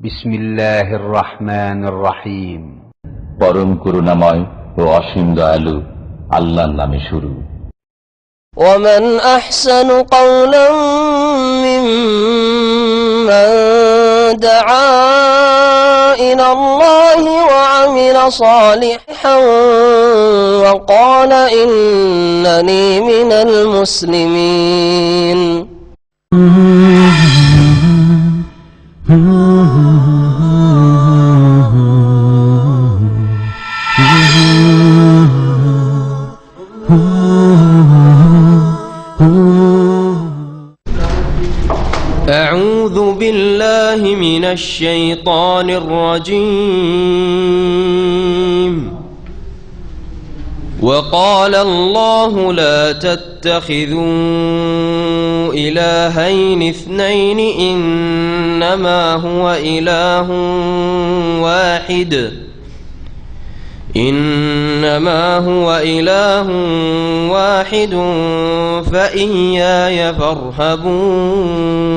বিসমিল্লাহির রহমানির রহিম। পরম করুণাময় ও অসীম দয়ালু আল্লাহর নামে শুরু। ومن أحسن قولا ممن دعا إلى الله وعمل صالحا وقال إنني من المسلمين. أعوذ بالله من الشيطان الرجيم. وقال الله لا تتخذوا إلهين اثنين إنما هو إله واحد فإياي فارهبون.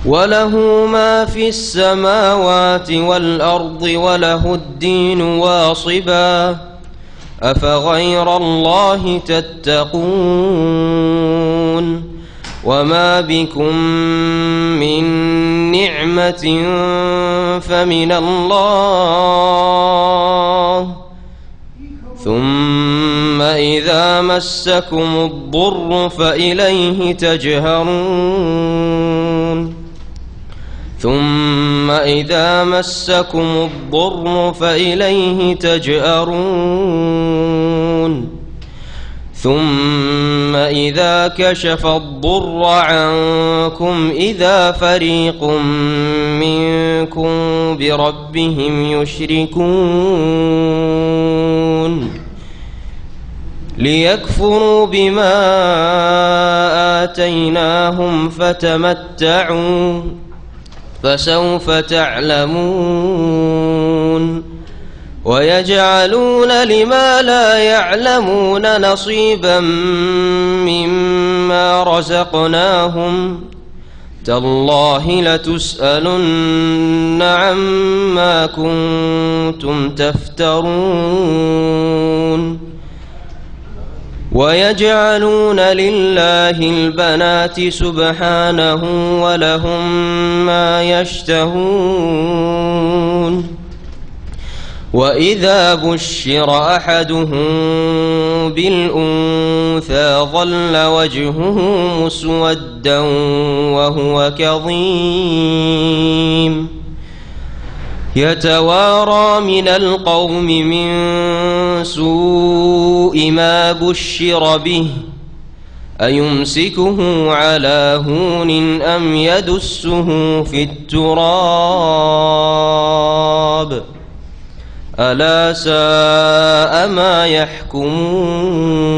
وله ما في السماوات والأرض وله الدين واصبا أفغير الله تتقون. وما بكم من نعمة فمن الله ثم إذا مسكم الضر فإليه تجهرون. ثم إذا كشف الضر عنكم إذا فريق منكم بربهم يشركون. ليكفروا بما آتيناهم فتمتعوا فسوف تعلمون. ويجعلون لما لا يعلمون نصيبا مما رزقناهم تالله لتسألن عما كنتم تفترون. ويجعلون لله البنات سبحانه ولهم ما يشتهون. وإذا بشر أحدهم بالأنثى ظل وجهه مسودا وهو كظيم يتوارى من القوم من سوء ما بشر به أيمسكه على هون أم يدسه في التراب ألا ساء ما يحكمون.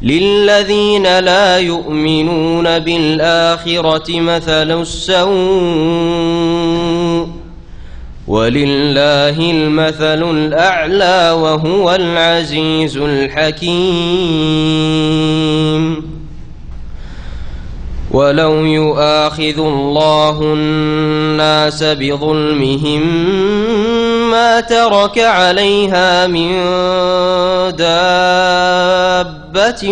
للذين لا يؤمنون بالآخرة مثل السوء ولله المثل الأعلى وهو العزيز الحكيم. ولو يؤاخذ الله الناس بظلمهم ما ترك عليها من دابة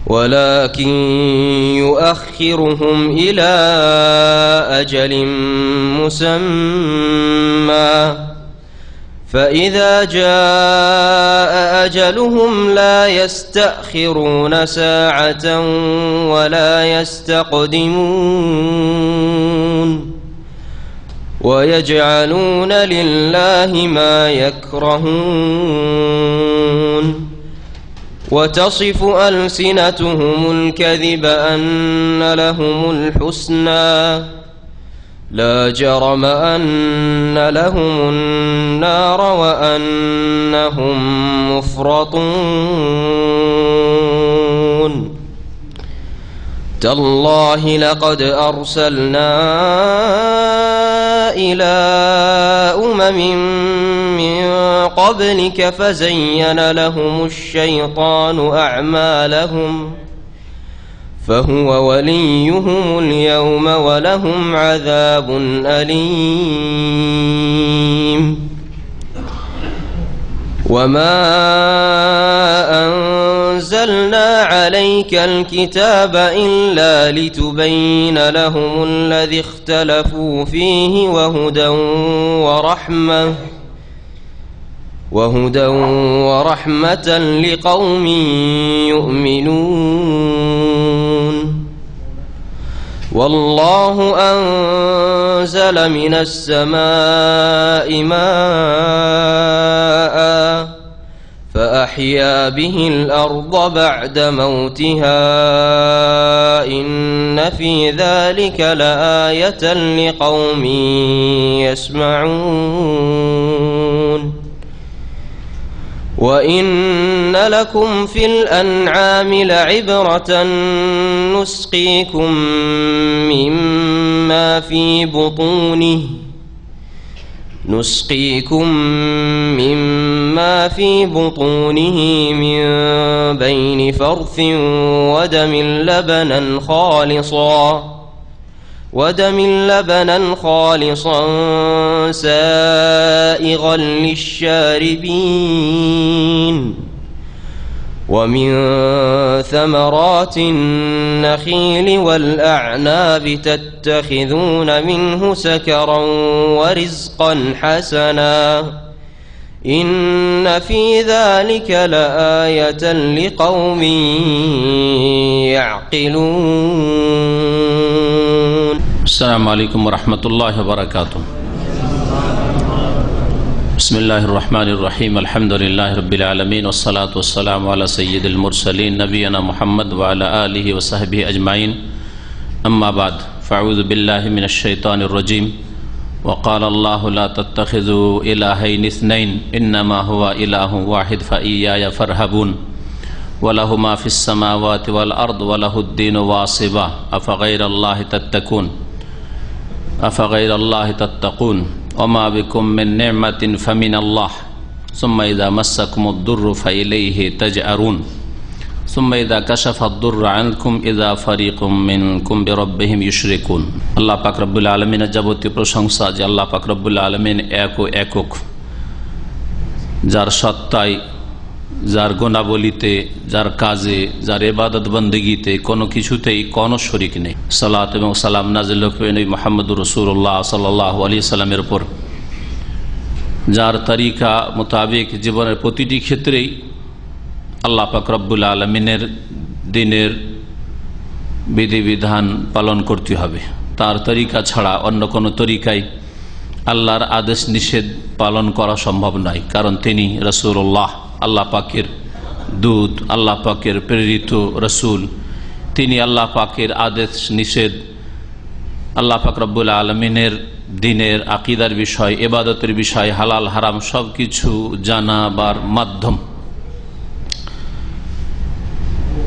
ولكن يؤخرهم إلى أجل مسمى فإذا جاء أجلهم لا يستأخرون ساعة ولا يستقدمون. ويجعلون لله ما يكرهون. وتصف ألسنتهم الكذب أن لهم الحسنى لا جرم أن لهم النار وأنهم مفرطون. تالله لقد أرسلنا إلى من قبلك فزين لهم الشيطان أعمالهم فهو وليهم اليوم ولهم عذاب أليم وما أنزلنا عليك الكتاب إلا لتبين لهم الذي اختلفوا فيه وهدى ورحمة لقوم يؤمنون والله أنزل من السماء ماء فأحيا به الأرض بعد موتها إن في ذلك لآية لقوم يسمعون وإن لكم في الأنعام لعبرة نسقيكم مما في بطونه من بين فرث ودم لبنا خالصا سائغا للشاربين ومن ثمرات النخيل والأعناب تتخذون منه سكرا ورزقا حسنا إن في ذلك لآية لقوم يعقلون. السلام عليكم ورحمة الله وبركاته. بسم الله الرحمن الرحيم الحمد لله رب العالمين والصلاة والسلام على سيد المرسلين نبينا محمد وعلى آله وصحبه أجمعين أما بعد فأعوذ بالله من الشيطان الرجيم وقال الله لا تتخذوا إلهين اثنين إنما هو إله واحد فإياي فارهبون وله ما في السماوات والأرض وله الدين واصبا أفغير الله تتقون وما بكم من نعمة فمن الله ثم إذا مسكم الضر فإليه تجأرون ثم إذا كشف الضر عنكم إذا فريق منكم بربهم يشركون. আল্লাহ পাক রব্বুল আলামিনের যাবতীয় প্রশংসা যে আল্লাহ পাক রব্বুল আলামিন একক, যার সত্তায়, যার গুণাবলীতে, যার কাজে, যার ইবাদত বন্দেগীতে কোনো কিছুতেই কোনো শরিক নেই। সালাত এবং সালাম নাজিল হোক নবী মুহাম্মদুর রাসূলুল্লাহ সাল্লাল্লাহু আলাইহি সাল্লামের উপর, যার তরিকা মোতাবেক জীবনের প্রতিটি ক্ষেত্রেই আল্লাহ পাক রব্বুল আলামিনের দ্বীনের বিধিবিধান পালন করতে হবে। তার তরিকা ছাড়া অন্য কোনো তরিকায় আল্লাহর আদেশ নিষেধ পালন করা সম্ভব নয়, কারণ তিনি রাসূলুল্লাহ, আল্লাহ পাকের দূত, আল্লাহ পাকের প্রেরিত রসুল। তিনি আল্লাহ পাকের আদেশ নিষেধ, আল্লাহ পাক রব্বুল আলমিনের দ্বীনের আকিদার বিষয়, ইবাদতের বিষয়, হালাল হারাম সব কিছু জানাবার মাধ্যম।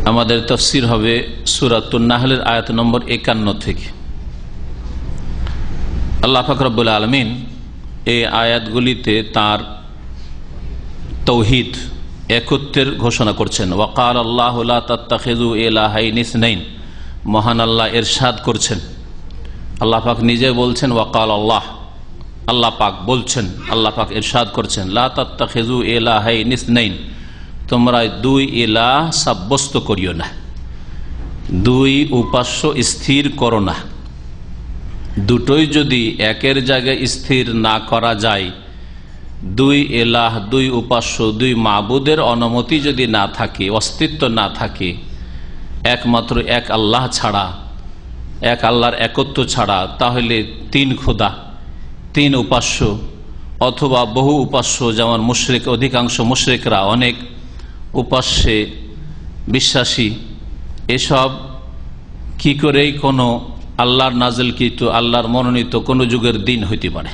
আমাদের তাফসীর হবে সূরাতুন নাহলের আয়াত নম্বর 51 থেকে। আল্লাহ পাক রব্বুল আলমিন এই আয়াতগুলিতে তার তৌহিদ, একত্বের ঘোষণা করছেন। ওয়াকাল আল্লাহু লা তাত্তাখিযু ইলাহাইন ইসনাইন, মহান আল্লাহ ইরশাদ করছেন, আল্লাহ পাক নিজে বলছেন ওয়াকাল আল্লাহ, আল্লাহ পাক বলছেন, আল্লাহ পাক ইরশাদ করছেন লা তাত্তাখিযু ইলাহাইন ইসনাইন, তোমরা দুই ইলাহ সাব্যস্ত করিও না, দুই উপাস্য স্থির করো না। দুটোই যদি একের জায়গায় স্থির না করা যায়, দুই ইলাহ, দুই উপাস্য, দুই মাবুদের অনুমতি যদি না থাকে, অস্তিত্ব না থাকে, একমাত্র এক আল্লাহ ছাড়া, এক আল্লাহর একত্ব ছাড়া, তাহলে তিন খোদা, তিন উপাস্য অথবা বহু উপাস্য, যেমন মুশরিক, অধিকাংশ মুশরিকরা অনেক উপাস্যে বিশ্বাসী, এসব কি করেই কোনো আল্লাহর নাজিলকৃত, আল্লাহর মনোনীত কোনো যুগের দিন হইতে পারে?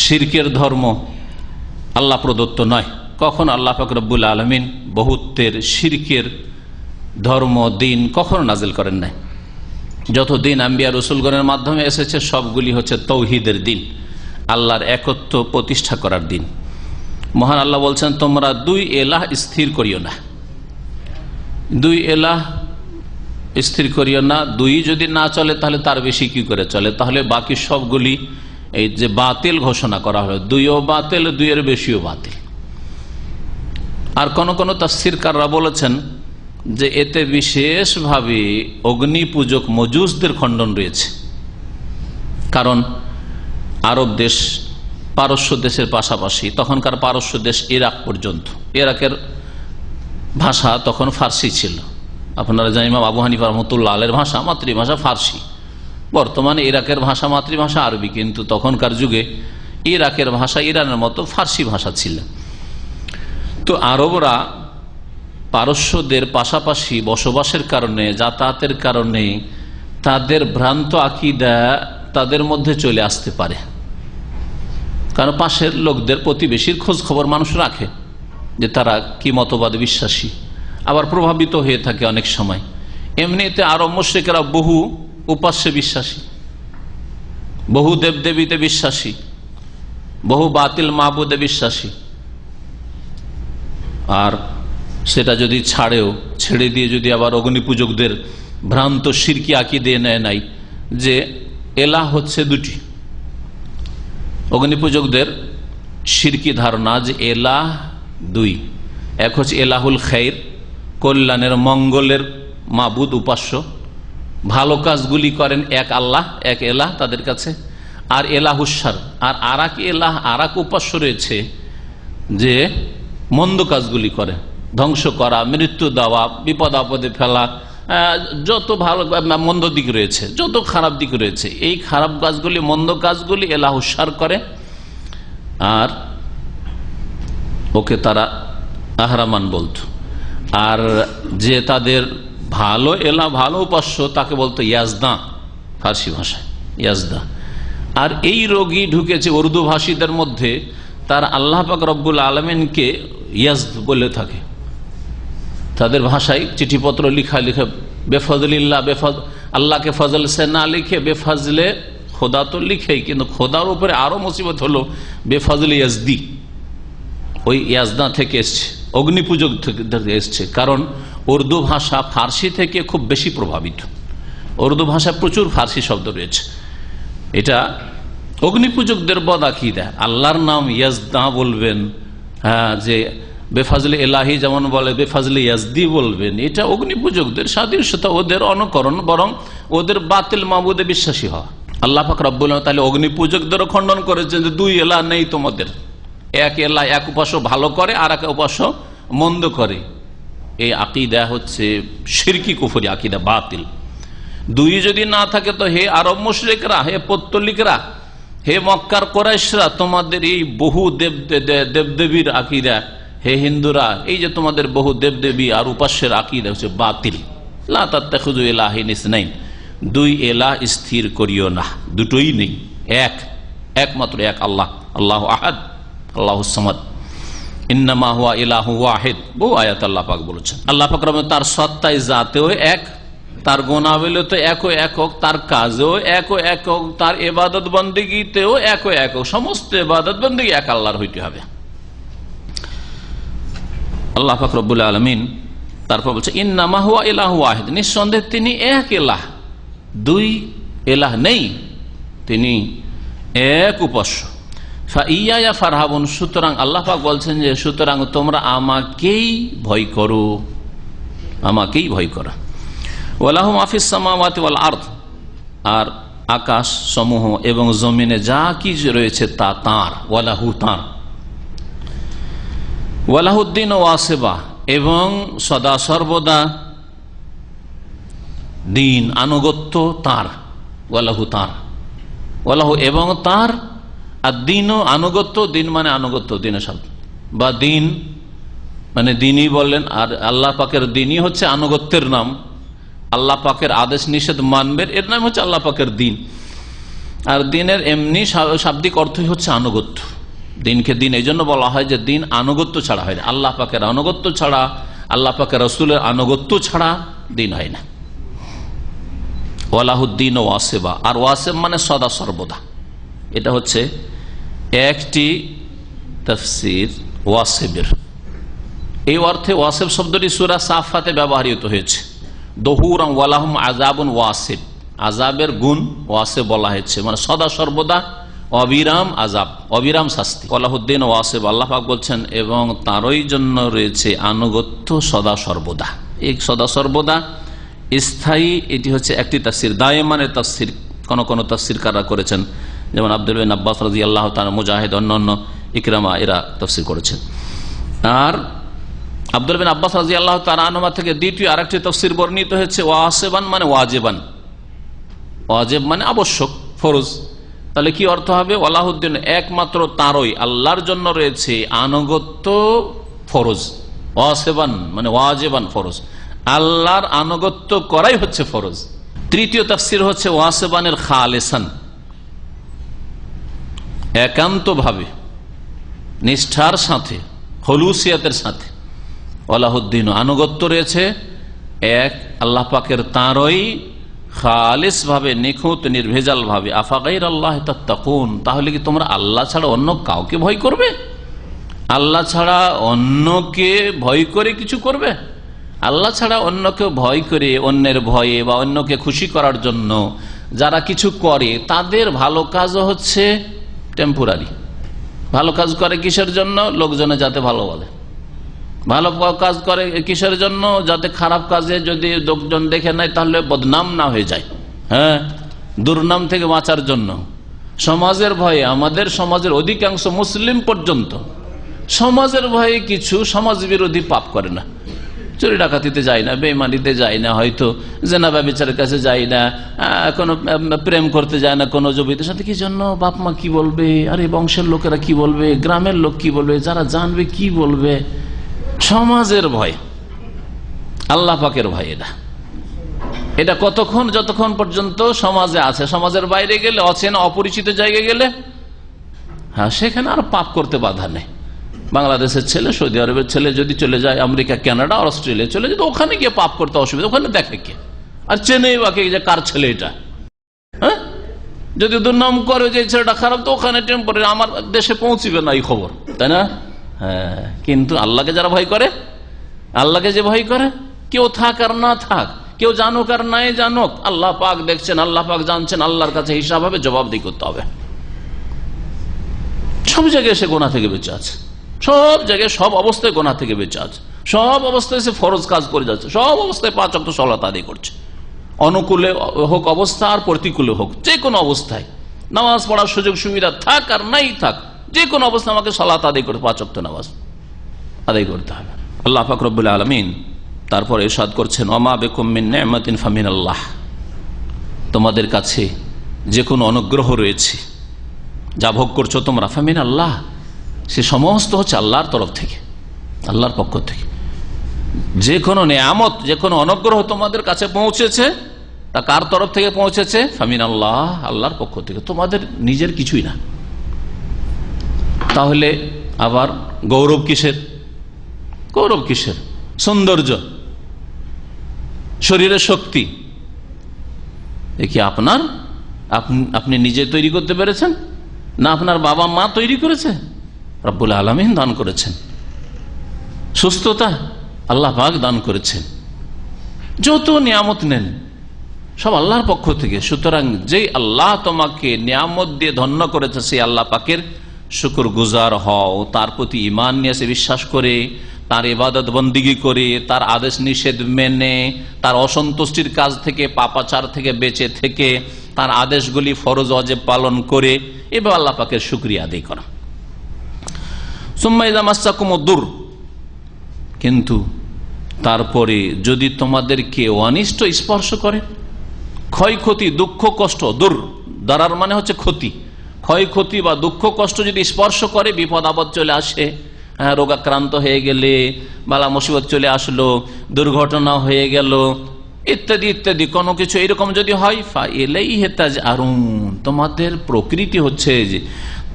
শিরকের ধর্ম আল্লাহ প্রদত্ত নয়। কখন আল্লাহ পাক রব্বুল আলামিন বহুত্বের শিরকের ধর্ম, দিন কখনো নাজিল করেন নাই। যত দিন আম্বিয়া রসুলগণের মাধ্যমে এসেছে সবগুলি হচ্ছে তৌহিদের দিন, আল্লাহর একত্ব প্রতিষ্ঠা করার দিন। মহান আল্লাহ বলছেন, তোমরা দুই এলাহ স্থির করিও না, দুই এলাহ স্থির করিও না। দুই যদি না চলে তাহলে তার বেশি কি করে চলে? তাহলে বাকি সবগুলি এই যে বাতিল ঘোষণা করা হলো, দুইও বাতিল, দুইয়ের বেশিও বাতিল। আর কোন কোন তাফসীরকাররা বলেছেন যে এতে বিশেষভাবে অগ্নি পূজক মজুসদের খণ্ডন রয়েছে। কারণ আরব দেশ পারস্য দেশের পাশাপাশি, তখনকার পারস্য দেশ ইরাক পর্যন্ত, ইরাকের ভাষা তখন ফার্সি ছিল। আপনারা জানেন ইমাম আবু হানিফা রহমতুল্লাহ আলাইহির ভাষা মাতৃভাষা ফার্সি, বর্তমানে ইরাকের ভাষা মাতৃভাষা আরবি, কিন্তু তখনকার যুগে ইরাকের ভাষা ইরানের মতো ফার্সি ভাষা ছিল। তো আরবরা পারস্যদের পাশাপাশি বসবাসের কারণে, যাতায়াতের কারণে তাদের ভ্রান্ত আকীদা তাদের মধ্যে চলে আসতে পারে। কারণ পাশের লোকদের, প্রতিবেশীর খোঁজ খবর মানুষ রাখে যে তারা কি মতবাদে বিশ্বাসী, আবার প্রভাবিত হয়ে থাকে অনেক সময়। এমনিতে আরব মুশরিকরা বহু উপাস্যে বিশ্বাসী, বহু দেবদেবীতে বিশ্বাসী, বহু বাতিল মাবুদে বিশ্বাসী। আর সেটা যদি ছেড়ে দিয়ে যদি আবার অগ্নিপূজকদের ভ্রান্ত শিরকি আকীদা নেয় যে এলাহ হচ্ছে দুটি, অগ্নিপূজকদের শিরকি ধারণা যে এলাহ দুই, এক হচ্ছে এলাহুল খাইর, কল্যাণের মঙ্গলের মাবুদ উপাস্য, ভালো কাজগুলি করেন এক আল্লাহ, এক এলাহ তাদের কাছে। আর এলাহুসার, আর আরাক এলাহ, আরাক উপাস্য রয়েছে যে মন্দ কাজগুলি করে, ধ্বংস করা, মৃত্যু দেওয়া, বিপদ আপদে ফেলা, যত ভালো মন্দ দিক রয়েছে, যত খারাপ দিক রয়েছে, এই খারাপ কাজগুলি, মন্দ কাজগুলি এলাহুসার করে। আর ওকে তারা আহরামান বলতো। আর যে তাদের ভালো এলা, ভালো উপাস্য, তাকে বলতো ইয়াজদা, ফার্সি ভাষায় ইয়াজদা। আর এই রোগী ঢুকেছে উর্দু ভাষীদের মধ্যে, তার আল্লাহ পাক রব্বুল আলমিনকে ইয়াজদ বলে থাকে। তাদের ভাষায় চিঠিপত্র লিখা বেফজলিল্লাহ, আল্লাহকে ফজল সে না লিখে বেফজলে খোদা তো লিখেই, কিন্তু খোদার উপরে আরো মুসিবত হলো বেফজলে ইয়াজদি, ওই ইয়াজদা থেকে এসছে, অগ্নিপূজক থেকে এসছে। কারণ উর্দু ভাষা ফার্সি থেকে খুব বেশি প্রভাবিত, উর্দু ভাষায় প্রচুর ফার্সি শব্দ রয়েছে। এটা অগ্নিপূজকদের বদ আকীদা, আল্লাহর নাম ইয়াজদা বলবেন, হ্যাঁ, যে বেফাজলে এলাহি যেমন বলে বেফাজলে ইয়াজদি বলবেন, এটা অগ্নিপূজকদের সাদৃশ্যতা, ওদের অনুকরণ, বরং ওদের বাতিল মাবুদে বিশ্বাসী হওয়া। আল্লাহ পাক রব্বুল আলামিন তাহলে অগ্নিপূজকদেরও খণ্ডন করেছেন যে দুই এলাহ নেই তোমাদের, এক এলাহ, এক উপাস্য ভালো করে আর এক উপাস্য মন্দ করে। এই আকীদা হচ্ছে শিরকি কুফরি আকীদা, বাতিল। দুই যদি না থাকে তো হে আরব মুশরিকরা, হে পৌত্তলিকরা, হে মক্কার কুরাইশরা, তোমাদের এই বহু দেবদেবীর আকীদা, হে হিন্দুরা, এই যে তোমাদের বহু দেবদেবী আর উপাস্যের আকীদা হচ্ছে বাতিল। লা তাত্তাখিযু ইলাহাইন ইসনাইন, দুই এলাহ স্থির করিও না, দুটোই নেই, একমাত্র এক আল্লাহ, আল্লাহু আহাদ, আল্লাহুস সামাদ, ইন্নামা হুয়া ইলাহু ওয়াহিদ। বহু আয়াত আল্লাহ পাক বলেছেন। আল্লাহ পাক রব্বুল তার সত্তায় জাতেও এক, তার গুণাবলী তো একক, তার কাজেও একক, তার ইবাদত বন্দেগীতেও একক, সমস্ত ইবাদত বন্দেগী এক আল্লাহর হইতে হবে। আল্লাহ পাক রব্বুল আলামিন তারপর বলছে ইন্নামা হুয়া ইলাহু ওয়াহিদ, নিঃসন্দেহে তিনি এক এলাহ, দুই এলাহ নেই, তিনি এক উপাস্য। ফাইয়া ফারহাবুন, সুতরাং আল্লাহ পাক বলছেন যে সুতরাং তোমরা আমাকেই ভয় করো, আমাকেই ভয় করো। ওয়ালাহু মা ফিস সামাওয়াতি ওয়াল আরদ, আর আকাশ সমূহ এবং জমিনে যা কিছু রয়েছে তা তাঁর, ওয়ালাহু তাঁর। ওয়ালাহুদ্দিন ওয়াসিবা, এবং সদা সর্বদা দিন আনুগত্য তাঁর, ওয়ালাহু তাঁর, ওয়ালাহু এবং তাঁর, আর দিন ও আনুগত্য, দিন মানে আনুগত্য, দিনের শব্দ, বা দিন মানে দিনই বললেন। আর আল্লাহ পাকের দিনই হচ্ছে আনুগত্যের নাম, আল্লাহ পাকের আদেশ নিষেধ মানবেন, এর নাম হচ্ছে আল্লাহ পাকের দিন। আর দিনের এমনি শাব্দিক অর্থই হচ্ছে আনুগত্য। দিনকে দিন এই জন্য বলা হয় যে দিন আনুগত্য ছাড়া হয় না, আল্লাহ পাকের আনুগত্য ছাড়া, আল্লাহ পাকের রাসূলের আনুগত্য ছাড়া দিন হয় না। ওয়ালাহুদ্দিন ওয়াসেবা, আর ওয়াসেব মানে সদা সর্বদা। এটা হচ্ছে একটি তাফসীর ওয়াসেবের। এই অর্থে ওয়াসেব শব্দটি সূরা সাফাতে ব্যবহৃত হয়েছে। দহুরাম ওয়ালাহুম আযাবুন ওয়াসিব, আযাবের গুণ ওয়াসেব বলা হয়েছে, মানে সদা সর্বদা অবিরাম আযাব, অবিরাম শাস্তি। ওয়ালাহুদ্দিন ওয়াসিব, আল্লাহ পাক বলছেন এবং তারই জন্য রয়েছে আনুগত্য সদা সর্বদা। এই সদা সর্বদা স্থায়ী, এটি হচ্ছে একটি তাফসীর। দায়েমানের তাফসীর কোন তাফসীরকাররা করেছেন, যেমন আব্দুল বিন আব্বাস রাদিয়াল্লাহু তাআলা, মুজাহিদ, অন্যান্য ইকরামা এরা তাফসীর করেছেন। আর আব্দুল বিন আব্বাস রাদিয়াল্লাহু তাআলা আনহু থেকে দ্বিতীয় আরেকটি তাফসীর বর্ণিত হয়েছে, ওয়াসিবান মানে ওয়াজিবান, ওয়াজিব মানে আবশ্যক, ফরজ। তাহলে কি অর্থ হবে? ওয়ালাহুদ্দিন, একমাত্র তারই, আল্লাহর জন্য রয়েছে আনুগত্য ফরজ। ওয়াসিবান মানে ওয়াজিবান, ফরজ, আল্লাহর আনুগত্য করাই হচ্ছে ফরজ। তৃতীয় তাফসীর হচ্ছে ওয়াসিবানের খালিসান, একান্তভাবে, নিষ্ঠার সাথে, হলুসিয়াতের সাথে। ওয়ালাহুদ্দিন, আনুগত্য রয়েছে এক আল্লাহ পাকের, তারই, খালিস ভাবে, নিখুঁত নির্ভেজাল ভাবে। আফা গায়রাল্লাহি তাত্তাকুন, তাহলে কি তোমরা আল্লাহ ছাড়া অন্য কাউকে ভয় করবে? আল্লাহ ছাড়া অন্যকে ভয় করে কিছু করবে? আল্লাহ ছাড়া অন্যকে ভয় করে, অন্যের ভয়ে বা অন্যকে খুশি করার জন্য যারা কিছু করে, তাদের ভালো কাজও হচ্ছে টেম্পোরারি। ভালো কাজ করে কিসের জন্য? লোকজনে যাতে ভালো বলে। ভালো কাজ করে কিসের জন্য? যাতে খারাপ কাজে যদি লোকজন দেখে নেয় তাহলে বদনাম না হয়ে যায়। হ্যাঁ, দুর্নাম থেকে বাঁচার জন্য। সমাজের ভয়ে, আমাদের সমাজের অধিকাংশ মুসলিম পর্যন্ত সমাজের ভয়ে কিছু সমাজ বিরোধী পাপ করে না। চুরি ডাকাতিতে যায় না, বেঈমানিতে যায় না, হয়তো জেনা ব্যভিচারের কাছে যায় না, কোনো প্রেম করতে যায় না কোনো যুবতীর সাথে। কি জন্য? বাপ মা কি বলবে, আরে বংশের লোকেরা কি বলবে, গ্রামের লোক কি বলবে, যারা জানবে কি বলবে। সমাজের ভয়, আল্লাহ পাকের ভয়। এটা কতক্ষণ? যতক্ষণ পর্যন্ত সমাজে আছে। সমাজের বাইরে গেলে, অচেনা অপরিচিত জায়গায় গেলে, হ্যাঁ, সেখানে আর পাপ করতে বাধা নেই। বাংলাদেশের ছেলে, সৌদি আরবের ছেলে যদি চলে যায় আমেরিকা, কানাডা, অস্ট্রেলিয়া চলে যায়, ওখানে গিয়ে পাপ করতে অসুবিধা। ওখানে দেখে কে? আর চেনে বাকে যে কার ছেলে এটা। হ্যাঁ, যদি দুর্নাম করে যে ছেলেটা খারাপ, তো ওখানে টেম্পোরারি, আমার দেশে পৌঁছিবে না এই খবর, তাই না? হ্যাঁ, কিন্তু আল্লাহকে যারা ভয় করে, আল্লাহকে যে ভয় করে, কেউ থাক আর না থাক, কেউ জানুক আর নাই জানুক, আল্লাহ পাক দেখছেন, আল্লাহ পাক জানছেন, আল্লাহর কাছে হিসাব হবে, জবাবদিহি করতে হবে। সব জায়গায় সে গোনা থেকে বেঁচে আছে, সব জায়গায়, সব অবস্থায় গোনা থেকে বেঁচে আছে, সব অবস্থায় সে ফরজ কাজ করে যাচ্ছে, সব অবস্থায় 5 ওয়াক্ত সালাত আদায় করছে। অনুকূলে হোক অবস্থা আর প্রতিকূলে হোক, যে কোনো অবস্থায় নামাজ পড়ার সুযোগ সুবিধা থাক আর নাই থাক, যে কোনো অবস্থা আমাকে সালাত আদায় করতে, 5 ওয়াক্ত নামাজ আদায় করতে হবে। আল্লাহ পাক রব্বুল আলামিন তারপর ইরশাদ করছেন, ওমা বিকুম মিন নি'মাতিন ফামিনাল্লাহ, তোমাদের কাছে যে কোনো অনুগ্রহ রয়েছে, যা ভোগ করছো তোমরা, ফামিনাল্লাহ, সে সমস্ত হচ্ছে আল্লাহর তরফ থেকে, আল্লাহর পক্ষ থেকে। যে কোনো নেয়ামত, যে কোনো অনুগ্রহ তোমাদের কাছে পৌঁছেছে, তা কার তরফ থেকে পৌঁছেছে? ফামিনাল্লাহ, আল্লাহর পক্ষ থেকে, তোমাদের নিজের কিছুই না। তাহলে আবার গৌরব কিসের? গৌরব কিসের? সৌন্দর্য, শরীরের শক্তি, এ কি আপনার? আপনি নিজে তৈরি করতে পেরেছেন না আপনার বাবা মা তৈরি করেছে? রব্বুল আলামিন দান করেছেন। সুস্থতা আল্লাহ পাক দান করেছেন। যত নিয়ামত নেন সব আল্লাহর পক্ষ থেকে। সুতরাং যেই আল্লাহ তোমাকে নিয়ামত দিয়ে ধন্য করেছে, সেই আল্লাহ পাকের শুকর গুজার হও, তার প্রতি ঈমান নিয়ে এসে বিশ্বাস করে, তার ইবাদত বন্দিগি করে, তার আদেশ নিষেধ মেনে, তার অসন্তুষ্টির কাজ থেকে, পাপাচার থেকে বেঁচে থেকে, তার আদেশগুলি ফরজ ওয়াজিব পালন করে, এবার আল্লাহ পাকের শুকরিয়া আদায় করা। সুম্মা ইযা মাসসাকুমুদ-দুর, কিন্তু তারপরে যদি তোমাদেরকে অনিষ্ট স্পর্শ করে, ক্ষয়ক্ষতি, দুঃখ কষ্ট, দুর দারার মানে হচ্ছে ক্ষতি, ক্ষয়ক্ষতি বা দুঃখ কষ্ট যদি স্পর্শ করে, বিপদ আপদ চলে আসে, রোগাক্রান্ত হয়ে গেলে, বালা মুসিবত চলে আসলো, দুর্ঘটনা হয়ে গেল, ইত্যাদি ইত্যাদি কোনো কিছু এরকম যদি হয়, ফাইলাইহি তাজআরুন, তোমাদের প্রকৃতি হচ্ছে যে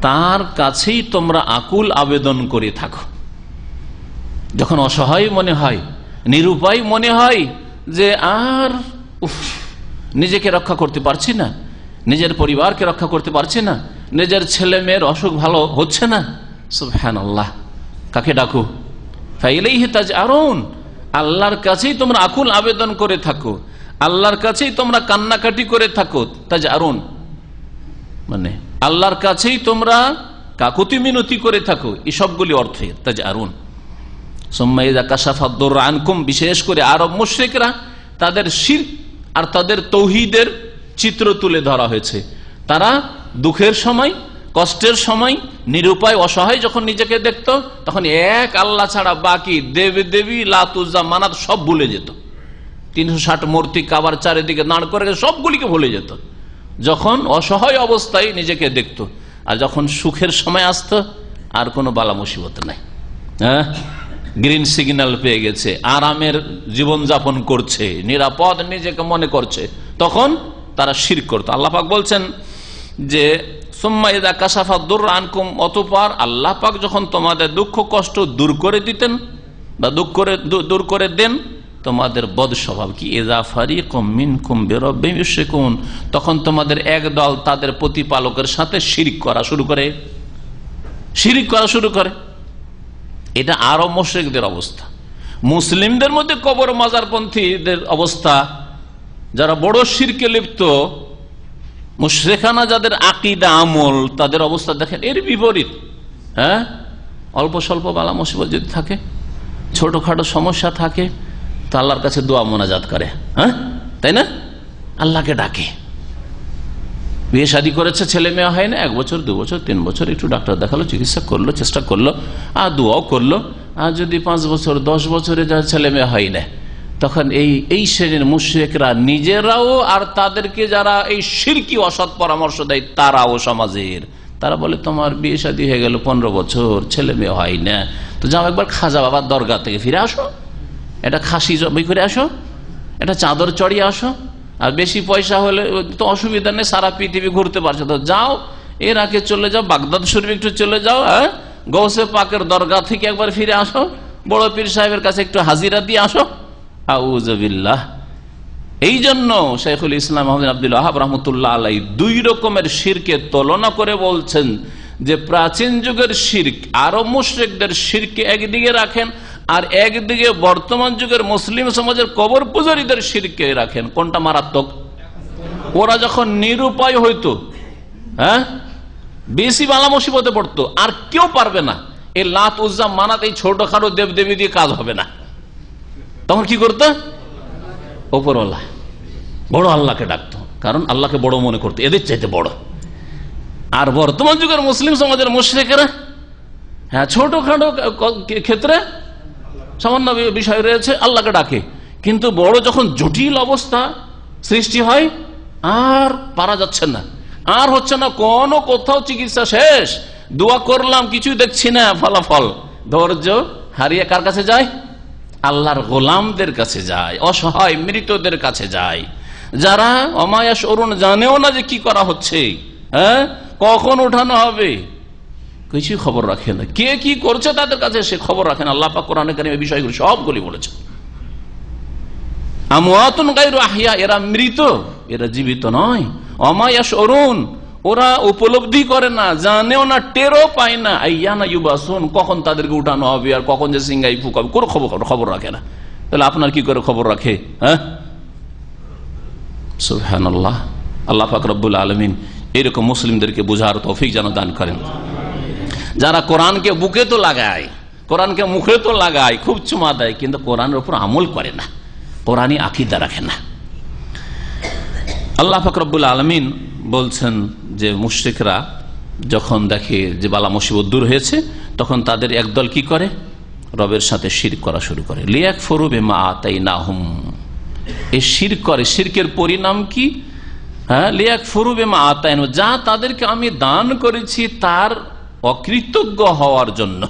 তার কাছেই তোমরা আকুল আবেদন করে থাকো। যখন অসহায় মনে হয়, নিরুপায় মনে হয়, যে আর নিজেকে রক্ষা করতে পারছি না, নিজের পরিবারকে রক্ষা করতে পারছি না, নিজের ছেলে মেয়ের অসুখ ভালো হচ্ছে না, সুবহানাল্লাহ, কাকে ডাকো? ফাইলাইহি তাজআরুন, আল্লাহর কাছেই তোমরা আকুল আবেদন করে থাকো, আল্লাহর কাছেই তোমরা কান্নাকাটি করে থাকো। তাজআরুন মানে আল্লাহর কাছেই তোমরা কাকুতি মিনতি করে থাকো, এই সবগুলি অর্থে তাজআরুন। সুম্মা ইযা কাশাফা দুররা আনকুম, বিশেষ করে আরব মুশরিকরা, তাদের শিরক আর তাদের তৌহিদের চিত্র তুলে ধরা হয়েছে। তারা দুঃখের সময়, কষ্টের সময়, নিরুপায় অসহায় যখন নিজেকে দেখত, তখন এক আল্লাহ ছাড়া বাকি দেবী দেবী লাত উজ্জা মানাত সব ভুলে যেত। 360 মূর্তি কাবার চারিদিকে দাঁড় করে সবগুলিকে ভুলে যেত যখন অসহায় অবস্থায় নিজেকে দেখত। আর যখন সুখের সময় আসত, আর কোনো বালা মুসিবত নাই, হ্যাঁ, গ্রিন সিগন্যাল পেয়ে গেছে, আরামের জীবন যাপন করছে, নিরাপদ নিজেকে মনে করছে, তখন তারা শিরক করত। আল্লাহ পাক বলছেন যে সুম্মা ইযা কাশাফা দুররা আনকুম, অতঃপর আল্লাহ পাক যখন তোমাদের দুঃখ কষ্ট দূর করে দিতেন বা দূর করে দেন তোমাদের বদ স্বভাব কি, ইযা ফারিকুম মিনকুম বিরাব্বিহিম ইউশরিকুন, তখন তোমাদের এক দল তাদের প্রতিপালকের সাথে শিরক করা শুরু করে। এটা আরব মুশরিকদের অবস্থা। মুসলিমদের মধ্যে কবর মাজারপন্থীদের অবস্থা, যারা বড় শিরকে লিপ্ত, মুশরিকানা যাদের আকীদা আমল, তাদের অবস্থা দেখেন এর বিপরীত। হ্যাঁ, অল্প স্বল্প বালা মুসিবত যদি থাকে, ছোটখাটো সমস্যা থাকে, তো আল্লাহর কাছে দোয়া মোনাজাত করে, হ্যাঁ, তাই না? আল্লাহকে ডাকে। বিয়ে শাদী করেছে, ছেলে মেয়ে হয় না, 1 বছর 2 বছর 3 বছর একটু ডাক্তার দেখালো, চিকিৎসা করলো, চেষ্টা করলো, আর দোয়াও করলো। আর যদি 5 বছর 10 বছরে যা ছেলে মেয়ে হয় না, তখন এই শ্রেণীর মুশরিকরা নিজেরাও আর তাদেরকে যারা এই শিরকি অসৎ পরামর্শ দেয় তারাও সমাজের, তারা বলে তোমার বিয়ে শাদী হয়ে গেল 15 বছর, ছেলে মেয়ে হয় না, তো যাও একবার খাজা বাবার দরগা থেকে ফিরে আসো, এটা খাসি জবাই করে আসো, এটা চাদর চড়িয়ে আসো, আর বেশি পয়সা হলে তো অসুবিধা নেই, সারা পৃথিবী ঘুরতে পারছো, তো যাও এর আগে চলে যাও, বাগদাদ শরীফ একটু চলে যাও, হ্যাঁ, গৌসে পাকের দরগা থেকে একবার ফিরে আসো, বড় পীর সাহেবের কাছে একটু হাজিরা দিয়ে আসো। আউযুবিল্লাহ। এই জন্য শাইখুল ইসলাম মুহাম্মদ আব্দুল ওয়াহাব রাহমাতুল্লাহ আলাইহি 2 রকমের শিরকে তুলনা করে বলছেন যে প্রাচীন যুগের শিরক, আরব মুশরিকদের শিরকে একদিকে রাখেন, আর একদিকে বর্তমান যুগের মুসলিম সমাজের কবর পূজারীদের শিরকে রাখেন। কোনটা মারাত্মক? ওরা যখন নিরুপায় হইতো, হ্যাঁ, বেশি বালা মুসিবতে পড়তো, আর কেউ পারবে না, এই লাত উজ্জা মানাত, এই ছোটখাটো দেবদেবী দিয়ে কাজ হবে না, তখন কি করতো? ওপরওয়ালা বড় আল্লাহকে ডাকতো, কারণ আল্লাহকে বড় মনে করতো, এদের চাইতে বড়। আর বর্তমান যুগের মুসলিম সমাজের মুশরিকেরা, হ্যাঁ, ছোটখাটো ক্ষেত্রে সামান্য বিষয় রয়েছে, আল্লাহকে ডাকে, কিন্তু বড় যখন জটিল অবস্থা সৃষ্টি হয়, আর পারা যাচ্ছে না, আর হচ্ছে না, কোথাও চিকিৎসা শেষ, দোয়া করলাম কিছুই দেখছি না ফলাফল, ধৈর্য হারিয়ে কার কাছে যায়? আল্লাহর গোলামদের কাছে যায়, অসহায় মৃতদের কাছে যায়, যারা অমায়াস অরুণ জানেও না যে কি করা হচ্ছে, হ্যাঁ, কখন উঠানো হবে, কিছু খবর রাখে না, কে কি করছে তাদের কাছে সে খবর রাখে না। আল্লাহ পাক কোরআনে কারিমে বিষয়গুলো সবগুলি বলেছে। আমওয়াতুন গায়রু আহইয়া, এরা মৃত, এরা জীবিত নয়। অমায়াস অরুণ, ওরা উপলব্ধি করে না, জানেও না, টেরও পায় না। আইয়ানা ইউবাসুন, কখন তাদেরকে উঠানো হবে আর কখন যে সিংহাই ফুকাবে, কোনো খবর রাখে না। তাহলে আপনার কি করে খবর রাখে? হ্যাঁ, সুবহানাল্লাহ। আল্লাহ পাক রব্বুল আলামিন এরকম মুসলিমদেরকে বুঝার তৌফিক যেন দান করেন। যারা কোরআনকে বুকে তো লাগায়, কোরআনকে মুখে তো লাগায়, খুব চুমা দেয়, কিন্তু কোরআনের উপর আমল করে না, কোরআনী আকীদা রাখে না। আল্লাহ পাক রব্বুল আলামিন বলছেন যে মুশরিকরা যখন দেখে যে বালা মুসিবত দূর হয়েছে, তখন তাদের একদল কি করে? রবের সাথে শিরক করা শুরু করে। লিয়াকফুরু বিমা আতাইনাহুম, এই শিরক করে। শিরকের পরিণাম কি? হ্যাঁ, লিয়াকফুরু বিমা আতাইনাহুম, যা তাদেরকে আমি দান করেছি তার অকৃতজ্ঞ হওয়ার জন্য,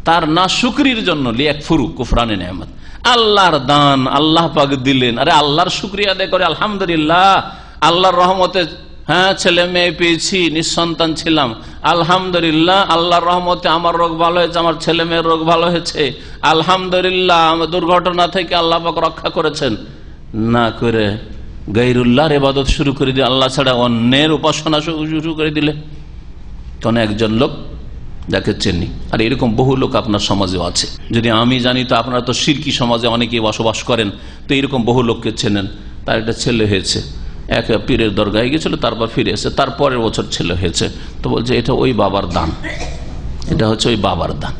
তার না শুকরির জন্য। লিয়াকফুরু কুফরানে নেয়ামত, আল্লাহর দান আল্লাহ পাক দিলেন, আরে আল্লাহর শুকরিয়া আদায় করে আলহামদুলিল্লাহ, আল্লাহর রহমতে হ্যাঁ ছেলে মেয়ে পেয়েছি, নিঃসন্তান ছিলাম, আলহামদুলিল্লাহ, আল্লাহর রহমতে আমার রোগ ভালো হয়েছে, আমার ছেলে মেয়ের রোগ ভালো হয়েছে, আলহামদুলিল্লাহ, আমার দুর্ঘটনা থেকে আল্লাহ পাক রক্ষা করেছেন। না করে গায়রুল্লাহর ইবাদত শুরু করে দিলে, আল্লাহ ছাড়া অন্যের উপাসনা শুরু করে দিলে। কোন একজন লোক যাকে চেনি, আর এরকম বহু লোক আপনার সমাজেও আছে, যদি আমি জানি তো আপনারা তো শিরকি সমাজে অনেকেই বসবাস করেন, তো এরকম বহু লোককে চেনেন। তার একটা ছেলে হয়েছে, এক পীরের দরগায় গেছিল, তারপর ফিরে এসে তারপরের বছর ছেলে হয়েছে, তো বলছে এটা ওই বাবার দান, এটা হচ্ছে ওই বাবার দান,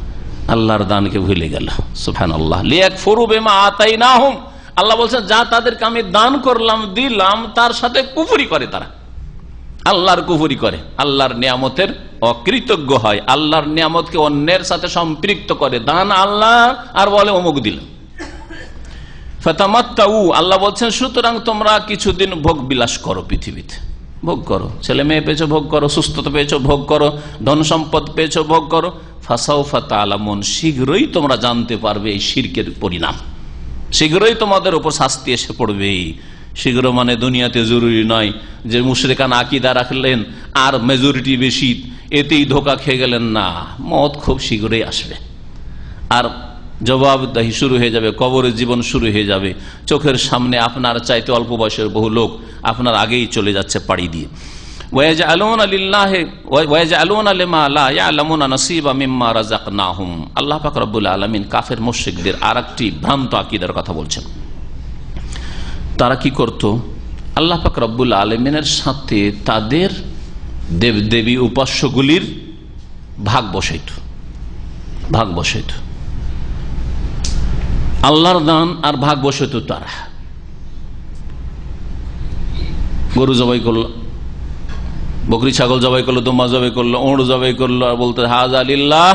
আল্লাহর দানকে ভুলে গেল। সুবহানাল্লাহ। লিয়াকফুরু বিমা আতাইনাহুম, আল্লাহ বলছেন যা তাদেরকে আমি দান করলাম দিলাম তার সাথে কুফরি করে, তারা আল্লাহর কুফরি করে, আল্লাহর নিয়ামতের অকৃতজ্ঞ হয়, আল্লাহর নিয়ামতকে অন্যের সাথে সম্পৃক্ত করে। দান আল্লাহ আর বলে অমুক দিলাম। ফাতামাত্তাউ, আল্লাহ বলছেন সুতরাং তোমরা কিছুদিন ভোগ বিলাস করো, পৃথিবীতে ভোগ করো, ছেলে মেয়ে পেয়েছো ভোগ করো, সুস্থতা পেয়েছো ভোগ করো, ধন সম্পদ পেয়েছো ভোগ করো। ফাসাউফা তা'লামুন, শীঘ্রই তোমরা জানতে পারবে এই শিরকের পরিণাম, শীঘ্রই তোমাদের উপর শাস্তি এসে পড়বে। শীঘ্র মানে দুনিয়াতে জরুরি নয় যে মুশরিকানা আকীদা রাখলেন আর মেজরিটি বেশি এতেই ধোকা খেয়ে গেলেন, না, মওত খুব শীঘ্রই আসবে, আর জবাবদিহি শুরু হয়ে যাবে, কবরের জীবন শুরু হয়ে যাবে। চোখের সামনে আপনার চাইতে অল্প বয়সের বহু লোক আপনার আগেই চলে যাচ্ছে পাড়ি দিয়ে। আল্লাহ পাক রব্বুল আলামিন কাফের মুশরিকদের আরেকটি ভ্রান্ত আকীদার কথা বলছেন। তারা কি করত? আল্লাহ পাক রব্বুল আলামিনের সাথে তাদের দেবদেবী উপাস্যগুলির ভাগ বসাইত, আল্লাহর দান আর ভাগ বসাইত। তারা গরু জবাই করলো, বকরি ছাগল জবাই করলো, দুম্বা জবাই করলো, ওঁড় জবাই করলো, আর বলতে হাযা লিল্লাহ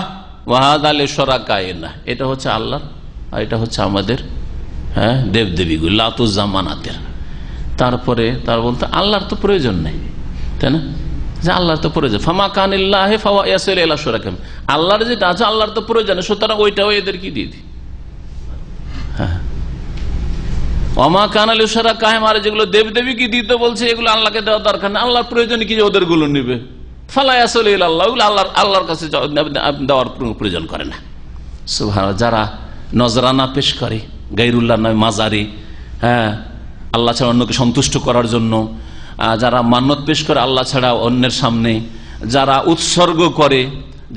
ওয়া হাযা লিশুরাকাইনা, এটা হচ্ছে আল্লাহ আর এটা হচ্ছে আমাদের দেবদেবীগুলো লাতুজ জামানাতের। তারপরে তার বলতে আল্লাহর তো প্রয়োজন নেই, তাই না, যে আল্লাহর তো প্রয়োজন, ফামা কানিল্লাহি ফাওয়া ইয়াসিল ইলা শুরাকাম, আল্লাহর যেটা আছে আল্লাহর তো প্রয়োজন, সুতরাং ওইটাও এদেরকে দিয়ে দিই। ওমা কানা লিশুরাকাহিম, আর যেগুলো দেবদেবীকে দিতে বলছে এগুলো আল্লাহকে দেওয়ার দরকার নেই, আল্লাহর প্রয়োজন কি যে ওদের গুলো নিবে, ফালা ইয়াসিল ইলা আল্লাহ, ওগুলো আল্লাহর কাছে দেওয়ার প্রয়োজন করে না। সুবহানাল্লাহ। যারা নজরানা পেশ করে গায়রুল্লাহ নয় মাজারে, আল্লাহ ছাড়া অন্যকে সন্তুষ্ট করার জন্য, যারা মান্নত পেশ করে আল্লাহ ছাড়া অন্যের সামনে, যারা উৎসর্গ করে,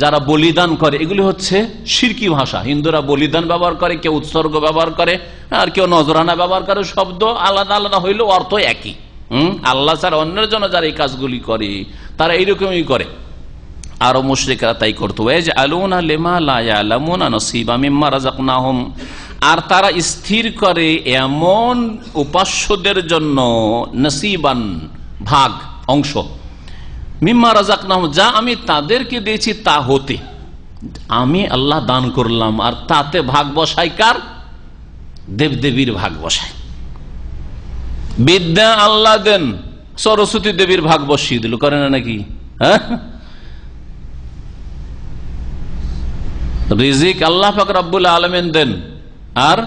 যারা বলিদান করে, এগুলি হচ্ছে শিরকি ভাষা। হিন্দুরা বলিদান ব্যবহার করে, কেউ উৎসর্গ ব্যবহার করে, আর কেউ নজরানা ব্যবহার করে, শব্দ আলাদা আলাদা হইলেও অর্থ একই। আল্লাহ ছাড়া অন্যের জন্য যারা এই কাজগুলি করে তারা এইরকমই করে। আরো মুশরিকরা তাই করতো। ওয়াজআলুনা লিমা লা ইয়ালামুনা নাসিবা মিম্মা রাযাকনাহুম, আর তারা স্থির করে এমন উপাস্যদের জন্য নসিবান, ভাগ, অংশ, মিম্মা রাযাকনাহুম, যা আমি তাদেরকে দিয়েছি তা হতে, আমি আল্লাহ দান করলাম আর তাতে ভাগ বসাই কার? দেবদেবীর ভাগ বসাই। বিদ্যা আল্লাহ দেন, সরস্বতী দেবীর ভাগ বসিয়ে দিল, করে না নাকি? রিজিক আল্লাহ পাক রব্বুল আলামিন দেন আর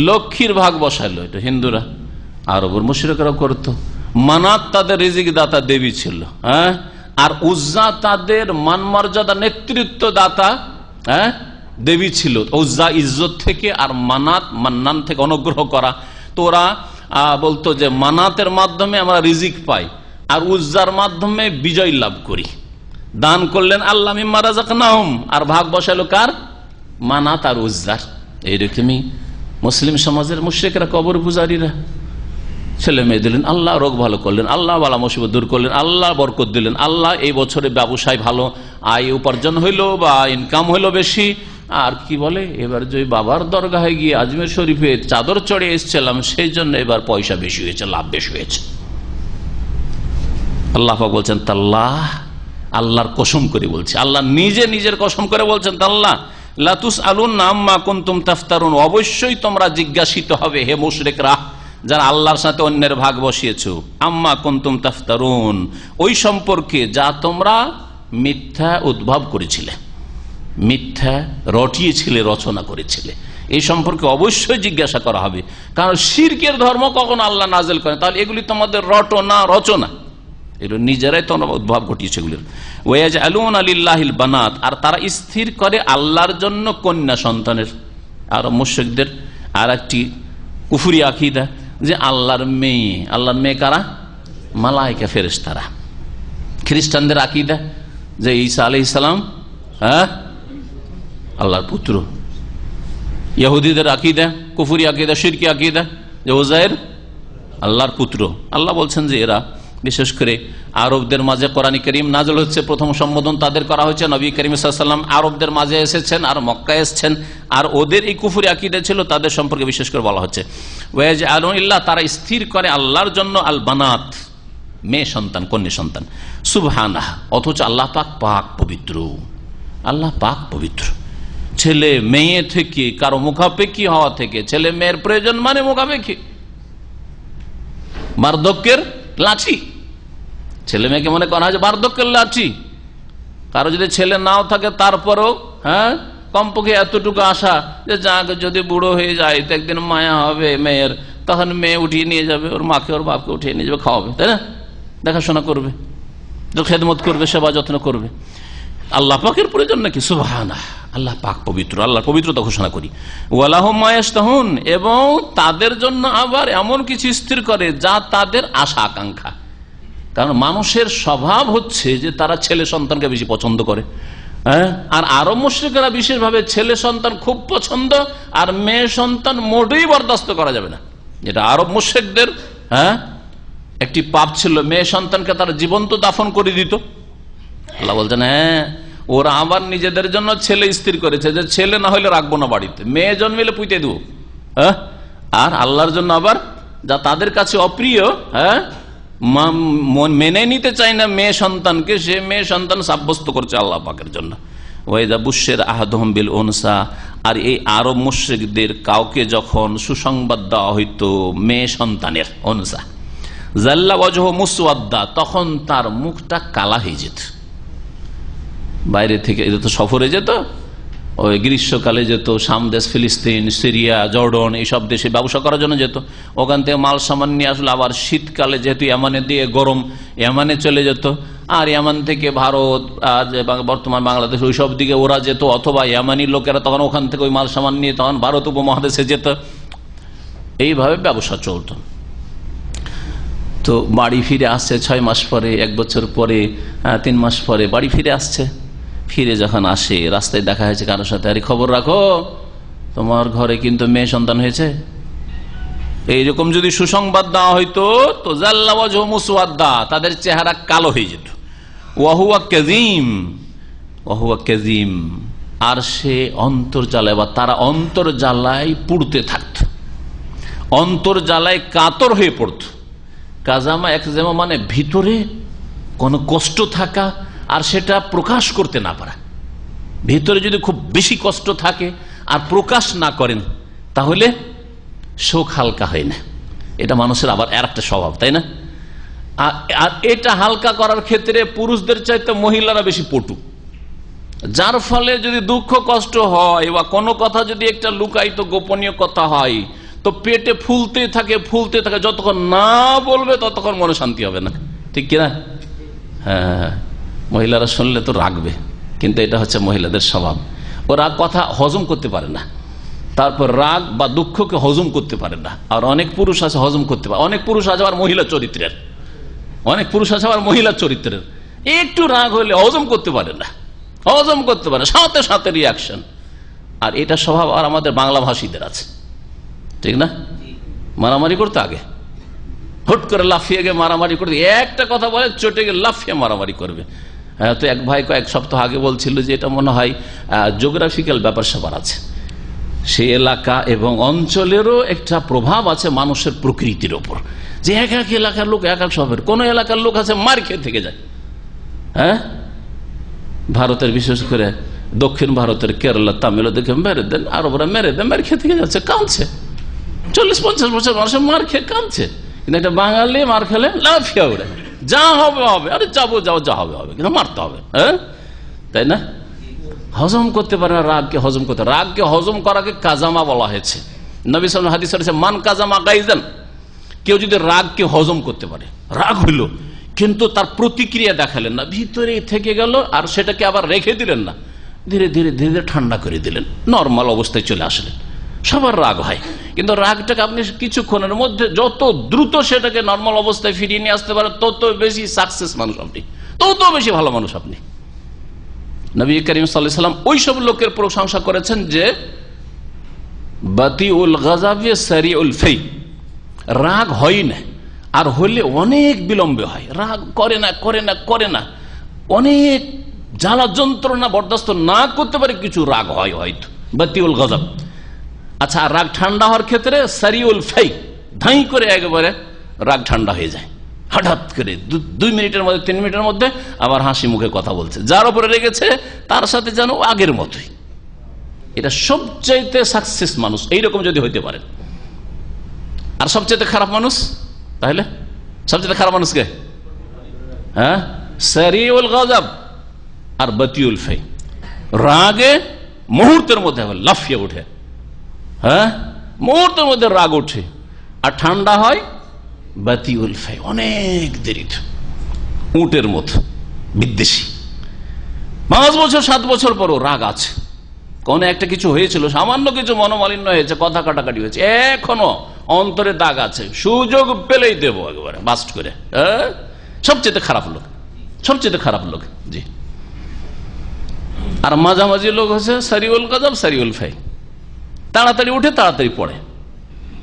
লক্ষ্মীর ভাগ বসাইলো, এটা হিন্দুরা। আরবের মুশরিকরা করতো। মানাত তাদের রিজিক দাতা দেবী ছিল, আর উজ্জা তাদের মান মর্যাদা নেতৃত্ব দাতা দেবী ছিল। উজ্জা ইজ্জত থেকে আর মানাত মান্নান থেকে অনুগ্রহ করা। তোরা বলতো যে মানাতের মাধ্যমে আমরা রিজিক পাই আর উজ্জার মাধ্যমে বিজয় লাভ করি। দান করলেন আল্লাহ মিম্মা রাযাকনাহুম, আর ভাগ বসাইলো কার? মানাত আর উজ্জার। এইরকমই মুসলিম সমাজের মুশরিকরা, কবর পূজারীরা, ছেলে মেয়ে দিলেন, আল্লাহ রোগ ভালো করলেন, আল্লাহ বালা মুসিবত দূর করলেন, আল্লাহ বরকত দিলেন, আল্লাহ এই বছরে ব্যবসায় ভালো আয় উপার্জন হইলো বা ইনকাম হইলো বেশি। আর কি বলে, এবার যে বাবার দরগাহে গিয়ে আজমের শরীফে চাদর চড়ে এসেছিলাম সেই জন্য এবার পয়সা বেশি হয়েছে, লাভ বেশি হয়েছে। আল্লাহ পাক বলছেন তাল্লাহ, আল্লাহর কসম করে বলছে, আল্লাহ নিজে নিজের কসম করে বলছেন তাল্লাহ লা তুসআলুনা আম্মা কুনতুম তাফতারুন, অবশ্যই তোমরা জিজ্ঞাসিত হবে হে মুশরিকরা যারা আল্লাহর সাথে অন্যের ভাগ বসিয়েছো, আম্মা কুনতুম তাফতারুন, ওই সম্পর্কে যা তোমরা মিথ্যা উদ্ভব করেছিলে, মিথ্যা রটিয়েছিলে, রচনা করেছিলে, এই সম্পর্কে অবশ্যই জিজ্ঞাসা করা হবে। কারণ শিরকের ধর্ম কখনো আল্লাহ নাযিল করেন, তাহলে এগুলি তোমাদের রটনা, রচনা, এগুলো নিজেরাই তোমরা উদ্ভব ঘটিয়েছে এগুলির। ওয়াজআলুনা লিল্লাহিল বানাত, আর তারা স্থির করে আল্লাহর জন্য কন্যা সন্তানের। আর মুশরিকদের আর একটি কুফরি আকীদা, যে আল্লাহর মেয়ে কারা? মালায়েকা, ফেরেশতারা। খ্রিস্টানদের আকীদা যে ঈসা আলাইহিস সালাম আল্লাহর পুত্র। ইহুদিদের আকীদা, কুফরি আকীদা, শিরকি আকীদা যে উযায়ের আল্লাহর পুত্র। আল্লাহ বলছেন যে এরা, বিশেষ করে আরবদের মাঝে কোরআন কারীম নাযিল হচ্ছে, প্রথম সম্বোধন তাদের করা হয়েছে। নবী করিম সাল্লাল্লাহু আলাইহি ওয়াসাল্লাম আরবদের মাঝে এসেছেন আর মক্কায় এসেছেন, আর ওদের এই কুফরি আকীদা ছিল, তাদের সম্পর্কে বিশেষ করে বলা হচ্ছে ওয়াজআলুনিল্লাহ, তারা স্থির করে আল্লাহর জন্য আল বানাত, মেয়ে সন্তান, কন্যা সন্তান। সুবহানাহ, অথচ আল্লাহ পাক পবিত্র। আল্লাহ পাক পবিত্র। ছেলে মেয়ে থেকে কারো মুখাপেক্ষী হওয়া থেকে, ছেলে মেয়ের প্রয়োজন মানে মুখাপেক্ষী, বার্ধক্যের লাঠি। ছেলে মেয়েকে মনে করা হয় যে বার্ধক্যের লাঠি। কারো যদি ছেলে নাও থাকে তারপরেও কমপক্ষে এতটুকু আশা যে যাকে যদি বুড়ো হয়ে যায় তো একদিন মায়া হবে মেয়ের, তখন মেয়ে উঠিয়ে নিয়ে যাবে, ওর মাকে ওর বাপকে উঠিয়ে নিয়ে যাবে, খাওয়াবে, তাই না? দেখাশোনা করবে, খেদমত করবে, সেবা যত্ন করবে। আল্লাহ পাকের প্রয়োজন নাকি? সুবহানাহ, আল্লাহ পাক পবিত্র। আল্লাহর পবিত্রতা ঘোষণা করি। ওয়ালাহুম মা ইয়াশতাহুন, এবং তাদের জন্য আবার এমন কিছু স্থির করে যা তাদের আশা আকাঙ্ক্ষা। কারণ মানুষের স্বভাব হচ্ছে যে তারা ছেলে সন্তানকে বেশি পছন্দ করে। আর আরব মুশরিকরা বিশেষভাবে ছেলে সন্তান খুব পছন্দ, আর মেয়ে সন্তান মোটেই বরদাস্ত করা যাবে না। যেটা আরব মুশরিকদের একটি পাপ ছিল, মেয়ে সন্তানকে তারা জীবন্ত দাফন করে দিত। আল্লাহ বলছেন ওরা আবার নিজেদের জন্য ছেলে স্থির করেছে যে ছেলে না হলে রাখবো না বাড়িতে, মেয়ে জন্মিলে পুঁতে দেবো। আর আল্লাহর জন্য আবার যা তাদের কাছে অপ্রিয়, মেনে নিতে চায় না মেয়ে সন্তানকে, সে মেয়ে সন্তান সাব্যস্ত করছে আল্লাহ পাকের জন্য। ওয়াইদা বুশশির আহাদুহুম বিল উনসা, আর এই আরব মুশরিকদের কাউকে যখন সুসংবাদ দেওয়া হইতো মেয়ে সন্তানের, উনসা, জাল্লা ওয়াজহু মুসওয়াদ্দা, তখন তার মুখটা কালা হয়ে যেত। বাইরে থেকে তো সফরে যেত, ওই গ্রীষ্মকালে যেত শাম দেশ, ফিলিস্তিন, সিরিয়া, জর্ডন, এইসব দেশে ব্যবসা করার জন্য যেত। ওখান থেকে মাল সামান নিয়ে আসলে আবার শীতকালে যেহেতু ইয়ামানে দিয়ে গরম, ইয়ামানে চলে যেত। আর ইয়ামান থেকে ভারত, বর্তমান বাংলাদেশ, ওই সব দিকে ওরা যেত, অথবা ইয়ামানি লোকেরা তখন ওখান থেকে ওই মাল সামান নিয়ে তখন ভারত উপমহাদেশে যেত। এইভাবে ব্যবসা চলত। তো বাড়ি ফিরে আসছে 6 মাস পরে, 1 বছর পরে, 3 মাস পরে বাড়ি ফিরে আসছে। ফিরে যখন আসে রাস্তায় দেখা হয়েছে কারোর সাথে, আরে খবর রাখো তোমার ঘরে কিন্তু মেয়ে সন্তান হয়েছে। এইরকম যদি সুসংবাদ দেওয়া হইতো তো জাল্লা ওয়াজহু মুসওয়াদ্দা, তাদের চেহারা কালো হয়ে যেত। ওয়াহুয়া কাযীম, ওয়াহুয়া কাযীম, আর সে অন্তর্জালায়, বা তারা অন্তর্জালায় পুড়তে থাকত, অন্তর্জালায় কাতর হয়ে পড়ত। কাজামা একজামা মানে ভিতরে কোনো কষ্ট থাকা, আর সেটা প্রকাশ করতে না পারা। ভিতরে যদি খুব বেশি কষ্ট থাকে আর প্রকাশ না করেন তাহলে শোক হালকা হয় না। এটা মানুষের আবার আর একটা স্বভাব, তাই না? আর এটা হালকা করার ক্ষেত্রে পুরুষদের চাইতে মহিলারা বেশি পটু, যার ফলে যদি দুঃখ কষ্ট হয় বা কোনো কথা যদি একটা লুকায়িত গোপনীয় কথা হয় তো পেটে ফুলতে থাকে, ফুলতে থাকে, যতক্ষণ না বলবে ততক্ষণ মনে শান্তি হবে না, ঠিক কিনা? হ্যাঁ, মহিলারা শুনলে তো রাখবে, কিন্তু এটা হচ্ছে মহিলাদের স্বভাব। ওরা কথা হজম করতে পারে না, তারপর রাগ বা দুঃখকে হজম করতে পারে না। আর অনেক পুরুষ আছে হজম করতে পারে, অনেক পুরুষ আছে আবার মহিলা চরিত্রের, অনেক পুরুষ আছে আবার মহিলা চরিত্রের, একটু রাগ হলে হজম করতে পারে না, হজম করতে পারে, সাথে সাথে রিয়াকশন। আর এটা স্বভাব আর আমাদের বাংলা ভাষীদের আছে, ঠিক না? মারামারি করতে আগে হুট করে লাফিয়ে গিয়ে মারামারি করতে, একটা কথা বলে চটে গিয়ে লাফিয়ে মারামারি করবে। তো এক ভাই কয়েক সপ্তাহ আগে বলছিল যে এটা মনে হয় জিওগ্রাফিক্যাল ব্যাপার স্যাপার আছে, সেই এলাকা এবং অঞ্চলেরও একটা প্রভাব আছে মানুষের প্রকৃতির ওপর, যে এক এক এলাকার লোক এক এক স্বভাবের। কোন এলাকার লোক আছে মার খেয়ে থেকে যায়, ভারতের বিশেষ করে দক্ষিণ ভারতের কেরালা, তামিল দেখে মেরে দেন, আরবরা মেরে দেন, মেরে খেয়ে থেকে যাচ্ছে, কাঁদছে। 40-50 বছর মানুষের মার খেয়ে কাঁদছে, কিন্তু একটা বাঙালি মার খেলে লাফিয়া উড়ে, যা হবে হবে, আরে যাবো যাও, যা হবে হবে, কিন্তু মারতে হবে, তাই না? হজম করতে পারে না রাগকে হজম করতে। রাগকে হজম করাকে কাজামা বলা হয়েছে। নবী সাল্লাল্লাহু আলাইহি হাদিস আছে, মান কাজামা গাইজান, কেউ যদি রাগকে হজম করতে পারে, রাগ হইল কিন্তু তার প্রতিক্রিয়া দেখালেন না, ভিতরে থেকে গেল, আর সেটাকে আবার রেখে দিলেন না, ধীরে ধীরে ধীরে ধীরে ঠান্ডা করে দিলেন, নর্মাল অবস্থায় চলে আসলেন, সবার রাগ হয়, কিন্তু রাগটাকে আপনি কিছুক্ষণের মধ্যে যত দ্রুত সেটাকে নর্মাল অবস্থায় ফিরিয়ে নিয়ে আসতে পারেন, তত বেশি সাকসেস মানুষ আপনি, তত বেশি ভালো মানুষ আপনি। নবী করিম সাল্লাল্লাহু আলাইহি ওয়াসাল্লাম ওই সব লোকের প্রশংসা করেছেন যে বাতিউল গাযাবি সারিউল ফাই, রাগ হয় না, আর হলে অনেক বিলম্বে হয়। রাগ করে না করে না করে না, অনেক জ্বালা যন্ত্রণা বরদাস্ত না করতে পারে কিছু রাগ হয় হয়তো, বাতিউল গাযাব। আচ্ছা, রাগ ঠান্ডা হওয়ার ক্ষেত্রে সারিউল ফাই, ধাই করে একেবারে রাগ ঠান্ডা হয়ে যায়, হঠাৎ করে 2 মিনিটের মধ্যে 3 মিনিটের মধ্যে আবার হাসি মুখে কথা বলছে, যার উপরে রেগেছে তার সাথে যেন আগের মতোই। এটা সবচাইতে সাকসেস মানুষ এইরকম যদি হইতে পারে। আর সবচাইতে খারাপ মানুষ, তাহলে সবচাইতে খারাপ মানুষ কে? হ্যাঁ, সারিউল গাযাব আর বাতিউল ফাই। রাগে মুহূর্তের মধ্যে লাফিয়ে ওঠে, হ্যাঁ, মুহূর্তের মধ্যে রাগ ওঠে, আর ঠান্ডা হয় বাতিউল ফাই, অনেক দেরিতে, উটের মতো বিদ্বেষী। 5 বছর 7 বছর পরও রাগ আছে, কোন একটা কিছু হয়েছিল, সামান্য কিছু মনোমালিন্য হয়েছে, কথা কাটাকাটি হয়েছে, এখনো অন্তরে দাগ আছে, সুযোগ পেলেই দেবো একেবারে বাস্ট করে। সবচেয়ে খারাপ লোক, সবচেয়ে খারাপ লোক। জি। আর মাঝামাঝি লোক হচ্ছে সারিউল গাযাব সারিউল ফাই, তাড়াতাড়ি উঠে তাড়াতাড়ি পড়ে,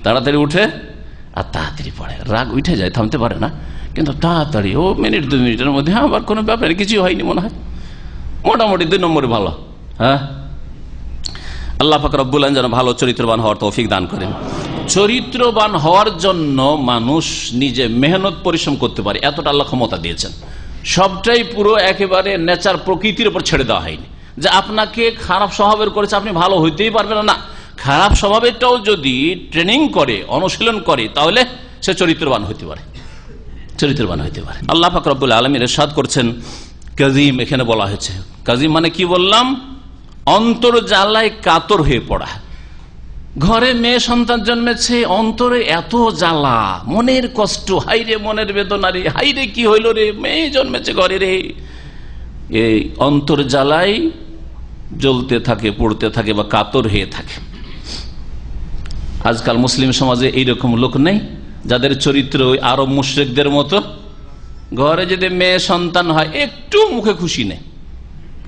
তাড়াতাড়ি উঠে আর তাড়াতাড়ি পড়ে। রাগ উঠে যায়, থামতে পারে না, কিন্তু তাড়াতাড়ি ও মিনিট 2 মিনিটের মধ্যে আবার কোনো ব্যাপারে কিছু হয়নি মনে হয়, মোটামুটি 2 নম্বরে ভালো। হ্যাঁ, আল্লাহ পাক রব্বুল আলামিন যেন ভালো চরিত্রবান হওয়ার তৌফিক দান করেন। চরিত্রবান হওয়ার জন্য মানুষ নিজে মেহনত পরিশ্রম করতে পারে, এতটা আল্লাহ ক্ষমতা দিয়েছেন। সবটাই পুরো একেবারে নেচার প্রকৃতির উপর ছেড়ে দেওয়া হয়নি যে আপনাকে খারাপ স্বভাবের করেছে আপনি ভালো হইতেই পারবেন না। খারাপ স্বভাবেরটাও যদি ট্রেনিং করে, অনুশীলন করে, তাহলে সে চরিত্রবান হইতে পারে, চরিত্রবান হইতে পারে। আল্লাহ পাক রব্বুল আলামিন ইরশাদ করছেন কাযীম, এখানে বলা হয়েছে কাযীম মানে কি বললাম, অন্তর জ্বালায় কাতর হয়ে পড়া। ঘরে মেয়ে সন্তান জন্মেছে, অন্তরে এত জ্বালা, মনের কষ্ট, হাইরে মনের বেদনা রে, হাইরে কি হইল রে, মেয়ে জন্মেছে ঘরে রে, এই অন্তর জ্বালায় জ্বলতে থাকে, পড়তে থাকে বা কাতর হয়ে থাকে। আজকাল মুসলিম সমাজে এইরকম লোক নেই যাদের চরিত্র আরব মুশরিকদের মতো? ঘরে যদি মেয়ে সন্তান হয় একটু মুখে খুশি নেই,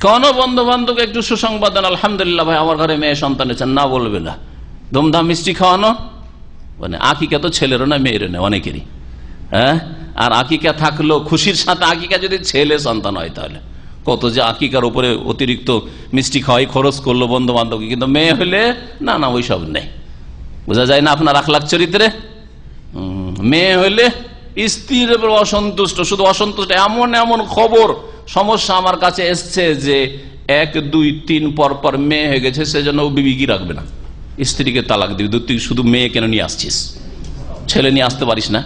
কোন বন্ধু বান্ধব একটু সুসংবাদ দেন, আলহামদুলিল্লাহ ভাই আমার ঘরে মেয়ে সন্তান এসেছেন, না বলবে না, ধুমধাম মিষ্টি খাওয়ানো, মানে আকিকা তো ছেলেরও না মেয়েরও না, অনেকেরই। হ্যাঁ, আর আকিকা থাকলো খুশির সাথে, আকিকা যদি ছেলে সন্তান হয় তাহলে কত যে আকিকার উপরে অতিরিক্ত মিষ্টি খাওয়াই খরচ করলো বন্ধু বান্ধবকে, কিন্তু মেয়ে হলে না না ওই সব নেই। বোঝা যায় না আপনার আখলাক চরিত্রে? মেয়ে হইলে স্ত্রীর উপর অসন্তুষ্ট, শুধু অসন্তুষ্ট, এমন এমন খবর সমস্যা আমার কাছে এসছে যে 1 2 3 পর পর মেয়ে হয়ে গেছে, সেজন্য ও বিবি কি রাখবে না, স্ত্রীকে তালাক দিবি, তুই শুধু মেয়ে কেন নিয়ে আসছিস, ছেলে নিয়ে আসতে পারিস না?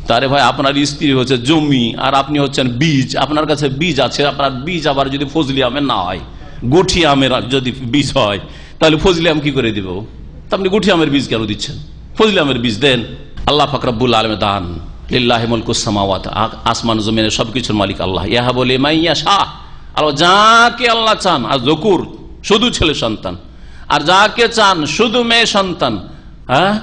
তারে ভাই আপনার স্ত্রী হচ্ছে জমি আর আপনি হচ্ছেন বীজ, আপনার কাছে বীজ আছে, আপনার বীজ আবার যদি ফজলি আমের না হয়, গুঠি আমের যদি বীজ হয়, তাহলে ফজলি আম কি করে দিব? তা আপনি গুঠি আমের বীজ কেন দিচ্ছেন? ফজলি আমের বীজ দেন। আল্লাহ পাক রব্বুল আলামিন দান, লিল্লাহি মুলকুস সামাওয়াত, আসমান জমিনের সবকিছুর মালিক আল্লাহ। ইয়াহাবু লিমান ইয়াশা, আল্লাহ যাকে আল্লাহ চান, আর যকুর শুধু ছেলে সন্তান, আর যাকে চান শুধু মেয়ে সন্তান, হ্যাঁ,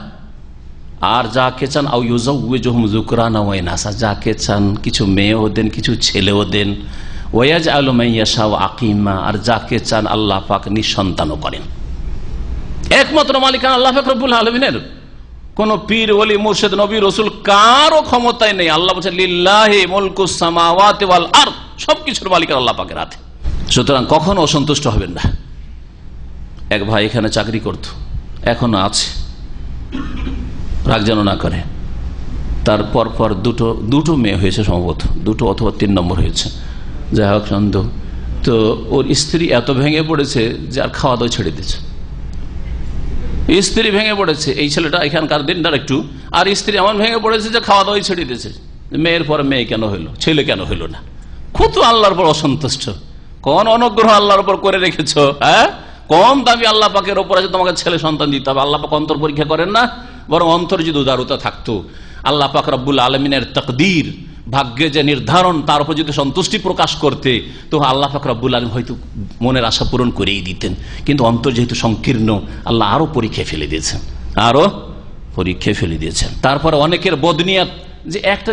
আর যাকে চান আও ইউযাউযুহুম যুকরানা ওয়া ইনাসা, যাকে চান কিছু মেয়েও দেন কিছু ছেলেও দেন, ওয়ায়াজআলু মান ইয়াশাউ আকিমা, আর যাকে চান আল্লাহ পাক নিঃসন্তানও করেন। একমাত্র মালিকানা আল্লাহ পাক রব্বুল আলামিনের, কোন পীর ওলি মুর্শিদ নবী রাসূল কারো ক্ষমতায় নেই। আল্লাহ বলেন লিল্লাহি মুলকুস সামাওয়াতি ওয়াল আরদ, সবকিছুর মালিকানা আল্লাহ পাকের হাতে। সুতরাং কখনো অসন্তুষ্ট হবেন না। এক ভাই এখানে চাকরি করত, এখনো আছে, রাগ যেন না করে। তার পর দুটো মেয়ে হয়েছে, সম্ভবত 2 অথবা 3 নম্বর হয়েছে, যাই হোক সন্দেহ। তো ওর স্ত্রী এত ভেঙে পড়েছে যে আর খাওয়া দাওয়া ছেড়ে দিয়েছে। স্ত্রী ভেঙে পড়েছে, এই ছেলেটা এখানকার দিনটার একটু, আর স্ত্রী এমন ভেঙে পড়েছে যে খাওয়া দাওয়াই ছেড়ে দিয়েছে। মেয়ের পর মেয়ে কেন হইলো, ছেলে কেন হইলো না? কত আল্লাহর পর অসন্তুষ্ট, কোন অনুগ্রহ আল্লাহর উপর করে রেখেছো? হ্যাঁ, কম দামি আল্লাহ পাকের ওপর আছে তোমাকে ছেলে সন্তান দিতে হবে। আল্লাহ পাক অন্তর পরীক্ষা করেন না, বরং অন্তর যদি উদারতা থাকতো, আল্লাহ পাক রব্বুল আলামিনের তাকদীর ভাগ্যে যে নির্ধারণ তার উপর যদি সন্তুষ্টি প্রকাশ করতে, তো আল্লাহ পাক রব্বুল আলামিন হয়তো মনের আশা পূরণ করেই দিতেন। কিন্তু অন্তর যেহেতু সংকীর্ণ, আল্লাহ আরো পরীক্ষায় ফেলে দিয়েছেন, আরো পরীক্ষায় ফেলে দিয়েছেন। তারপরে অনেকের বদনিয়াত, যে একটা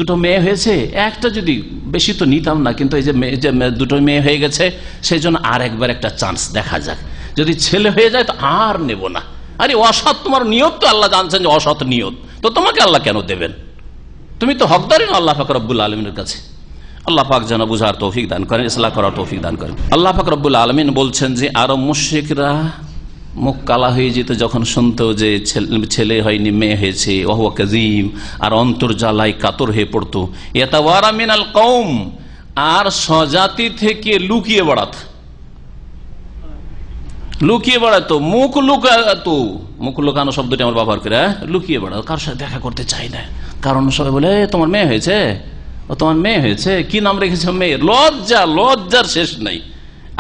দুটো মেয়ে হয়েছে, একটা যদি, বেশি তো নিতাম না, কিন্তু এই যে দুটো মেয়ে হয়ে গেছে, সেই জন্য আর একবার একটা চান্স দেখা যাক, যদি ছেলে হয়ে যায় তো আর নেব না। আরে অসৎ তোমার নিয়ত, তো আল্লাহ জানছেন যে অসৎ নিয়ত, তো তোমাকে আল্লাহ কেন দেবেন? তুমি তো হকদারই না আল্লাহ পাক রব্বুল আলমিনের কাছে। আল্লাহ পাক যেন বুঝার তৌফিক দান করেন, ইসলাহ করার তৌফিক দান করেন। আল্লাহ পাক রব্বুল আলমিন বলছেন যে আরব মুশরিকরা মুখ কালা হয়ে যেত যখন শুনতো যে ছেলে হয়নি, মেয়ে হয়েছে, ওহুয়া কাযীম, আর অন্তর জ্বালায় কাতর হয়ে পড়তো। ইয়াতাওয়ারা মিনাল কওম, আর স্বজাতি থেকে লুকিয়ে বেড়াতো, লুকিয়ে বেড়াতো, মুখ লুকাতো। মুখ লুকানো শব্দটি আমার ব্যবহার করে, লুকিয়ে বেড়াতো, কারোর সাথে দেখা করতে চাই না। কারণ সবাই বলে তোমার মেয়ে হয়েছে, ও তোমার মেয়ে হয়েছে, কি নাম রেখেছে মেয়ের? লজ্জা, লজ্জার শেষ নাই।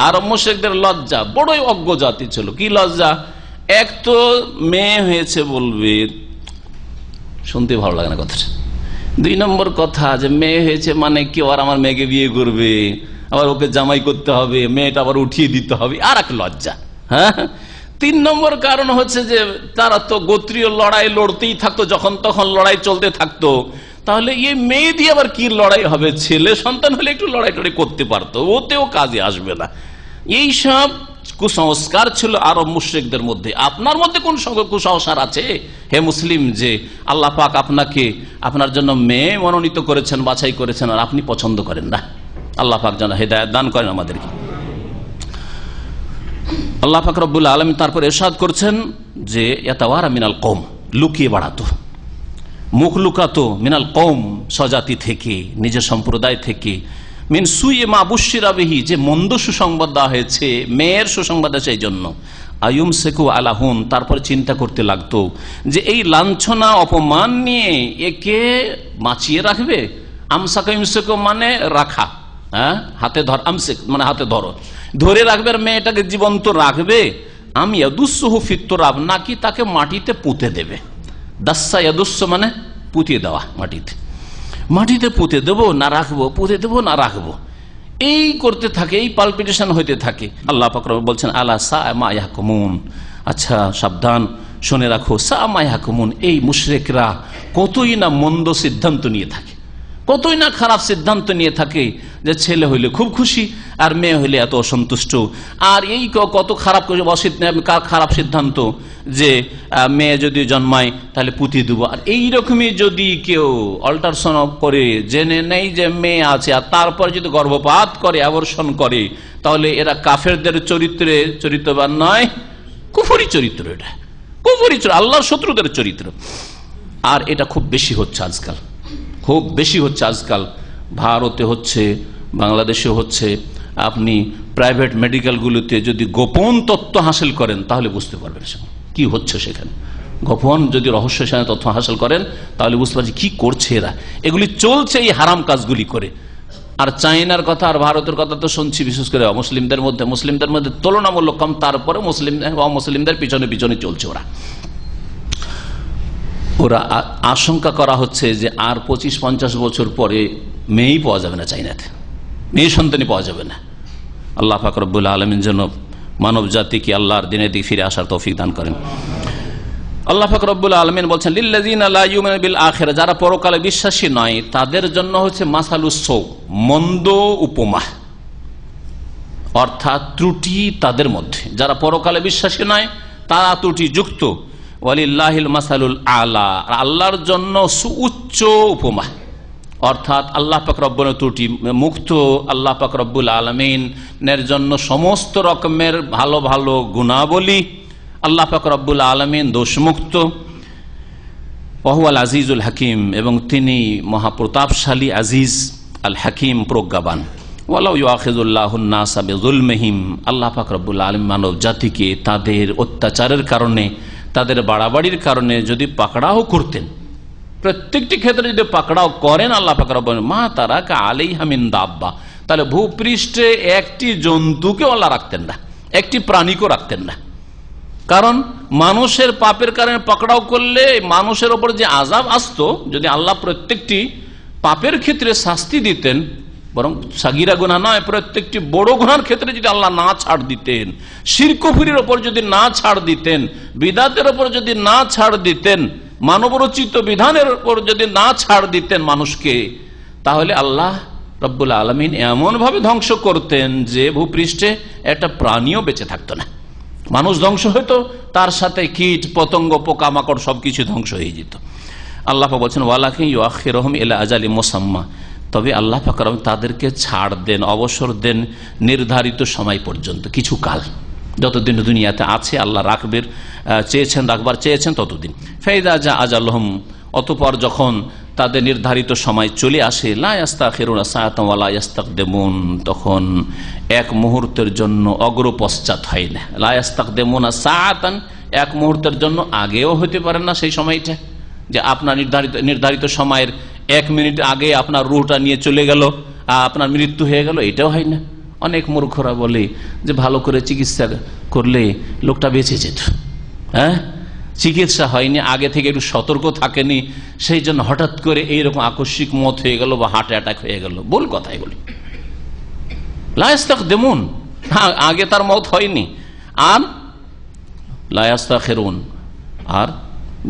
আর মুশরিকদের লজ্জা বড়ই অজ্ঞ জাতি ছিল। কি লজ্জা? এক তো মেয়ে হয়েছে বলবে, শুনতে ভালো লাগে না কথাটা। 2 নম্বর কথা, যে মেয়ে হয়েছে মানে কেউ আর আমার মেয়েকে বিয়ে করবে, আবার ওকে জামাই করতে হবে, মেয়েটা আবার উঠিয়ে দিতে হবে, আর এক লজ্জা। হ্যাঁ, 3 নম্বর কারণ হচ্ছে যে তারা তো গোত্রীয় লড়াই লড়তেই থাকতো, যখন তখন লড়াই চলতে থাকতো। তাহলে এই মেয়ে দিয়ে আবার কি লড়াই হবে? ছেলে সন্তান হলে একটু লড়াই টড়াই করতে পারতো, ওতেও কাজে আসবে না। এইসব কুসংস্কার ছিল আরব মুশরিকদের মধ্যে। আপনার মধ্যে কোন কুসংস্কার আছে হে মুসলিম, যে আল্লাহ পাক আপনাকে, আপনার জন্য মেয়ে মনোনীত করেছেন, বাছাই করেছেন, আর আপনি পছন্দ করেন না? আল্লাহ পাক যেন হেদায়েত দান করেন আমাদেরকে। আল্লাহ পাক রব্বুল আলামিন তারপর ইরশাদ করছেন যে ইয়াতাওয়ারা মিনাল কওম, লুকিয়ে বেড়াতো, মুখ লুকাতো, মিনাল কওম, স্বজাতি থেকে, নিজের সম্প্রদায় থেকে, মিন সুইয়ে মা বুশিরা বিহি, যে মন্দ সুসংবাদ দেওয়া হয়েছে, মেয়ের সুসংবাদ আছে এই জন্য। আয়ুমসিকু আলাহুন, তারপর চিন্তা করতে লাগতো যে এই লাঞ্ছনা অপমান নিয়ে একে বাঁচিয়ে রাখবে। আমসাকা ইমসিকু মানে রাখা, হ্যাঁ, হাতে ধর, আমসিক মানে হাতে ধরো, ধরে রাখবে, আর মেয়েটাকে জীবন্ত রাখবে। আমি ইয়াদুসহু ফিত তুরাব, নাকি তাকে মাটিতে পুঁতে দেবে। দাস্সা ইয়াদুস মানে পুঁতিয়ে দেওয়া, মাটিতে, মাটিতে পুঁতে দেবো না রাখবো, পুঁতে দেবো না রাখবো, এই করতে থাকে, এই পালপিটেশন হইতে থাকে। আল্লাহ পাক বলছেন আলা সা মা ইয়াহকুমুন, আচ্ছা সাবধান, শুনে রাখো, সা মা ইয়াহকুমুন, এই মুশরিকরা কতই না মন্দ সিদ্ধান্ত নিয়ে থাকে, কতই না খারাপ সিদ্ধান্ত নিয়ে থাকে, যে ছেলে হইলে খুব খুশি আর মেয়ে হইলে এত অসন্তুষ্ট। আর এই কত খারাপ খারাপ সিদ্ধান্ত, যে মেয়ে যদি জন্মায় তাহলে পুঁতি দেবো। আর এইরকমই যদি কেউ অল্টারসন করে, জেনে নেই যে মেয়ে আছে, আর তারপর যদি গর্ভপাত করে, অ্যাবর্শন করে, তাহলে এরা কাফেরদের চরিত্রে চরিত্রবান নয়, কুফরি চরিত্র, এটা কুফরি চরিত্র, আল্লাহর শত্রুদের চরিত্র। আর এটা খুব বেশি হচ্ছে আজকাল, খুব বেশি হচ্ছে আজকাল। ভারতে হচ্ছে, বাংলাদেশে হচ্ছে। আপনি প্রাইভেট মেডিকেলগুলোতে যদি গোপন তথ্য হাসিল করেন তাহলে বুঝতে পারবেন কি হচ্ছে সেখানে। গোপন যদি রহস্য তথ্য হাসিল করেন তাহলে বুঝতে পারছি কি করছে এরা। এগুলি চলছে এই হারাম কাজগুলি করে। আর চায়নার কথা আর ভারতের কথা তো শুনছি, বিশেষ করে মুসলিমদের মধ্যে তুলনামূলক কম, তারপরে মুসলিমদের পিছনে পিছনে চলছে ওরা। আশঙ্কা করা হচ্ছে যে আর 25-50 বছর পরে মেয়েই পাওয়া যাবে না চাইনাতে, মেয়ে সন্তানই পাওয়া যাবে না। আল্লাহ পাক রব্বুল আলামিন যেন মানব জাতিকে আল্লাহর দিনের দিকে ফিরে আসার তৌফিক দান করেন। আল্লাহ পাক রব্বুল আলামিন বলছেন লিল্লাযিনা লা ইউমিনুনা বিল আখিরা, যারা পরকালে বিশ্বাসী নয় তাদের জন্য হচ্ছে মাসালুস সৌ, মন্দ উপমা, অর্থাৎ ত্রুটি তাদের মধ্যে। যারা পরকালে বিশ্বাসী নয় তারা ত্রুটি যুক্ত। ওয়ালিল্লাহিল মাসালুল আলা, আল্লাহর জন্য সুউচ্চ উপমা, অর্থাৎ আল্লাহ পাক রব্বুল ত্রুটি মুক্ত। আল্লাহ পাক রব্বুল আলামিনের জন্য সমস্ত রকমের ভালো ভালো গুণাবলী। আল্লাহ পাক রব্বুল আলামিন দোষমুক্ত। ওয়াহুয়াল আজিজুল হাকিম, এবং তিনি মহাপ্রতাপশালী, আজিজ, আল হাকিম, প্রজ্ঞাবান। ওয়ালাউ ইউআখিযুল্লাহুন নাসা বিযুলমিহিম, আল্লাহ পাক রব্বুল আলামিন মানব জাতিকে তাদের অত্যাচারের কারণে, তাদের বাড়াবাড়ির কারণে যদি পাকড়াও করতেন, প্রত্যেকটি ক্ষেত্রে যদি পাকড়াও করেন আল্লাহ পাক রব্বুল মা তারাকা আলাইহা মিন দাব্বা, তাহলে ভূপৃষ্ঠে একটি জন্তুকে আল্লাহ রাখতেন না, একটি প্রাণীকেও রাখতেন না। কারণ মানুষের পাপের কারণে পাকড়াও করলে মানুষের ওপর যে আযাব আসতো, যদি আল্লাহ প্রত্যেকটি পাপের ক্ষেত্রে শাস্তি দিতেন, বরং সাগিরা গুনাহ নয়, প্রত্যেকটি বড় গুনার ক্ষেত্রে যদি আল্লাহ না ছাড় দিতেন, শিরক কুফরির ওপর যদি না ছাড় দিতেন, বিদআতের ওপর যদি না ছাড় দিতেন, মানবরচিত বিধানের ওপর যদি না ছাড় দিতেন মানুষকে, তাহলে আল্লাহ রব্বুল আলামিন এমন ভাবে ধ্বংস করতেন যে ভূপৃষ্ঠে একটা প্রাণীও বেঁচে থাকতো না। মানুষ ধ্বংস হইতো, তার সাথে কীট পতঙ্গ পোকামাকড় সবকিছু ধ্বংস হয়ে যেত। আল্লাহ পাক বলছেন ওয়ালাকিন ইউআখিরুহুম ইলা আজালিম মুসাম্মা, তবে আল্লাহ পাক তাদেরকে ছাড় দেন, অবসর দেন নির্ধারিত সময় পর্যন্ত, কিছু কাল, যতদিন দুনিয়াতে আছে আল্লাহ রাখবার চেয়েছেন ততদিন। ফাইদা যা আজালহুম, অতঃপর যখন তাদের নির্ধারিত সময় চলে আসে, লা ইস্তাখিরুনা সাআতান ওয়া লা ইস্তাকদিমুন, তখন এক মুহূর্তের জন্য অগ্রপশ্চাৎ হয় না। লা ইস্তাকদিমুনা সাআতান, এক মুহূর্তের জন্য আগেও হতে পারে না সেই সময়টা, যে আপনার নির্ধারিত সময়ের 1 মিনিট আগে আপনার রুহটা নিয়ে চলে গেল, আপনার মৃত্যু হয়ে গেল, এটাও হয় না। অনেক মূর্খরা বলে যে ভালো করে চিকিৎসা করলে লোকটা বেঁচে যেত। হ্যাঁ, চিকিৎসা হয়নি, আগে থেকে একটু সতর্ক থাকেনি, সেই জন্য হঠাৎ করে এইরকম আকস্মিক মত হয়ে গেল বা হার্ট অ্যাটাক হয়ে গেল। ভুল কথা এগুলি। লা ইস্তাকদিমুন, আগে তার মত হয়নি। আর লা ইস্তাখিরুন, আর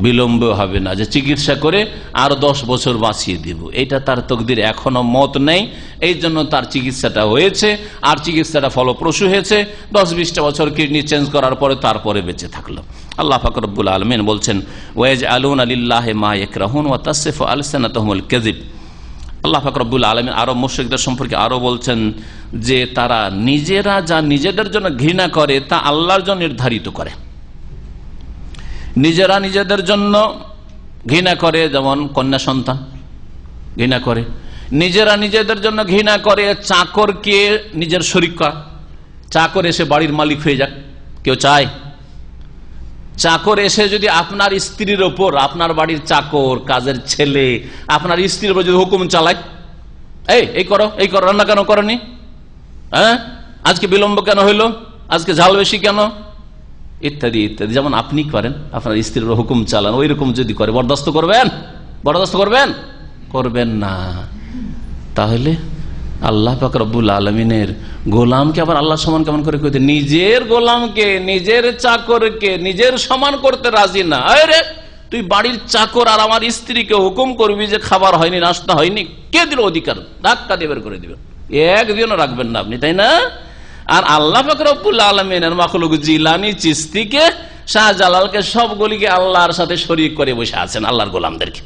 বিলম্ব হবে না যে চিকিৎসা করে আর 10 বছর বাঁচিয়ে দিব, এটা তার তকদির এখনো মত নেই। এই জন্য তার চিকিৎসাটা হয়েছে, আর চিকিৎসাটা ফলপ্রসূ হয়েছে। 10-20টা বছর কিডনি চেঞ্জ করার পরে তারপরে বেঁচে থাকলো। আল্লাহ পাক রব্বুল আলামিন বলছেন ওয়াজআলুনা লিল্লাহি মা ইয়াকরাহুন ওয়া তাসফু আলসানাতুহুমুল কাযিব। আল্লাহ পাক রব্বুল আলামিন আরব মুশরিকদের সম্পর্কে আরো বলছেন যে তারা নিজেরা যা নিজেদের জন্য ঘৃণা করে তা আল্লাহর জন্য নির্ধারিত করে। নিজেরা নিজেদের জন্য ঘৃণা করে, যেমন কন্যা সন্তান ঘৃণা করে। নিজেরা নিজেদের জন্য ঘৃণা করে চাকরকে নিজের শরীক করা, চাকর এসে বাড়ির মালিক হয়ে যাক, কেউ চায়? চাকর এসে যদি আপনার স্ত্রীর ওপর, আপনার বাড়ির চাকর কাজের ছেলে আপনার স্ত্রীর ওপর যদি হুকুম চালায়, এই করো, এই করো, রান্না কেন করনি, হ্যাঁ আজকে বিলম্ব কেন হইলো, আজকে ঝাল বেশি কেন, ইত্যাদি ইত্যাদি, যেমন আপনি করেন, আপনার স্ত্রীর হুকুম চালান, ওই রকম যদি করে বরদাস্ত করবেন? বরদাস্ত করবেন? করবেন না। তাহলে আল্লাহ পাক রব্বুল আলামিনের গোলামকে আবার আল্লাহ সমান কেমন করে করতে? নিজের গোলামকে, নিজের চাকরকে নিজের সমান করতে রাজি না। আরে তুই বাড়ির চাকর আর আমার স্ত্রীকে হুকুম করবি যে খাবার হয়নি, নাস্তা হয়নি, কে দিল অধিকার? ধাক্কা দিয়ে বের করে দিবেন, একদিনও রাখবেন না আপনি, তাই না? আর আল্লাহ পাক রব্বুল আলামিনের মাখলুক জিলানী, চিশতিকে, শাহজালালকে সবগুলিকে আল্লাহর সাথে শরীক করে বসে আছেন। আল্লাহর গোলামদেরকে,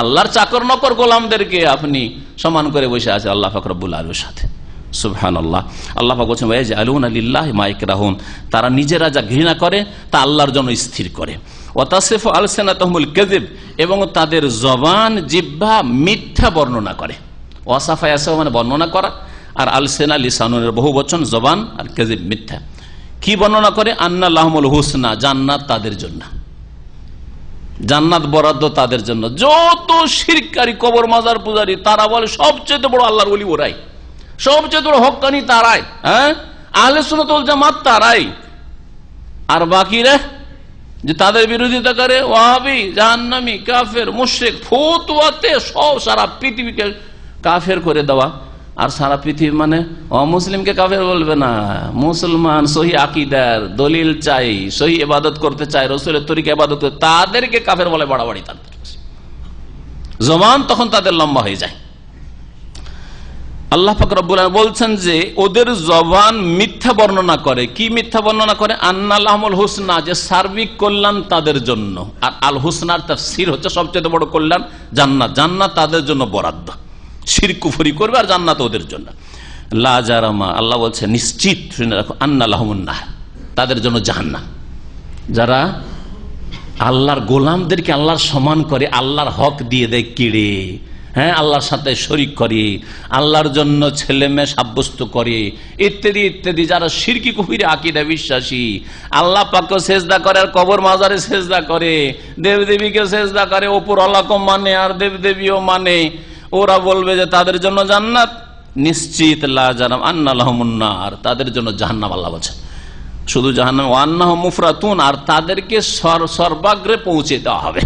আল্লাহর চাকর নকর গোলামদেরকে আপনি সমান করে বসে আছেন আল্লাহ পাক রব্বুল আলামিনের সাথে। সুবহানাল্লাহ। আল্লাহ পাক বলেছেন ওয়াজআলুনা লিল্লাহি মা ইয়াকরাহুন, তারা নিজেরা যা ঘৃণা করে তা আল্লাহর জন্য স্থির করে। ওয়া তাসিফু আলসানাতুহুমুল কাযিব, এবং তাদের জবান জিহ্বা মিথ্যা বর্ণনা করে। ওয়াসাফা ইয়াসাফ মানে বর্ণনা করা, আর আলসেনা লিসানুনের বহু বচন, জবান, আর কাযিব মিথ্যা। কি বর্ণনা করে? আন্না লাহুমুল হুসনা, জান্নাত তাদের জন্য, জান্নাত বরাদ্দ তাদের জন্য। যত শিরকারী কবর মাজার পূজারী তারা বলে সবচেয়ে বড় আল্লাহর ওলি ওরাই, সবচেয়ে বড় হক্কানি তারাই, হ্যাঁ আহলে সুন্নাত ওয়াল জামাত তারাই। আর বাকিরা যে তাদের বিরোধিতা করে, ওয়াহাবি, জাহান্নামী, কাফের, মুশরিক, ফতোয়াতে সব সারা পৃথিবীকে কাফের করে দেওয়া। আর সারা পৃথিবী মানে অমুসলিমকে কাফের বলবে না, মুসলমান সহি আকীদার দলিল চাই, সহি ইবাদত করতে চায়, রাসূলের তরিকা ইবাদত করতে, তাদেরকে কাফের বলে বাড়াবাড়ি। তাদের জবান তখন তাদের লম্বা হয়ে যায়। আল্লাহ পাক রব্বুল আলামিন বলছেন যে ওদের জবান মিথ্যা বর্ণনা করে। কি মিথ্যা বর্ণনা করে? আন্না লাহুমুল হুসনা, যে সার্বিক কল্যাণ তাদের জন্য। আর আল হুসনার তাফসীর হচ্ছে সবচেয়ে বড় কল্যাণ জান্নাত, জান্নাত তাদের জন্য বরাদ্দ। শিরক কুফরি করবে আর জান্নাত ওদের জন্য। লা জারামা, আল্লাহ বলছে নিশ্চিত শুনে রাখো, আন্না লাহুমুন নার, তাদের জন্য জাহান্নাম। যারা আল্লাহর গোলামদেরকে আল্লাহর সমান করে, আল্লাহর হক দিয়ে দেয় কেড়ে, হ্যাঁ আল্লাহর সাথে শরীক করে, আল্লাহর জন্য ছেলে মেয়ে সাব্যস্ত করে, ইত্যাদি ইত্যাদি, যারা শিরকি কুফরি আকীদা বিশ্বাসী, আল্লাহ পাককে সেজদা করে আর কবর মাজারে সেজদা করে, দেবদেবীকে সেজদা করে, ওপর আল্লাহকে মানে আর দেবদেবীও মানে, ওরা বলবে যে তাদের জন্য জান্নাত। নিশ্চিত লা জারাম আন্না লাহুমুন নার, তাদের জন্য জাহান্নাম। আল্লাহ বলেছেন শুধু জাহান্নাম, ওয়া আন্নাহুম মুফরাতুন, আর তাদেরকে সর্বাগ্রে পৌঁছে দেওয়া হবে।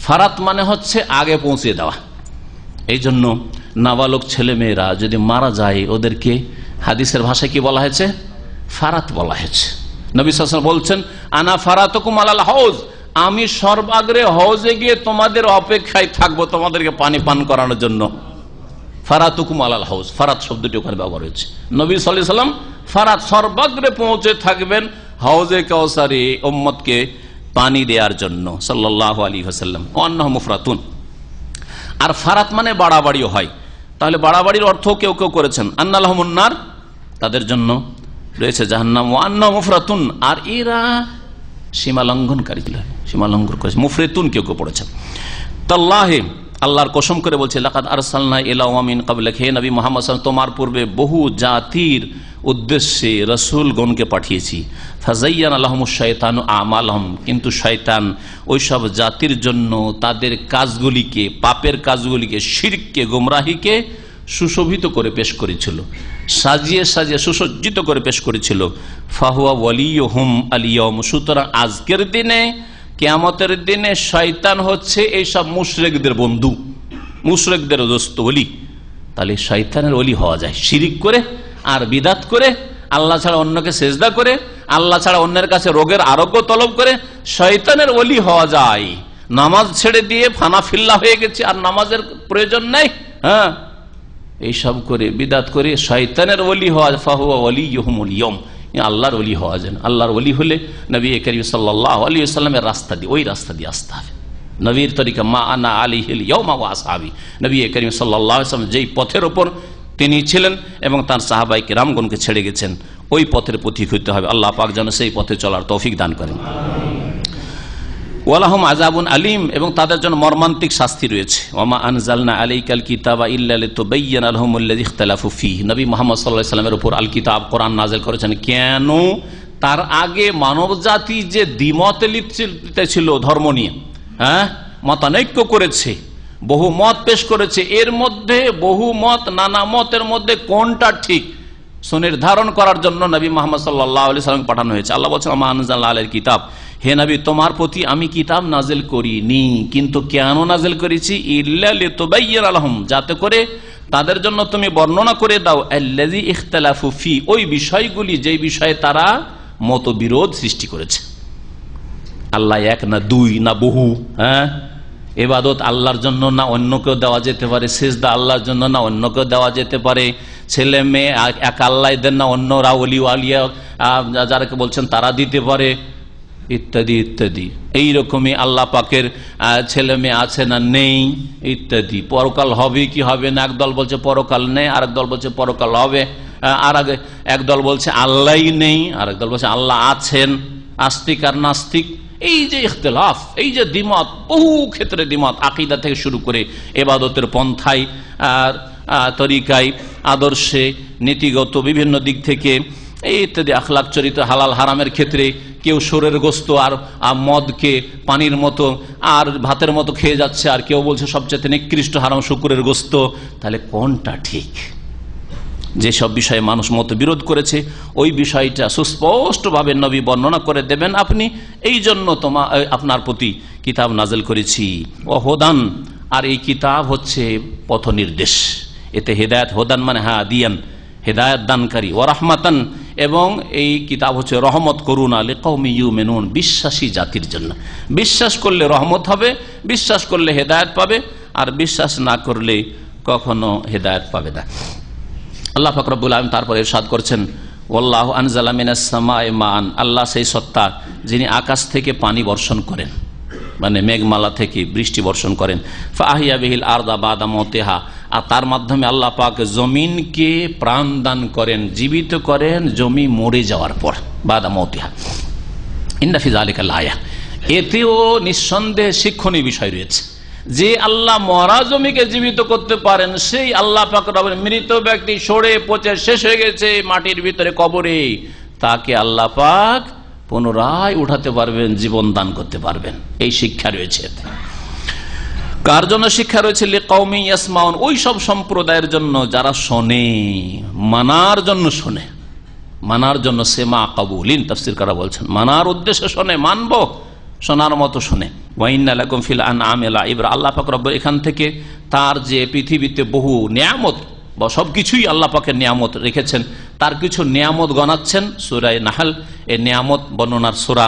ফারাত মানে হচ্ছে আগে পৌঁছে দেওয়া, এই জন্য নাবালক ছেলে মেয়েরা যদি মারা যায় ওদেরকে হাদিসের ভাষায় কি বলা হয়েছে? ফারাত বলা হয়েছে। নবী সাল্লাল্লাহু আলাইহি ওয়াসাল্লাম বলছেন, আনা ফারাতুকুম আলাল হাউজ, আমি সর্বাগ্রে হৌজে গিয়ে তোমাদের অপেক্ষায় থাকবো তোমাদেরকে পানি পান করানোর জন্য। ফারাতুকুম আলাল হাউজ, ফারাত শব্দটি ওখানে ব্যবহার হয়েছে। নবী সাল্লাল্লাহু আলাইহি ওয়াসাল্লাম ফারাত সর্বাগ্রে পৌঁছে থাকবেন হাউজে কাউসারে উম্মতকে পানি দেওয়ার জন্য সাল্লাল্লাহু আলাইহি ওয়াসাল্লাম। অন্নাহু মুফরাতুন, আর ফারাত মানে বাড়াবাড়িও হয়। তাহলে বাড়াবাড়ির অর্থ কেউ কেউ করেছেন আন্নালাহুমুন নার, তাদের জন্য রয়েছে জাহান্নাম, ওয়া আন্নাহু মুফরাতুন, আর এরা সীমা লঙ্ঘনকারী, সীমা লঙ্ঘন করেছে। মুফরিতুন কেউ কেউ পড়েছেন। তাল্লাহি, আল্লাহর কসম করে বলছে, লাকাদ আরসালনা ইলা উমামিন ক্বাবলাক, হে নবী মুহাম্মদ সাল্লাল্লাহু আলাইহি ওয়াসাল্লাম, তোমার পূর্বে বহু জাতির উদ্দেশ্যে রাসূলগণকে পাঠিয়েছি। ফাযায়্যানা লাহুমুশ শাইতানু আমালহুম, কিন্তু শয়তান ওইসব জাতির জন্য তাদের কাজগুলিকে, পাপের কাজগুলিকে, শিরককে, গোমরাহিকে সুশোভিত করে পেশ করেছিল, সাজিয়ে সাজিয়ে সুসজ্জিত করে পেশ করেছিল। ফাহুয়া ওয়ালিয়ুহুম আল ইয়াউম, সুতরাং আজকের দিনে, কিয়ামতের দিনে শয়তান হচ্ছে এইসব মুশরিকদের বন্ধু, মুশরিকদের দোস্ত, ওলি। তাহলে শয়তানের ওলি হওয়া যায় শিরিক করে আর বিদাত করে, আল্লাহ ছাড়া অন্যকে সেজদা করে, আল্লাহ ছাড়া অন্যের কাছে রোগের আরোগ্য তলব করে শয়তানের ওলি হওয়া যায়। নামাজ ছেড়ে দিয়ে ফানাফিল্লা হয়ে গেছে, আর নামাজের প্রয়োজন নেই, হ্যাঁ, এইসব করে বিদাত করে শয়তানের ওলি হওয়া। ফাহুয়া ওয়ালিয়ুহুমুল ইয়াউম, আল্লাহর ওলি হওয়া যায়। আল্লাহর ওলি হলে নবী করিম সাল্লাল্লাহু আলাইহি ওয়াসাল্লামের রাস্তা দিয়ে, ওই রাস্তা দিয়ে আসতে হবে, নবীর তরিকা, মা আনা আলাইহিল ইয়াউমা ওয়া আসহাবি। নবী করিম সাল্লাল্লাহু আলাইহি ওয়াসাল্লাম যেই পথের ওপর তিনি ছিলেন এবং তার সাহাবায়ে কিরামগণকে ছেড়ে গেছেন, ওই পথের পথিক হইতে হবে। আল্লাহ পাক যেন সেই পথে চলার তৌফিক দান করেন। ওয়ালাহুম আযাবুন আলীম, এবং তাদের জন্য মর্মান্তিক শাস্তি রয়েছে। ওয়ামা আনজালনা আলাইকাল কিতাবা ইল্লা লিতুবায়্যিনা লাহুমুল্লাযী ইখতালাফু ফীহি, নবী মুহাম্মদ সাল্লাল্লাহু আলাইহি ওয়াসাল্লামের উপর আল কিতাব, কোরআন নাযিল করেছেন কেন? তার আগে মানব জাতি যে দ্বিমতে লিপ্ত ছিল ধর্ম নিয়ে, হ্যাঁ, মতানৈক্য করেছে, বহু মত পেশ করেছে, এর মধ্যে বহু মত, নানা মতের মধ্যে কোনটা ঠিক সুনির্ধারণ করার জন্য নবী মুহাম্মদ সাল্লাল্লাহু আলাইহি ওয়াসাল্লাম পাঠানো হয়েছে। আল্লাহ বলছেন, ওমা আনজালনা আলাইকাল কিতাব, হে নবী তোমার প্রতি আমি কিতাব নাজিল করিনি, কিন্তু কেন নাজিল করেছি? ইল্লা লিতুবায়্যিনা লাহুম, যাতে করে তাদের জন্য তুমি বর্ণনা করে দাও, আল্লাযী ইখতালাফু ফী, ওই বিষয়গুলি যেই বিষয়ে তারা মতবিরোধ সৃষ্টি করেছে। আল্লাহ এক না দুই না বহু, হ্যাঁ, ইবাদত আল্লাহর জন্য না অন্যকেও দেওয়া যেতে পারে, সিজদা আল্লাহর জন্য না অন্যকেও দেওয়া যেতে পারে, ছেলে মেয়ে এক আল্লাহ দেন না অন্যরা ওলি আলিয়া যারাকে বলছেন তারা দিতে পারে, ইত্যাদি ইত্যাদি। এইরকমই আল্লাহ পাকের ছেলে মেয়ে আছে না নেই ইত্যাদি। পরকাল হবে কি হবে না, একদল বলছে পরকাল নেই, আরেক দল বলছে পরকাল হবে, আর একদল বলছে আল্লাহই নেই, আরেক দল বলছে আল্লাহ আছেন। আস্তিক আর নাস্তিক, এই যে ইখতিলাফ, এই যে দ্বিমত, বহু ক্ষেত্রে দ্বিমত, আকীদা থেকে শুরু করে ইবাদতের পন্থায় আর তরিকায়, আদর্শে, নীতিগত বিভিন্ন দিক থেকে এই ইত্যাদি, আখলাক চরিত্র, হালাল হারামের ক্ষেত্রে কেউ সুরের গোস্ত আর মদকে পানির মতো আর ভাতের মতো খেয়ে যাচ্ছে, আর কেউ বলছে সবচেয়ে নিকৃষ্ট হারাম শুকুরের গোস্ত। তাহলে কোনটা ঠিক? যেসব বিষয়ে মানুষ মতবিরোধ করেছে ওই বিষয়টা সুস্পষ্টভাবে নবী বর্ণনা করে দেবেন আপনি। এই জন্য আপনার প্রতি কিতাব নাজিল করেছি। ও হোদান, আর এই কিতাব হচ্ছে পথ নির্দেশ, এতে হেদায়েত, হোদান মানে হাদিয়ান, হেদায়েত দানকারী, ও রাহমাতান, এবং এই কিতাব হচ্ছে রহমত, করুণা, লিকাউমি ইউমিনুন, বিশ্বাসী জাতির জন্য। বিশ্বাস করলে রহমত হবে, বিশ্বাস করলে হেদায়েত পাবে, আর বিশ্বাস না করলে কখনো হেদায়েত পাবে না। আল্লাহ পাক রব্বুল আলামিন তারপর ইরশাদ করছেন, ওয়াল্লাহু আনজালা মিনাস সামাই মান, আল্লাহ সেই সত্তা যিনি আকাশ থেকে পানি বর্ষণ করেন, মানে মেঘমালা থেকে বৃষ্টি বর্ষণ করেন। ফাহিয়া বিহিল আরদা বাদা মাউতিহা, আর তার মাধ্যমে আল্লাহ পাক জমিনকে প্রাণ দান করেন, জীবিত করেন জমি মরে যাওয়ার পর, বাদা মাউতিহা। ইন্না ফি যালিকা লায়া, এতেও নিঃসন্দেহে শিক্ষণীয় বিষয় রয়েছে যে আল্লাহ মরা জমিকে জীবিত করতে পারেন। সেই আল্লাহ পাক রবের মৃত ব্যক্তি সরে পচে শেষ হয়ে গেছে মাটির ভিতরে কবরে, তাকে আল্লাহ পাক পুনরায় উঠাতে পারবেন, জীবন দান করতে পারবেন। এই শিক্ষা রয়েছে। কার জন্য শিক্ষা রয়েছে? লিকাউমি ইয়াসমাউন, ওই সব সম্প্রদায়ের জন্য যারা শোনে, মানার জন্য শোনে, মানার জন্য। সেমা কাবুলিন, তাফসীরকাররা বলছেন মানার উদ্দেশ্যে শোনে, মানবো, শোনার মতো শোনে। ওয়াইন্না লাকুম ফিল আনআমি লাইবরা। আল্লাহ পাক রব্বুল এখান থেকে তার যে পৃথিবীতে বহু নিয়ামত বা সবকিছুই আল্লাহ পাকের নিয়ামত রেখেছেন, তার কিছু নিয়ামত গণাচ্ছেন। সূরা নাহল এই নিয়ামত বর্ণনার সূরা,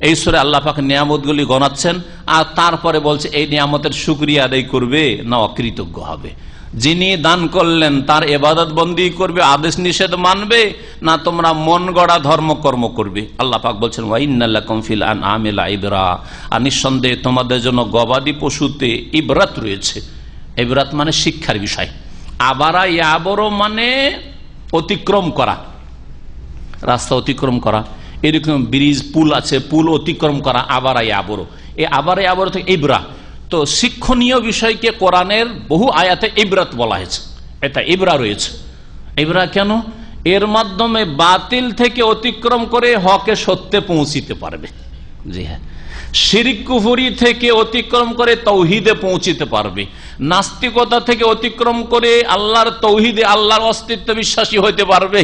এই সূরা আল্লাহ পাক নিয়ামতগুলি গণাচ্ছেন, আর তারপরে বলছে এই নিয়ামতের শুকরিয়া আদায় করবে না অকৃতজ্ঞ হবে। যিনি দান করলেন তার ইবাদত বন্দি করবে, আদেশ নিষেধ মানবে, না তোমরা মন গড়া ধর্মকর্ম করবে। আল্লাহ পাক বলছেন ওয়াইন্না লাকুম ফিল আনআমি লাইবরা, আর নিঃসন্দেহে তোমাদের জন্য গবাদি পশুতে ইবরাত রয়েছে। ইবরাত মানে শিক্ষার বিষয়। আবারা ইয়াবরো মানে অতিক্রম করা, রাস্তা অতিক্রম করা, এরকম ব্রিজ পুল আছে, পুল অতিক্রম করা আবারা ইয়াবরো। এই আবারা ইয়াবরো থেকে ইবরা, তো শিক্ষণীয় বিষয়কে কোরআনের বহু আয়াতে ইবরাত বলা হয়েছে। এটা ইবরা রয়েছে। ইবরা কেন? এর মাধ্যমে বাতিল থেকে অতিক্রম করে হকে সত্যে পৌঁছিতে পারবে। জি হ্যাঁ, শিরক কুফরি থেকে অতিক্রম করে তৌহিদে পৌঁছিতে পারবে, নাস্তিকতা থেকে অতিক্রম করে আল্লাহর তৌহিদে, আল্লাহর অস্তিত্ব বিশ্বাসী হইতে পারবে।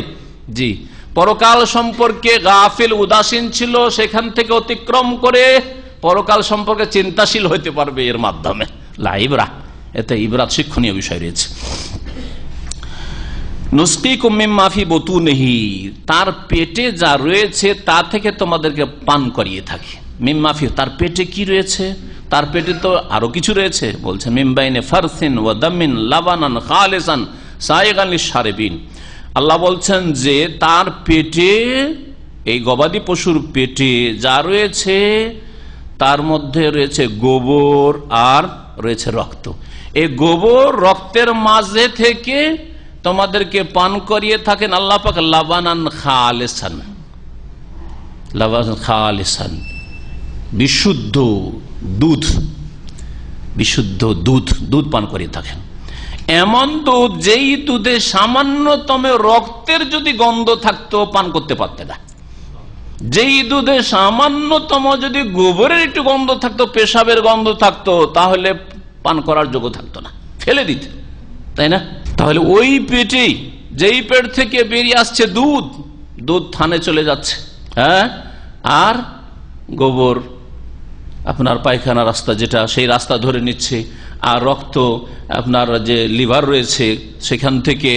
জি, পরকাল সম্পর্কে গাফিল উদাসীন ছিল, সেখান থেকে অতিক্রম করে পরকাল সম্পর্কে চিন্তাশীল হইতে পারবে এর মাধ্যমে। লাইবরা, এতে ইবরাত শিক্ষণীয় বিষয় রয়েছে। নুসকিকুম মিম্মা ফি বুতুনিহি, তার পেটে যা রয়েছে তা থেকে তোমাদেরকে পান করিয়ে থাকি। মিম্মা ফি, তার পেটে কি রয়েছে? তার পেটে তো আরো কিছু রয়েছে, বলছে মিন বাইনে ফারসিন ওয়া দামিন লাবানান খালিসান সাইগান লিশারিবিন। আল্লাহ বলছেন যে তার পেটে, এই গবাদি পশুর পেটে যা রয়েছে তার মধ্যে রয়েছে গোবর আর রয়েছে রক্ত। এই গোবর রক্তের মাঝে থেকে তোমাদেরকে পান করিয়ে থাকেন আল্লাহ পাক লাবানান খালিসান, লাবানান খালিসান, বিশুদ্ধ দুধ, বিশুদ্ধ দুধ, দুধ পান করিয়ে থাকেন। এমন দুধ যেই দুধে সামান্যতম রক্তের যদি গন্ধ থাকতো পান করতে পারতে না, যেই দুধে সামান্যতম যদি গোবরের একটু গন্ধ থাকতো, পেশাবের গন্ধ থাকতো, তাহলে পান করার যোগ্য থাকতো না, ফেলে দিতে, তাই না? তাহলে ওই পেটেই, যেই পেট থেকে বেরিয়ে আসছে দুধ, দুধ থানে চলে যাচ্ছে, হ্যাঁ, আর গোবর আপনার পায়খানা রাস্তা যেটা, সেই রাস্তা ধরে নিচ্ছে, আর রক্ত আপনার যে লিভার রয়েছে সেখান থেকে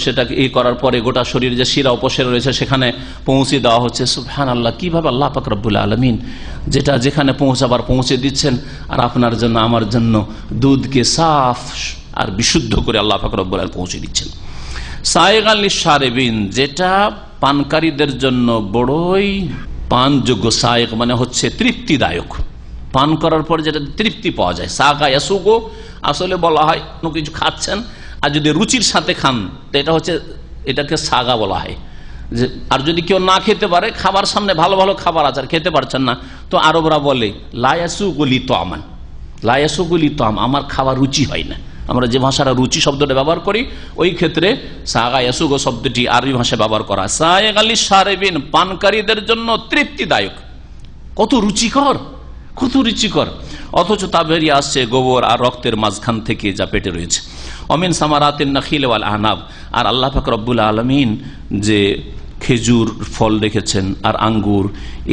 সেটাকে ই করার পরে গোটা শরীরে যে শিরা উপশিরা রয়েছে সেখানে পৌঁছে দেওয়া হচ্ছে। সুবহানাল্লাহ, কিভাবে আল্লাহ পাক রব্বুল আলামিন যেটা যেখানে পৌঁছাবার পৌঁছে দিচ্ছেন, আর আপনার জন্য আমার জন্য দুধকে সাফ আর বিশুদ্ধ করে আল্লাহ পাক রব্বুল আলামিন পৌঁছে দিচ্ছেন। সাইগান লিশারিবিন, যেটা পানকারীদের জন্য বড়ই পানযোগ্য। সায়েক মানে হচ্ছে তৃপ্তিদায়ক, পান করার পর যেটা তৃপ্তি পাওয়া যায়। সাকা ইয়াসুগো আসলে বলা হয় কোনো কিছু খাচ্ছেন আর যদি রুচির সাথে খান তো এটা হচ্ছে, এটাকে সাগা বলা হয়। যে আর যদি কেউ না খেতে পারে, খাবার সামনে ভালো ভালো খাবার আছে আর খেতে পারছেন না, তো আরবরা বলে লায়াসুগুলি তো আমান, লায়াসুগুলি তো আমার খাবার রুচি হয় না। আমরা যে ভাষাটা রুচি শব্দটা ব্যবহার করি ওই ক্ষেত্রে সাগা ইয়াসুগো শব্দটি আরবি ভাষায় ব্যবহার করা। সায়েগ আলী সারেবিন, পানকারীদের জন্য তৃপ্তিদায়ক। কত রুচিকর, কত রুচিকর, অথচ তা বেরিয়ে আসছে গোবর আর রক্তের মাঝখান থেকে যা পেটে রয়েছে। অমিন সামারাতিন নাখিল ওয়াল আহনাব, আর আল্লাহ পাক রব্বুল আলামিন যে খেজুর ফল রেখেছেন আর আঙ্গুর,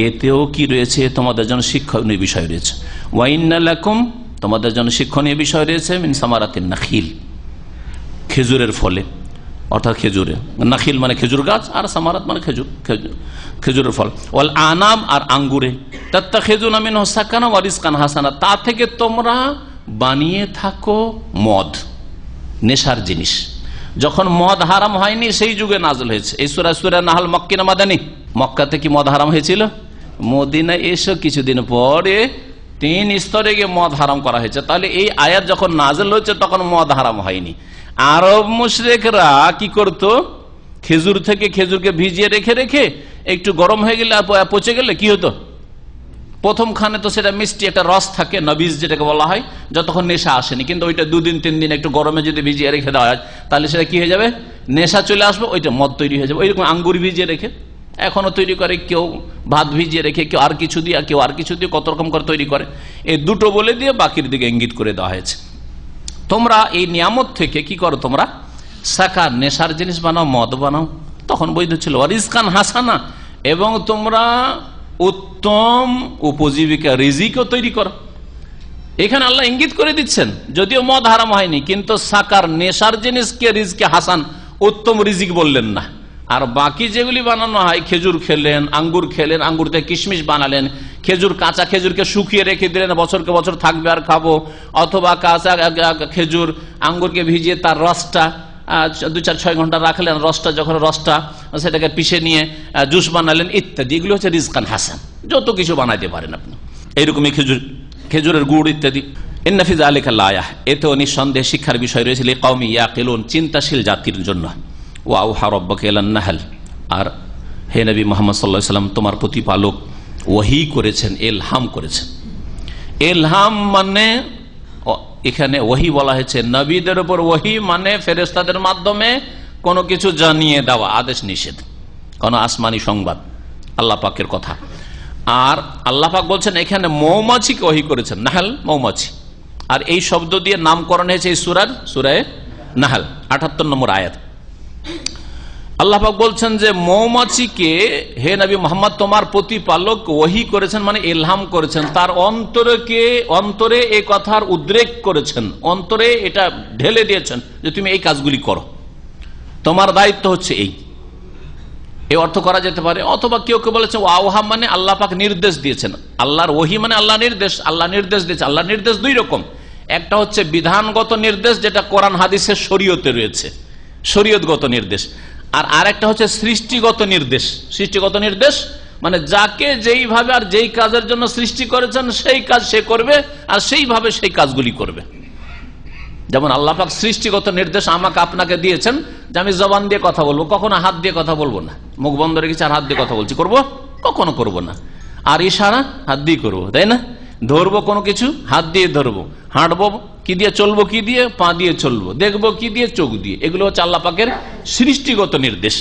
এতেও কি রয়েছে? তোমাদের জন্য শিক্ষণীয় বিষয় রয়েছে। ওয়াইন্না লাকুম, তোমাদের জন্য শিক্ষণীয় বিষয় রয়েছে মিন সামারাতিন নাখিল, খেজুরের ফলে, অর্থাৎ খেজুরে, নাখিল মানে খেজুর গাছ, আর সামারাত মানে খেজুর, খেজুরের ফল। ওয়াল আনাম, আর আঙ্গুরে, তাত্তাখিযুনা মিনহু সাকানা ওয়া রিজকান হাসানা, তা থেকে তোমরা বানিয়ে থাকো মদ, নেশার জিনিস। যখন মদ হারাম হয়নি সেই যুগে নাজল হয়েছে এই সূরা। সূরা নাহল মক্কি না মাদানী? মক্কাতে কি মদ হারাম হয়েছিল? মদিনায় এসে কিছুদিন পরে 3 স্তরে গিয়ে মদ হারাম করা হয়েছে। তাহলে এই আয়াত যখন নাজল হয়েছে তখন মদ হারাম হয়নি। আরব মুশরিকরা কি করতো? খেজুর থেকে খেজুরকে ভিজিয়ে রেখে রেখে একটু গরম হয়ে গেলে, পচে গেলে কি হতো? প্রথম খানে তো সেটা মিষ্টি একটা রস থাকে, নবিজ যেটাকে বলা হয়, যতক্ষণ নেশা আসেনি। কিন্তু ওইটা 2 দিন 3 দিন একটু গরমে যদি ভিজিয়ে রেখে দেওয়া হয় তাহলে সেটা কি হয়ে যাবে? নেশা চলে আসবে, ওইটা মদ তৈরি হয়ে যাবে। ওইরকম আঙ্গুর ভিজিয়ে রেখে এখনো তৈরি করে, কেউ ভাত ভিজিয়ে রেখে, কেউ আর কিছু দিয়ে, কেউ আর কিছু দিয়ে, কত রকম করে তৈরি করে। এই দুটো বলে দিয়ে বাকির দিকে ইঙ্গিত করে দেওয়া হয়েছে। তোমরা এই নিয়ামত থেকে কি করো? তোমরা সাকার, নেশার জিনিস বানাও, মদ বানাও, তখন বৈধ ছিল। রিজকান হাসানা, এবং তোমরা উত্তম উপজীবিকা রিজিকও তৈরি করো। এখানে আল্লাহ ইঙ্গিত করে দিচ্ছেন, যদিও মদ হারাম হয়নি, কিন্তু সাকার নেশার জিনিসকে রিজকে হাসান উত্তম রিজিক বললেন না। আর বাকি যেগুলি বানানো হয়, খেজুর খেলেন, আঙ্গুর খেলেন, আঙ্গুর থেকে কিশমিশ বানালেন, খেজুর কাঁচা খেজুরকে শুকিয়ে রেখে দিলেন, বছরকে বছর থাকবে আর খাবো, অথবা কাঁচা খেজুর আঙ্গুরকে ভিজিয়ে তার রসটা 2-4-6 ঘন্টা রাখলেন, রসটা যখন সেটাকে পিষে নিয়ে জুস বানালেন ইত্যাদি, এগুলো হচ্ছে রিজকান হাসান। যত কিছু বানাইতে পারেন আপনি, এইরকমই খেজুরের গুড় ইত্যাদি। ইন্না ফি যালিকা লায়াহ, এতেও নিঃসন্দেহে শিক্ষার বিষয় রয়েছে লিকাওমি ইয়াকিলুন, চিন্তাশীল জাতির জন্য। ওয়া আওহা রাব্বুকা ইলান নাহল, আর হে নবী মুহাম্মদ সাল্লাল্লাহু আলাইহি ওয়াসাল্লাম তোমার প্রতিপালক ওহী করেছেন, ইলহাম করেছেন। ইলহাম মানে এখানে ওহী বলা হয়েছে, নবীদের উপর ওহী মানে ফেরেশতাদের মাধ্যমে কোনো কিছু জানিয়ে দেওয়া, আদেশ নিষেধ, কোন আসমানি সংবাদ, আল্লাহ পাকের কথা। আর আল্লাহ পাক বলছেন এখানে মৌমাছিকে ওহী করেছেন, নাহল মৌমাছি। আর এই শব্দ দিয়ে নামকরণ হয়েছে এই সূরায়ে নাহল 78 নম্বর আয়াত। আল্লাহ পাক বলছেন যে মৌমাছিকে হে নবী মুহাম্মদ তোমার প্রতিপালক ওহী করেছেন, মানে ইলহাম করেছেন, তার অন্তরে এই কথার উদ্রেক করেছেন, অন্তরে এটা ঢেলে দিয়েছেন যে তুমি এই কাজগুলি করো, তোমার দায়িত্ব হচ্ছে এই অর্থ করা যেতে পারে। অথবা কেউ কেউ বলেছে ওয়াহা মানে আল্লাহ পাক নির্দেশ দিয়েছেন। আল্লাহর ওহী মানে আল্লাহ নির্দেশ দিয়েছে। আল্লাহ নির্দেশ দুই রকম, একটা হচ্ছে বিধানগত নির্দেশ, যেটা কোরআন হাদিসের শরীয়তে রয়েছে, শরীয়তগত নির্দেশ। আর আরেকটা হচ্ছে সৃষ্টিগত নির্দেশ। সৃষ্টিগত নির্দেশ মানে যাকে যেইভাবে আর যেই কাজের জন্য সৃষ্টি করেছেন সেই কাজ সে করবে, আর সেইভাবে সেই কাজগুলি করবে। যেমন আল্লাহ পাক সৃষ্টিগত নির্দেশ আমাকে আপনাকে দিয়েছেন যে আমি জবান দিয়ে কথা বলবো, কখনো হাত দিয়ে কথা বলবো না। মুখ বন্ধ রেখেছি আর হাত দিয়ে কথা বলছি, করবো? কখনো করবো না। আর ইশারা হাত দিয়ে করবো, তাই না? ধরবো কোনো কিছু হাত দিয়ে ধরবো, হাঁটবো কি দিয়ে, চলবো কি দিয়ে, পা দিয়ে চলবো, দেখবো কি দিয়ে, চোখ দিয়ে। এগুলো হচ্ছে আল্লাহ পাকের সৃষ্টিগত নির্দেশ।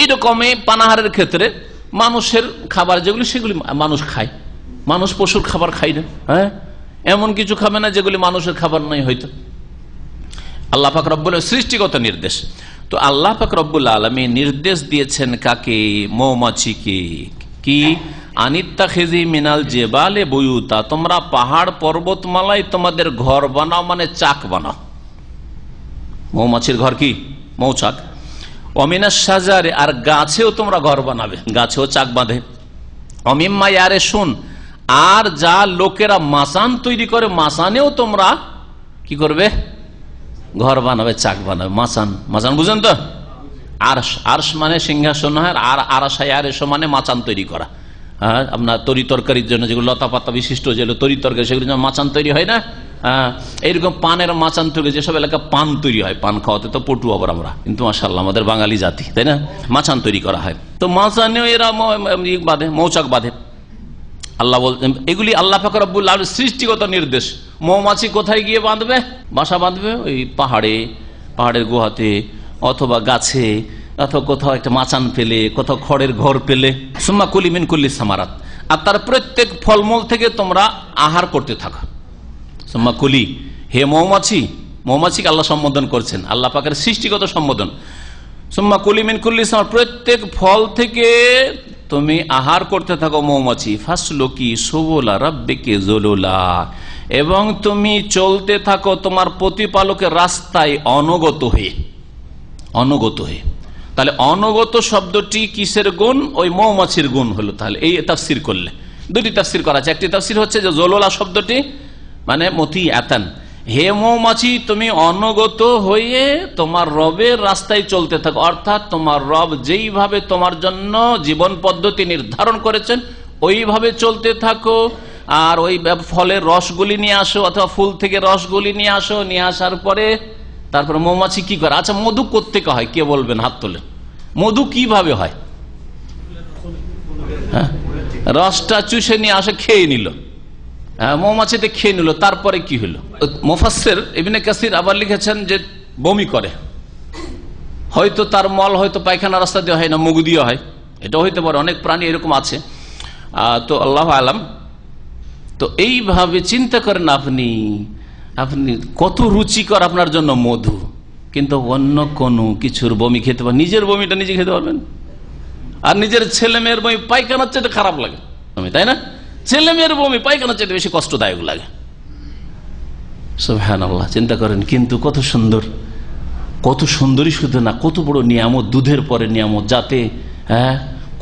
এইরকমই পানাহারের ক্ষেত্রে মানুষের খাবার যেগুলি সেগুলি মানুষ খায়, মানুষ পশুর খাবার খায় না, হ্যাঁ, এমন কিছু খাবে না যেগুলি মানুষের খাবার নাই হয়তো। আল্লাহ পাক রব্বুল সৃষ্টিগত নির্দেশ। তো আল্লাহ পাক রব্বুল আলামিন নির্দেশ দিয়েছেন কাকে? মৌমাছিকে। কি? আনিত্তাখিজি মিনাল জেবালে বুয়ুতা, তোমরা পাহাড় পর্বতমালায় তোমাদের ঘর বানাও, মানে চাক বানাও। মৌমাছির ঘর কি? মৌচাক। অমিনাস শাজারে, আর গাছেও তোমরা ঘর বানাবে, গাছেও চাক বাঁধে। অমিম্মা ইয়ারে শুন, আর যা লোকেরা মাসান তৈরি করে, মাসানেও তোমরা কি করবে? ঘর বানাবে, চাক বানাবে। মাসান বুঝেন তো? আরশ মানে সিংহাসন হয়, আর আরাশায় আরেশ মানে মাচান তৈরি করা। হ্যাঁ, আপনার তরি তরকারির জন্য যেগুলো লতা পাতা বিশিষ্ট যেগুলো তরি তরকারি, সেগুলো মাচান তৈরি হয় না? হ্যাঁ, এইরকম পানের মাচান তৈরি, যেসব এলাকা পান তৈরি হয়, পান খাওয়াতে তো পটু আবার আমরা, কিন্তু মাশাআল্লাহ আমাদের বাঙালি জাতি, তাই না? মাচান তৈরি করা হয়। তো মাচানেও এরা বাঁধে, মৌচাক বাঁধে। আল্লাহ বলছেন এগুলি আল্লাহ পাক রব্বুল আলামিন সৃষ্টিগত নির্দেশ। মৌমাছি কোথায় গিয়ে বাঁধবে? বাসা বাঁধবে ওই পাহাড়ের গুহাতে, অথবা গাছে, অথবা কোথাও একটা মাচান পেলে, কোথাও খড়ের ঘর পেলে। সুম্মা কুলি মিন কুল্লি সামারাত, আর তার প্রত্যেক ফলমূল থেকে তোমরা আহার করতে থাকো। সুম্মা কুলি, হে মৌমাছিকে আল্লাহ সম্বোধন করছেন, আল্লাহ পাকের সৃষ্টিগত সম্বোধন। সুম্মা কুলি মিন কুল্লি সামারাত, প্রত্যেক ফল থেকে তুমি আহার করতে থাকো মৌমাছি। ফাসলুকি সুবুলা রাব্বিকি যুলুলা, এবং তুমি চলতে থাকো তোমার প্রতিপালকের রাস্তায় অনগত হয়ে। তাহলে অনগত শব্দটি কিসের গুণ? ওই মৌমাছির গুণ হলো। তাহলে এই তাফসির করলে দুটি তাফসির করা আছে। একটি তাফসির হচ্ছে যে জলোলা শব্দটি মানে মতি আতান, হে মৌমাছি তুমি অনগত হয়ে তোমার রবের রাস্তায় চলতে থাকো, অর্থাৎ তোমার রব যেইভাবে তোমার জন্য জীবন পদ্ধতি নির্ধারণ করেছেন ওইভাবে চলতে থাকো। আর ওই ফলের রসগুলি নিয়ে আসো, অথবা ফুল থেকে রসগুলি নিয়ে আসো। নিয়ে আসার পরে তারপরে মৌমাছি কি করে? আচ্ছা, মধু কোত্থেকে হয়? কে বলবেন? হাত তোলেন। মধু কিভাবে হয়? হ্যাঁ, রসটা চুষে নিয়ে আসে, খেয়ে নিল, মৌমাছিতে খেয়ে নিল, তারপরে কি হলো? মুফাসসির ইবনে কাসির আবার লিখেছেন যে বমি করে, হয়তো তার মল হয়তো পায়খানা রাস্তা দিয়ে হয় না, মুখ দিয়ে হয়, এটা হইতে পারে। অনেক প্রাণী এরকম আছে, তো আল্লাহু আলাম। তো এইভাবে চিন্তা করেন আপনি কত রুচিকর আপনার জন্য মধু, কিন্তু অন্য কোনো কিছুর বমি খেতে পারেন, নিজের বমিটা নিজে খেতে পারবেন, আর নিজের ছেলে মেয়ের বমি পায়খানার চেয়ে খারাপ লাগে। বমি, তাই না? ছেলে মেয়ের বমি পায়খানা চাইতে বেশি কষ্টদায়ক লাগে। সুবহানাল্লাহ, চিন্তা করেন। কিন্তু কত সুন্দর, কত সুন্দরই শুধু না, কত বড় নিয়ামত, দুধের পরে নিয়ামত, যাতে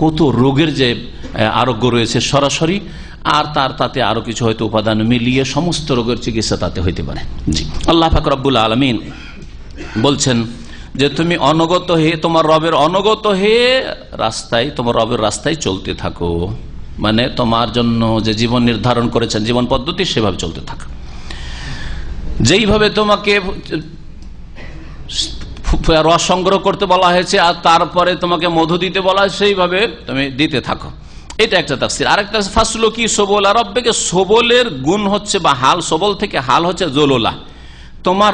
কত রোগের যে আরোগ্য রয়েছে সরাসরি, আর তাতে আরো কিছু হয়তো উপাদান মিলিয়ে সমস্ত রোগের চিকিৎসা তাতে হইতে পারে। জি, আল্লাহ পাক রব্বুল আলামিন বলছেন যে তুমি অনগত হয়ে, তোমার রবের অনগত হয়ে রাস্তায়, তোমার রবের রাস্তায় চলতে থাকো, মানে তোমার জন্য যে জীবন নির্ধারণ করেছেন, জীবন পদ্ধতি, সেভাবে চলতে থাকো। যেইভাবে তোমাকে রস সংগ্রহ করতে বলা হয়েছে আর তারপরে তোমাকে মধু দিতে বলা হয়, সেইভাবে তুমি দিতে থাকো। এটা একটা তাফসীর। আরেকটা ফাসলু কি সবলা রব্বিকে, সবলের গুণ হচ্ছে বা হাল, সবল থেকে হাল হচ্ছে জলোলা, তোমার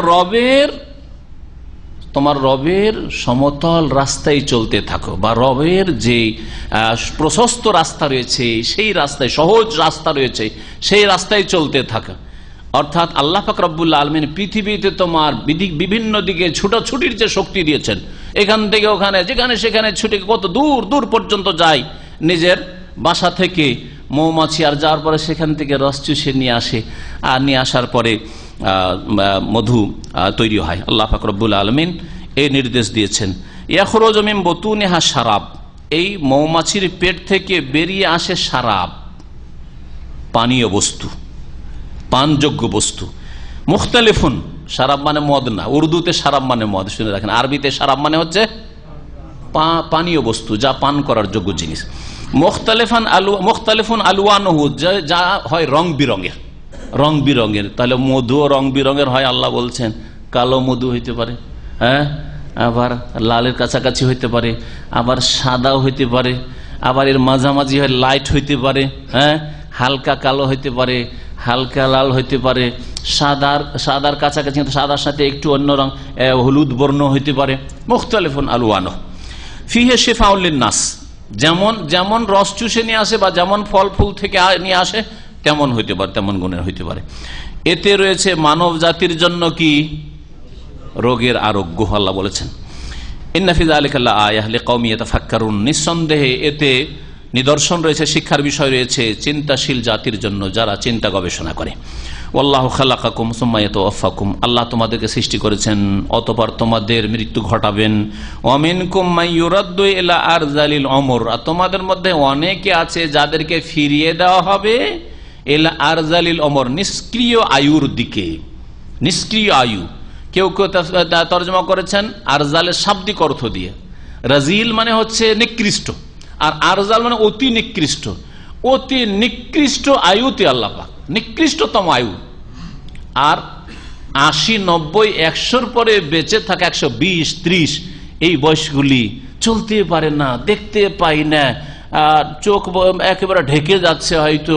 রবের সমতল রাস্তায় চলতে থাকো, বা রবের যে প্রশস্ত রাস্তা রয়েছে, সেই রাস্তায়, সহজ রাস্তা রয়েছে, সেই রাস্তায় চলতে থাকো। অর্থাৎ আল্লাহ পাক রব্বুল আলামিন পৃথিবীতে তোমার বিভিন্ন দিকে ছুটাছুটির যে শক্তি দিয়েছেন, এখান থেকে ওখানে, যেখানে সেখানে ছুটে কত দূর দূর পর্যন্ত যায়, নিজের বাসা থেকে মৌমাছি, আর যাওয়ার পরে সেখান থেকে রস চুষে নিয়ে আসে, আর নিয়ে আসার পরে মধু তৈরি হয়। আল্লাহ পাক রব্বুল আলামিন এই নির্দেশ দিয়েছেন। ইয়াখরুজু মিন বুতুনিহা শারাব, এই মৌমাছির পেট থেকে বেরিয়ে আসে শারাব, পানীয় বস্তু, পানযোগ্য বস্তু। মুখতালিফুন, শারাব মানে মদ না, উর্দুতে শারাব মানে মদ, শুনে রাখেন। আরবিতে শারাব মানে হচ্ছে পানীয় বস্তু, যা পান করার যোগ্য জিনিস। মুখতালিফুন আলওয়ানুহু, যা হয় রং বিরঙের, রং বিরঙের। তাহলে মধুও রং বিরঙের হয়, আল্লাহ বলছেন। কালো মধু হইতে পারে, আবার লালের কাছাকাছি হইতে পারে, আবার সাদাও হইতে পারে, আবার এর মাঝামাঝি হয় লাইট হইতে পারে, হালকা কালো হইতে পারে, হালকা লাল হইতে পারে, সাদার কাছাকাছি, সাদার সাথে একটু অন্য রং, হলুদ বর্ণ হইতে পারে। মুখতালিফুন আলওয়ানুহু ফিহি শিফাউল লিন-নাস, যেমন রস চুষে নিয়ে আসে বা যেমন ফল ফুল থেকে নিয়ে আসে তেমন হইতে পারে, তেমন গুণের হইতে পারে। এতে রয়েছে মানব জাতির জন্য কি রোগের আরোগ্য। আল্লাহ বলেছেন ইন্না ফি যালিকা লাআয়াহ লিকাওমিন ইয়াতাফাক্কারুন, নিঃসন্দেহে এতে নিদর্শন রয়েছে, শিক্ষার বিষয় রয়েছে চিন্তাশীল জাতির জন্য, যারা চিন্তা গবেষণা করে। ওয়াল্লাহু খালাকাকুম সুম্মা ইয়াতাওয়াফাকুম, আল্লাহ তোমাদেরকে সৃষ্টি করেছেন, অতঃপর তোমাদের মৃত্যু ঘটাবেন। ওয়া মিনকুম মান ইউরাদ্দু ইলা আরযালিল উমর, আর তোমাদের মধ্যে অনেকে আছে যাদেরকে ফিরিয়ে দেওয়া হবে ইলা আরযালিল উমর, নিষ্ক্রিয় আয়ুর দিকে। নিষ্ক্রিয় আয়ু, কেউ কেউ তর্জমা করেছেন আরজালের শাব্দিক অর্থ দিয়ে। রাজিল মানে হচ্ছে নিকৃষ্ট, আর আরজাল মানে অতি নিকৃষ্ট। অতি নিকৃষ্ট আয়ুতে আল্লাহ পাক, নিকৃষ্টতম আয়ু। আর 80, 90, 100 পরে বেঁচে থাকা 120, 30 এই বয়সগুলি চলতে পারে না, দেখতে পাই না, চোখ একেবারে ঢেকে যাচ্ছে, হয়তো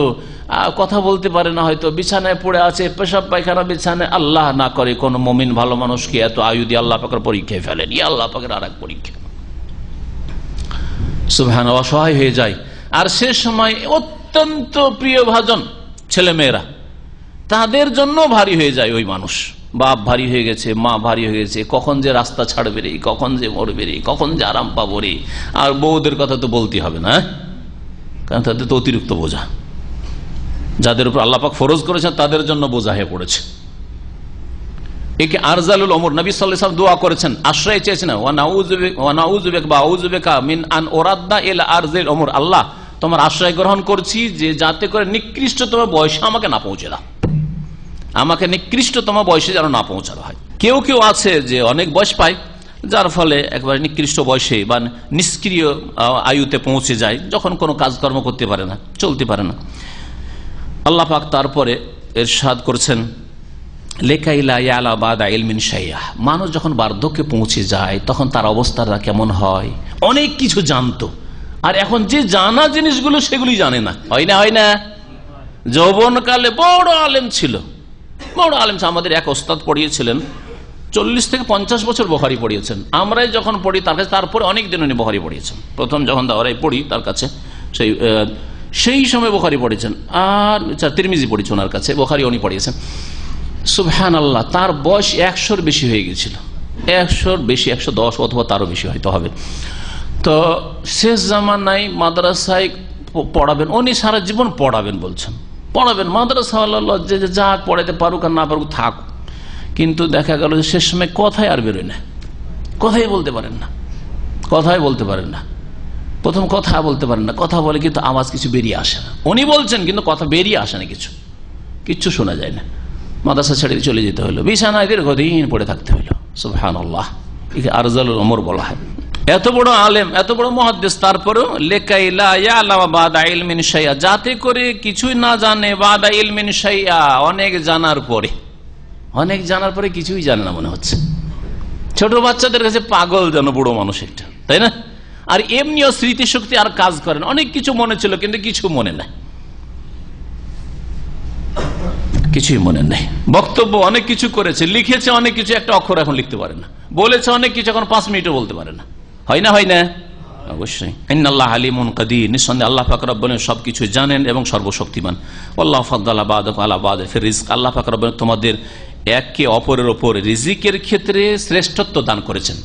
কথা বলতে পারে না, হয়তো বিছানায় পড়ে আছে, পেশাব পায়খানা বিছানায়। আল্লাহ না করে কোন মুমিন ভালো মানুষকে এত আয়ু দিয়ে আল্লাহ পাকের পরীক্ষায় ফেলেন, আল্লাহ পাকের আর এক পরীক্ষা। সুবহানাল্লাহ, অসহায় হয়ে যায়। আর সে সময় অত্যন্ত প্রিয়ভাজন ছেলেমেয়েরা, তাদের জন্য ভারী হয়ে যায় ওই মানুষ। বাপ ভারী হয়ে গেছে, মা ভারী হয়ে গেছে, কখন যে রাস্তা ছাড়বে রে, কখন যে মরবে রে, কখন যে আরাম পাবো রে। আর বউদের কথা তো বলতে হবে না, কারণ তাদের তো অতিরিক্ত বোঝা, যাদের উপর আল্লাহ পাক ফরজ করেছেন তাদের জন্য বোঝা হয়ে পড়েছে। একে আরজালুল উমর, নবী সাল্লাল্লাহু আলাইহি ওয়াসাল্লাম দোয়া করেছেন, আশ্রয় চেয়েছেন, ওয়া নাউযু বিকা বা আউযু বিকা মিন আন উরাদ্দা ইলা আরজিল উমর, আল্লাহ তোমার আশ্রয় গ্রহণ করছি যে যাতে করে নিকৃষ্টতম বয়সে আমাকে না পৌঁছে দাও, আমাকে নিকৃষ্টতম বয়সে যেন না পৌঁছানো হয়। কেউ কেউ আছে যে অনেক বয়স পায়, যার ফলে একবার নিকৃষ্ট বয়সে বা নিষ্ক্রিয় আয়ুতে পৌঁছে যায়, যখন কোনো কাজকর্ম করতে পারে না, চলতে পারে না। আল্লাহ পাক তারপরে ইরশাদ করছেন লেকাইলা ইয়ালা বাদা ইলমিন শাইআ, মানুষ যখন বার্ধক্যে পৌঁছে যায় তখন তার অবস্থাটা কেমন হয়। অনেক কিছু জানতো, আর এখন যে জানা জিনিসগুলো সেগুলি জানে না। হয় না? যৌবনকালে বড় আলেম ছিল, বড় আলেম। আমাদের এক ওস্তাদ পড়িয়েছিলেন, 40 থেকে 50 বছর বুখারী পড়িয়েছেন। আমরাই যখন পড়ি তার কাছে, তারপরে অনেক দিন উনি বুখারী পড়িয়েছেন। প্রথম যখন দাওরাই পড়ি তার কাছে, সেই সময় বুখারী পড়েছেন। আর তিরমিজি পড়েছেন ওনার কাছে, বুখারী উনি পড়িয়েছেন। সুবহানাল্লাহ, তার বয়স 100-র বেশি হয়ে গেছিল, 100-র বেশি, 110 অথবা তারও বেশি হয়তো হবে। তো শেষ জামানায় মাদ্রাসায় পড়াবেন, উনি সারা জীবন পড়াবেন বলছেন, পড়াবেন মাদ্রাসা যে যা পড়াইতে পারুক আর না পারুক থাক, কিন্তু দেখা গেল যে শেষ সময় কথাই আর বেরোয় না, কথাই বলতে পারেন না, কথাই বলতে পারেন না। প্রথম কথা বলতে পারেন না, কথা বলে কিন্তু আওয়াজ কিছু বেরিয়ে আসে না। উনি বলছেন কিন্তু কথা বেরিয়ে আসে না, কিচ্ছু শোনা যায় না। মাদ্রাসা ছেড়ে চলে যেতে হলো, বিছানায় দীর্ঘদিন পড়ে থাকতে হলো। সুবহানাল্লাহ, একে আরজালুল উমর বলা হয়। এত বড় আলেম, এত বড় মুহাদ্দিস, তারপরেও লিকাইলা ইয়ালামা বাদা ইলমিন শাইআ, যাতে করে কিছুই না জানে বাদা ইলমিন শাইআ, অনেক জানার পরে কিছুই জানে না মনে হচ্ছে। ছোট বাচ্চাদের কাছে পাগল যেন বুড়ো মানুষ একটা, তাই না? আর এমনিও স্মৃতিশক্তি আর কাজ করেন, অনেক কিছু মনে ছিল কিন্তু কিছু মনে নাই, কিছুই মনে নেই। বক্তব্য অনেক কিছু করেছে, লিখেছে অনেক কিছু, একটা অক্ষর এখন লিখতে পারে না, বলেছে অনেক কিছু, এখন 5 মিনিটও বলতে পারে না। হয় না? অবশ্যই। ইন্নাল্লাহ আলিমুন কাদির, নিঃসন্দেহে আল্লাহ পাক রব্বুল আলামিন সবকিছু জানেন এবং সর্বশক্তিমান। আল্লাহ ফাদ্দালা বা'দাকুম আলা বা'দ ফির রিজক, আল্লাহ পাক রব্বুল আলামিন তোমাদের একে অপরের ওপর রিজিকের ক্ষেত্রে শ্রেষ্ঠত্ব দান করেছেন।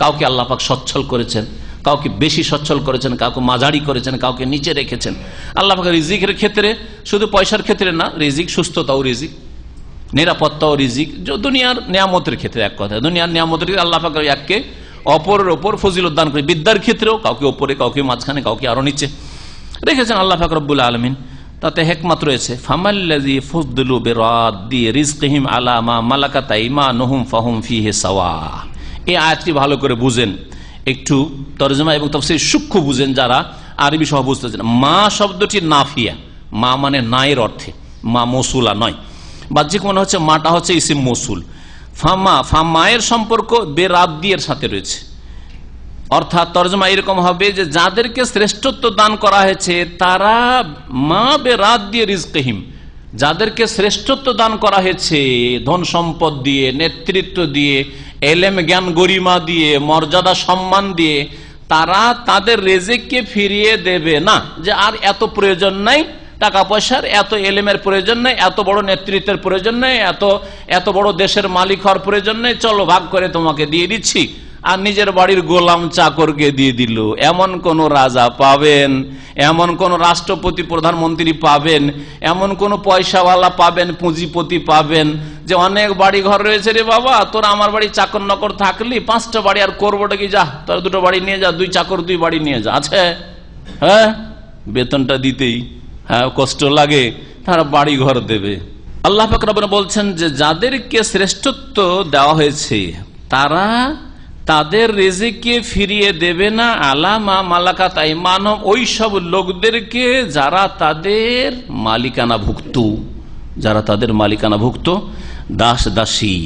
কাউকে আল্লাহ পাক সচ্ছল করেছেন, কাউকে বেশি সচ্ছল করেছেন, কাউকে মাঝারি করেছেন, কাউকে নিচে রেখেছেন। আল্লাহ পাক রিজিকের ক্ষেত্রে, শুধু পয়সার ক্ষেত্রে না, রিজিক সুস্থতাও রিজিক, নিরাপত্তাও রিজিক, দুনিয়ার নিয়ামতের ক্ষেত্রে, এক কথা দুনিয়ার নিয়ামতের ক্ষেত্রে আল্লাহ পাক একে অপরের ওপর ফজিলত দান করে। বিদ্যার ক্ষেত্রেও কাউকে ওপরে, কাউকে মাঝখানে, কাউকে আরো নিচে রেখেছেন আল্লাহ পাক রব্বুল আলামিন। তাতে হিকমত রয়েছে। ফামাল্লাযী ফুদ্দিলু বিরাদ্দি রিজকিহিম আলা মা মালাকাত আইমানুহুম ফাহুম ফীহি সাওয়া। এই আয়াতটি ভালো করে বুঝেন, একটু তরজমা এবং তাফসীর সূক্ষ্ম বুঝেন যারা আরবি সহ বুঝতেছেন। মা শব্দটি নাফিয়া, মা মানে নায়ের অর্থে, মা মৌসুলা নয়। বাহ্যিক মনে হচ্ছে মাটা হচ্ছে ইসিম মৌসুল। ফামায়ের সম্পর্ক বেরাদ্দিয়ের সাথে রয়েছে, অর্থাৎ তরজমা এরকম হবে যে যাদেরকে শ্রেষ্ঠত্ব দান করা হয়েছে তারা মা বেরাদ্দি রিজকিহিম, যাদেরকে শ্রেষ্ঠত্ব দান করা হয়েছে ধন সম্পদ দিয়ে, নেতৃত্ব দিয়ে, এলেম জ্ঞান গরিমা দিয়ে, মর্যাদা সম্মান দিয়ে, তারা তাদের রিজিককে ফিরিয়ে দেবে না। যে আর এত প্রয়োজন নাই টাকা পয়সার, এত এলেমের প্রয়োজন নেই, এত বড় নেতৃত্বের প্রয়োজন নেই, এত বড় দেশের মালিক হওয়ার প্রয়োজন নেই, চলো ভাগ করে তোমাকে দিয়ে দিচ্ছি, আর নিজের বাড়ির গোলাম চাকরকে দিয়ে দিল। এমন কোন রাজা পাবেন, এমন কোন রাষ্ট্রপতি প্রধানমন্ত্রী পাবেন, এমন কোন পয়সাওয়ালা পাবেন, পুঁজিপতি পাবেন যে অনেক বাড়ি ঘর রয়েছে, রে বাবা তোর আমার বাড়ি চাকর নকর থাকলি 5টা বাড়ি আর করবোটা কি, যা তোর 2টো বাড়ি নিয়ে যা, 2 চাকর 2 বাড়ি নিয়ে যা। আছে, হ্যাঁ, বেতনটা দিতেই হ্যাঁ কষ্ট লাগে, তারা বাড়ি ঘর দেবে। আল্লাহ পাক রব্বুল বলছেন যে যাদেরকে শ্রেষ্ঠত্ব দেওয়া হয়েছে তারা তাদের রিজিককে ফিরিয়ে দেবে না আলামা মালাকাত আইমানুহুম, ওই সব লোকদেরকে যারা তাদের মালিকানাভুক্ত, যারা তাদের মালিকানাভুক্ত দাস দাসী।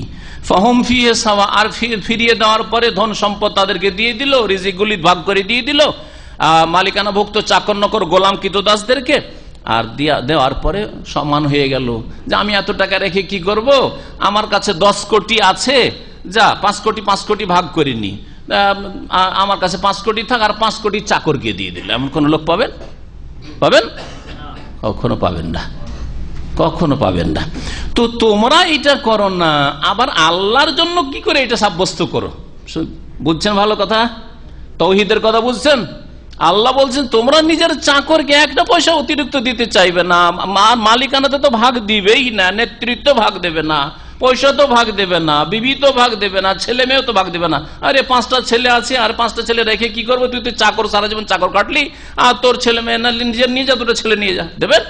ফাহুম ফীহি সাওয়া, আর ফিরিয়ে দেওয়ার পরে ধন সম্পদ তাদেরকে দিয়ে দিল, রিজিকগুলি ভাগ করে দিয়ে দিল মালিকানাভুক্ত চাকর নকর গোলাম কৃতদাসদেরকে, আর দেওয়ার পরে সমান হয়ে গেল যে আমি এত টাকা রেখে কি করব, আমার কাছে 10 কোটি আছে, যা 5 কোটি ভাগ করিনি, আমার কাছে 5 কোটি থাক, আর 5 কোটি চাকরকে দিয়ে দিল। এমন কোন লোক পাবেন? কখনো পাবেন না। তো তোমরা এটা করো না, আবার আল্লাহর জন্য কি করে এটা সাব্যস্ত করো? বুঝছেন ভালো কথা, তাওহীদের কথা বুঝছেন? আল্লাহ বলছেন তোমরা নিজের চাকরকে একটা পয়সা অতিরিক্ত দিতে চাইবে না, মালিকানাতে তো ভাগ দিবেই না, নেতৃত্ব ভাগ দেবে না, পয়সা তো ভাগ দেবে না, বিবি তো ভাগ দেবে না, ছেলে মেয়েও তো ভাগ দেবে না। আরে 5টা ছেলে আছে, আর 5টা ছেলে রেখে কি করবো? তুই তো চাকর, সারা জীবন চাকর কাটলি, আর তোর ছেলে মেয়ে না নিয়ে যা, 2টো ছেলে নিয়ে যা, দেবেন?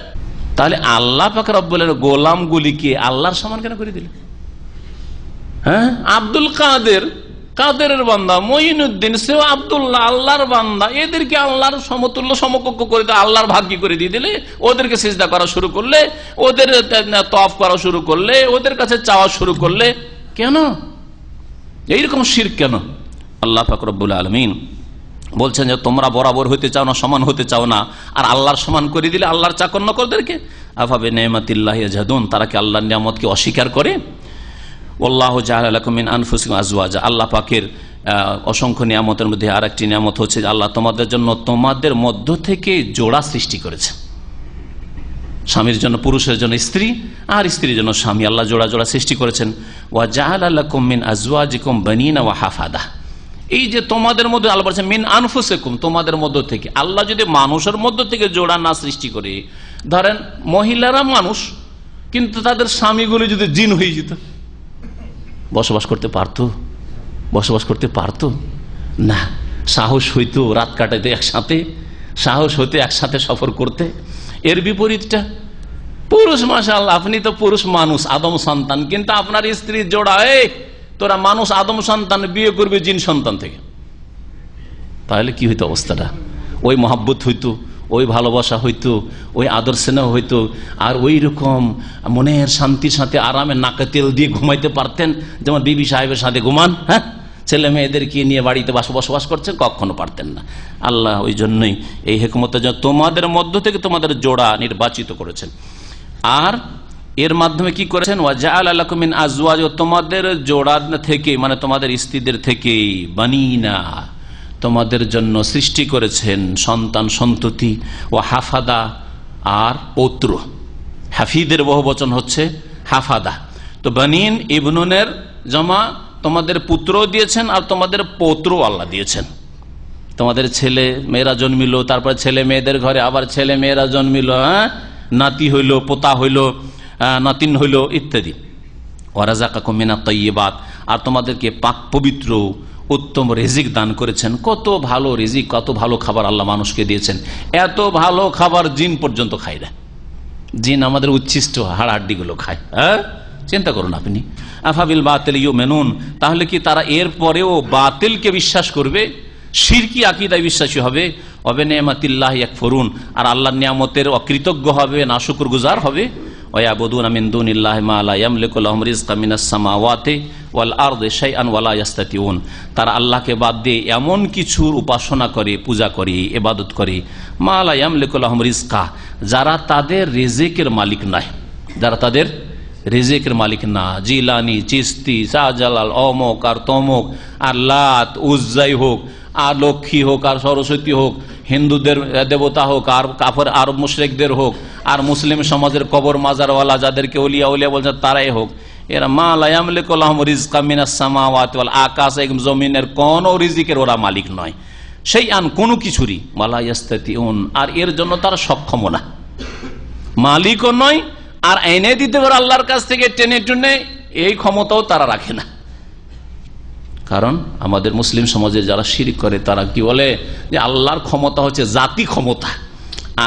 তাহলে আল্লাহ পাক রব্বুল আলামিন গোলামগুলিকে আল্লাহর সমান কেন করে দিলেন? হ্যাঁ, আব্দুল কাদেরের বান্দা, মঈনুদ্দিন সেও আব্দুল্লাহ আল্লাহর বান্দা, এদেরকে আল্লাহর সমতুল্য সমকক্ষ করে দিলে, আল্লাহর ভাগ্য করে দিয়ে দিলে, ওদেরকে সিজদা করা শুরু করলে, ওদের তওয়াফ করা শুরু করলে, ওদের কাছে চাওয়া শুরু করলে, কেন এইরকম শিরক কেন? আল্লাহ পাক রব্বুল আলামিন বলছেন যে তোমরা বরাবর হতে চাও না, সমান হতে চাও না, আর আল্লাহর সমান করে দিলে আল্লাহর চাকর নকরদেরকে। আফাবি নি'মাতিল্লাহি ইয়াজহাদুন, তারা কি আল্লাহর নিয়ামতকে অস্বীকার করে? ওয়াল্লাহু জাআলা লাকুম মিন আনফুসিকুম আজওয়াজা, আল্লাহ পাকের অসংখ্য নিয়ামতের মধ্যে আরেকটি নিয়ামত হচ্ছে আল্লাহ তোমাদের জন্য তোমাদের মধ্য থেকে জোড়া সৃষ্টি করেছে। স্বামীর জন্য পুরুষের জন্য স্ত্রী, আর স্ত্রীর জন্য স্বামী, আল্লাহ জোড়া জোড়া সৃষ্টি করেছেন। ওয়া জাআলা লাকুম মিন আজওয়াজিকুম বানিনা ওয়া হাফাদা, এই যে তোমাদের মধ্যে আল্লাহ বলছেন মিন আনফুসিকুম, তোমাদের মধ্য থেকে। আল্লাহ যদি মানুষের মধ্য থেকে জোড়া না সৃষ্টি করে, ধরেন মহিলারা মানুষ কিন্তু তাদের স্বামীগুলো যদি জিন হয়ে যেত, বসবাস করতে পারতো? বসবাস করতে পারতো না। সাহস হইতো রাত কাটাইতে একসাথে, সাহস হইতো একসাথে সফর করতে। এর বিপরীতটা পুরুষ, মাশাআল্লাহ আপনি তো পুরুষ মানুষ, আদম সন্তান, কিন্তু আপনার স্ত্রীর জোড়া, এই তোরা মানুষ আদম সন্তান বিয়ে করবে জিন সন্তান থেকে, তাহলে কি হইতো অবস্থাটা? ওই মহাব্বত হইতো, ওই ভালোবাসা হইতো, ওই আদর স্নেহ হইতো, আর ওই রকম মনের শান্তির সাথে আরামে নাকে তেল দিয়ে ঘুমাইতে পারতেন, যেমন বিবি সাহেবের সাথে ঘুমান। হ্যাঁ, ছেলে মেয়েদেরকে নিয়ে বাড়িতে বসবাস করছেন, কখনো পারতেন না। আল্লাহ ওই জন্যই এই হিকমতের জন্য তোমাদের মধ্য থেকে তোমাদের জোড়া নির্বাচিত করেছেন। আর এর মাধ্যমে কি করেছেন? ওয়াজআলা লাকুম মিন আজওয়াজ, তোমাদের জোড়া থেকে মানে তোমাদের স্ত্রীদের থেকে বানিনা, তোমাদের জন্য সৃষ্টি করেছেন সন্তান সন্ততি, ও হাফাদা আর পৌত্র। হাফিদের বহু বচন হচ্ছে হাফাদা। তো বানিন ইবনুনের জমা, তোমাদের পুত্র দিয়েছেন আর তোমাদের পৌত্র আল্লাহ দিয়েছেন। তোমাদের ছেলে মেয়েরা জন্মিল, তারপর ছেলে মেয়েদের ঘরে আবার ছেলে মেয়েরা জন্মিল, নাতি হইল, পোতা হইল, নাতিন হইল ইত্যাদি। ওয়ারাযাকাকুম মিনাত তাইয়্যিবাত, আর তোমাদেরকে পাক পবিত্র উত্তম রিজিক দান করেছেন। কত ভালো রিজিক, কত ভালো খাবার আল্লাহ মানুষকে দিয়েছেন। এত ভালো খাবার জিন পর্যন্ত খায় না। জিন আমাদের উচ্ছিষ্ট হাড়হাড্ডিগুলো খায়। হ্যাঁ, চিন্তা করুন আপনি। আফাবিল বাতিল ইউমিনুন, তাহলে কি তারা এর পরেও বাতিলকে বিশ্বাস করবে, শিরকি আকীদায় বিশ্বাসী হবে? ওয়া বিনিয়ামাতিল্লাহি ইয়াকফুরুন, আর আল্লাহর নিয়ামতের অকৃতজ্ঞ হবে, নাশুকরগুজার হবে। ওয়ায়াবুদুনা মিন দুনিল্লাহি মা লা ইয়ামলিকু লাহুম রিজকাম মিনাস সামাওয়াতি ওয়াল আরদি শাইআন ওয়া লা ইয়াস্তাতিউন, তারা আল্লাহকে বাদ দিয়ে এমন কিছুর উপাসনা করে, পূজা করে, ইবাদত করে, মা লা ইয়ামলিকু লাহুম রিজকা, যারা তাদের রিজিকের মালিক নয়, যারা তাদের রিজিকের মালিক না। জিলানি, চিস্তি, শাহজালাল, অমক আর তমক, আর লাত উজ্জাই হোক, আর লক্ষ্মী হোক, আর সরস্বতী হোক, হিন্দুদের দেবতা হোক, আর কাফের আরব মুশরিকদের হোক, আর মুসলিম সমাজের কবর মাজারওয়ালা যাদেরকে ওলিয়া উলিয়া বলছে তারাই হোক, এরা মা লা ইয়ামলিকু লাহুম রিজকাম মিনাস সামাওয়াতি ওয়াল, আকাশ এবং জমিনের কোন রিজিকের ওরা মালিক নয়। সেই আন কোনো কিছুরই, ওয়া লা ইয়াস্তাতিউন, আর এর জন্য তারা সক্ষম না, মালিকও নয়, আর এনে দিতে পারে আল্লাহর কাছ থেকে টেনে টুনে, এই ক্ষমতাও তারা রাখে না। কারণ আমাদের মুসলিম সমাজে যারা শিরক করে তারা কি বলে যে আল্লাহর ক্ষমতা হচ্ছে জাতি ক্ষমতা,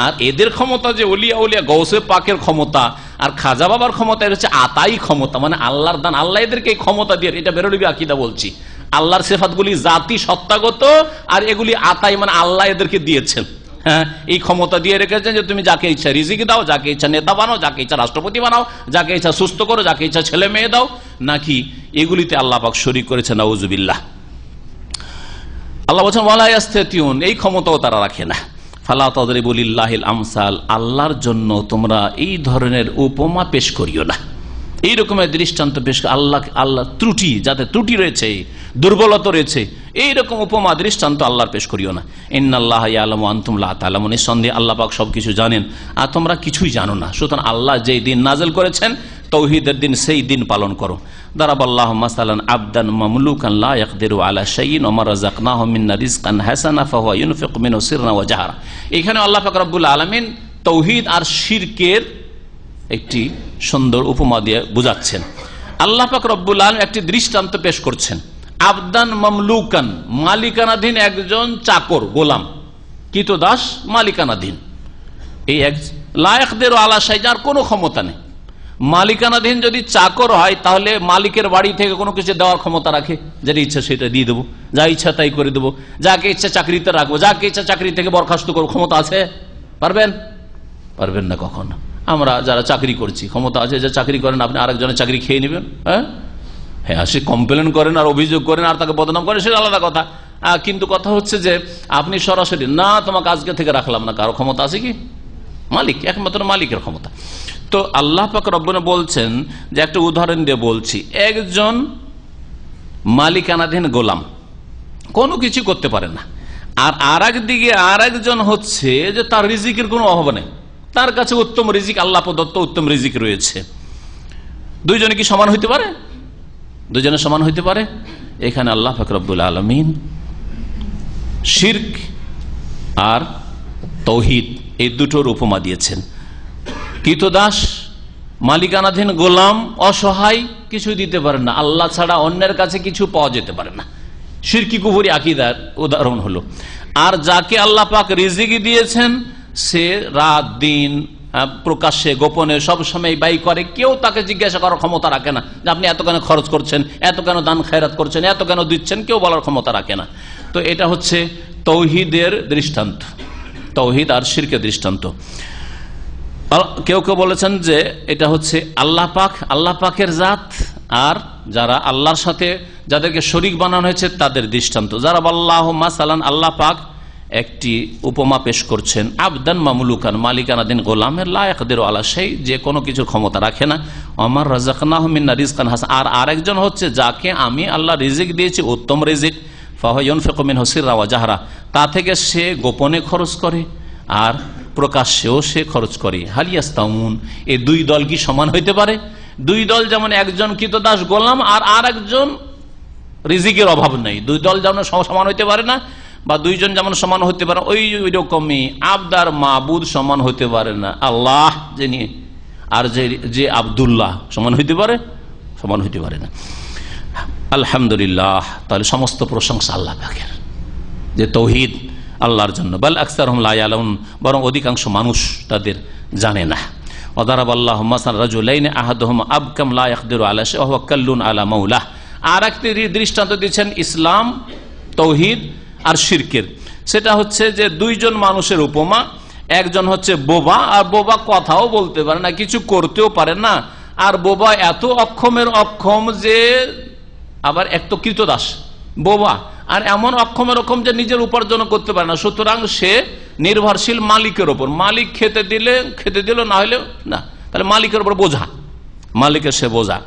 আর এদের ক্ষমতা যে ওলিয়া উলিয়া গৌসে পাকের ক্ষমতা আর খাজা বাবার ক্ষমতা, এটা হচ্ছে আতাই ক্ষমতা, মানে আল্লাহর দান। আল্লাহ এদেরকে এই ক্ষমতা দিয়ে, এটা বেরোলিবি আকীদা বলছি, আল্লাহর সিফাতগুলি জাতি সত্তাগত, আর এগুলি আতাই মানে আল্লাহ এদেরকে দিয়েছেন। হ্যাঁ, এই ক্ষমতা দিয়ে রেখেছেন যে তুমি যাকে ইচ্ছা রিজিক দাও, যাকে ইচ্ছা নেতা বানাও, যাকে ইচ্ছা রাষ্ট্রপতি বানাও, যাকে ইচ্ছা সুস্থ করো, যাকে ইচ্ছা ছেলে মেয়ে দাও, নাকি এগুলিতে আল্লাহ পাক শরীক করেছেন। নাউজুবিল্লাহ। আল্লাহ বলছেন ওয়ালা ইয়াস্তাতিউন, এই ক্ষমতাও তারা রাখে না। ফালা তাদরিবু লিল্লাহিল আমসাল, আল্লাহর জন্য তোমরা এই ধরনের উপমা পেশ করিও না, এই রকমের দৃষ্টান্ত পেশ। আল্লাহ ত্রুটি, যাতে ত্রুটি রয়েছে, দুর্বলতা রয়েছে, এইরকম উপমা দৃষ্টান্ত আল্লাহর পেশ করিও না। ইন্নাল্লাহা ইয়ালামু আনতুম লা তা'লামুন, নিঃসন্দেহে আল্লাহ পাক সবকিছু জানেন আর তোমরা কিছুই জানো না। সুতরাং আল্লাহ যেই দিন নাযিল করেছেন তাওহীদের দিন, সেই দিন পালন করো। দারাবাল্লাহু মাসালান আবদান মামলুকান লা ইয়াকদিরু আলা শাইইন ওয়া মা রাযাকনাহু মিন্না রিজকান হাসানা ফাহুয়া ইউনফিকু মিনহু সিররা ওয়া জাহরা। এখানে আল্লাহ পাক রব্বুল আলামিন তাওহীদ আর শিরকের একটি সুন্দর উপমা দিয়ে বুঝাচ্ছেন। আল্লাহ পাক রব্বুল আলামিন একটি দৃষ্টান্ত পেশ করছেন। আবদান মামলুকান, মালিকানাধীন একজন চাকর, গোলাম, কৃতদাস, মালিকানাধীন। এই এক লা ইয়াকদিরু আলা শাই, যার কোনো ক্ষমতা নেই। মালিকানাধীন যদি চাকর হয় তাহলে মালিকের বাড়ি থেকে কোনো কিছু দেওয়ার ক্ষমতা রাখে, যেটা ইচ্ছা সেটা দিয়ে দেবো, যা ইচ্ছা তাই করে দেবো, যাকে ইচ্ছা চাকরিতে রাখবো, যাকে ইচ্ছা চাকরি থেকে বরখাস্ত করবো, ক্ষমতা আছে? পারবেন? পারবেন না কখনো। আমরা যারা চাকরি করছি, ক্ষমতা আছে যে চাকরি করেন আপনি আরেকজনের চাকরি খেয়ে নেবেন? হ্যাঁ, সে কমপ্লেন করেন আর অভিযোগ করেন আর তাকে বদনাম করেন, সেটা আলাদা কথা। কিন্তু কথা হচ্ছে যে আপনি সরাসরি না, তোমাকে আজকে থেকে রাখলাম না, কারো ক্ষমতা আছে কি? মালিক, একমাত্র মালিকের ক্ষমতা। তো আল্লাহ পাক রব্বুল বলছেন যে, একটা উদাহরণ দিয়ে বলছি, একজন মালিকানাধীন গোলাম কোনো কিছু করতে পারে না, আর আরেক দিকে আরেকজন হচ্ছে যে তার রিজিকের কোনো অভাব নেই, তার কাছে উত্তম রিজিক, আল্লাহ প্রদত্ত উত্তম রিজিক রয়েছে। দুইজনে কি সমান হইতে পারে? দুইজনে সমান হইতে পারে? এখানে আল্লাহ পাক রব্বুল আলামিন শিরক আর তৌহিদ, এই দুটোর উপমা দিয়েছেন। কৃতদাস, মালিকানাধীন গোলাম, অসহায়, কিছু দিতে পারে না, আল্লাহ ছাড়া অন্যের কাছে কিছু পাওয়া যেতে পারে না, শিরকি কুফরি আকীদার উদাহরণ হলো। আর যাকে আল্লাহ পাক রিজিক দিয়েছেন, সে রাত দিন প্রকাশ্যে গোপনে সব সময় ব্যয় করে, কেউ তাকে জিজ্ঞাসা করার ক্ষমতা রাখে না যে আপনি এত কেন খরচ করছেন, এত কেন দান খেরাত করছেন, এত কেন দিচ্ছেন, কেউ বলার ক্ষমতা রাখে না। তো এটা হচ্ছে তৌহিদের দৃষ্টান্ত, তৌহিদ আর শিরকের দৃষ্টান্ত। কেউ কেউ বলেছেন যে এটা হচ্ছে আল্লাহ পাক, আল্লাহ পাকের জাত, আর যারা আল্লাহর সাথে যাদেরকে শরীক বানানো হয়েছে তাদের দৃষ্টান্ত। যারা আল্লাহ মাসালান, আল্লাহ পাক একটি উপমা পেশ করছেন, আবদান মামলুকান, মালিকানাধীন গোলামের, লা ইয়াকদিরু আলা শাই, যে কোনো কিছুর ক্ষমতা রাখে না, আমার রাযাকনাহু মিন্না রিজকান হাসান, আর আরেকজন হচ্ছে যাকে আমি আল্লাহ রিজিক দিয়েছি উত্তম রিজিক, ফাহুয়া ইউনফিকু মিনহু সিররা ওয়া জাহরা, তা থেকে সে গোপনে খরচ করে আর প্রকাশ্যেও সে খরচ করে। হাল ইয়াস্তাউন, এই দুই দল কি সমান হইতে পারে? দুই দল যেমন একজন কৃতদাস গোলাম আর আরেকজন রিজিকের অভাব নেই, দুই দল যেমন সমান হইতে পারে না, বা দুইজন যেমন সমান হতে পারে, ওই রকমই আবদার মাবুদ সমান হতে পারে না। আল্লাহ যিনি আর যে আব্দুল্লাহ সমান হইতে পারে? সমান হইতে পারে না। আলহামদুলিল্লাহ, তাহলে সমস্ত প্রশংসা আল্লাহ পাকের, যে তৌহিদ আল্লাহর জন্য। বাল আকসারহুম লা ইয়ালামুন, বরং অধিকাংশ মানুষ তাদের জানে না। ওয়াদারাবাল্লাহু মাসালান রাজুলাইনি আহাদুহুমা আবকাম লা ইয়াকদিরু আলা শাইইন ওয়া হুয়া কাল্লুন আলা মাওলাহ। আর একটি দৃষ্টান্ত দিচ্ছেন ইসলাম, তৌহিদ আর শিরকের। সেটা হচ্ছে যে দুইজন মানুষের উপমা, একজন হচ্ছে বোবা, আর বোবা কথাও বলতে পারে না, কিছু করতেও পারে না, আর বোবা এত অক্ষমের অক্ষম যে আবার এক তো কৃতদাস বোবা, আর এমন অক্ষমের অক্ষম যে নিজের উপার্জন করতে পারে না। সুতরাং সে নির্ভরশীল মালিকের ওপর, মালিক খেতে দিলে খেতে দিল, না হলে না, তাহলে মালিকের ওপর বোঝা, মালিকের সে বোঝা।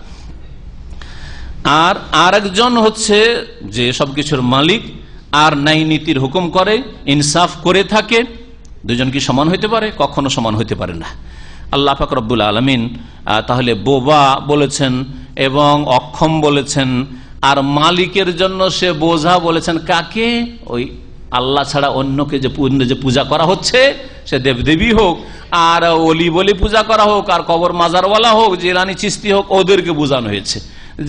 আর আরেকজন হচ্ছে যে সবকিছুর মালিক আর ন্যায় নীতির হুকুম করে, ইনসাফ করে থাকে। দুজন কি সমান হইতে পারে? কখনো সমান হইতে পারে না। আল্লাহ পাক রব্বুল আলামিন তাহলে বোবা বলেছেন এবং অক্ষম বলেছেন, আর মালিকের জন্য সে বোঝা বলেছেন কাকে? ওই আল্লাহ ছাড়া অন্যকে যে পূজা করা হচ্ছে, সে দেবদেবী হোক আর অলি বলি পূজা করা হোক আর কবর মাজারওয়ালা হোক, জিলানি চিস্তি হোক, ওদেরকে বোঝানো হয়েছে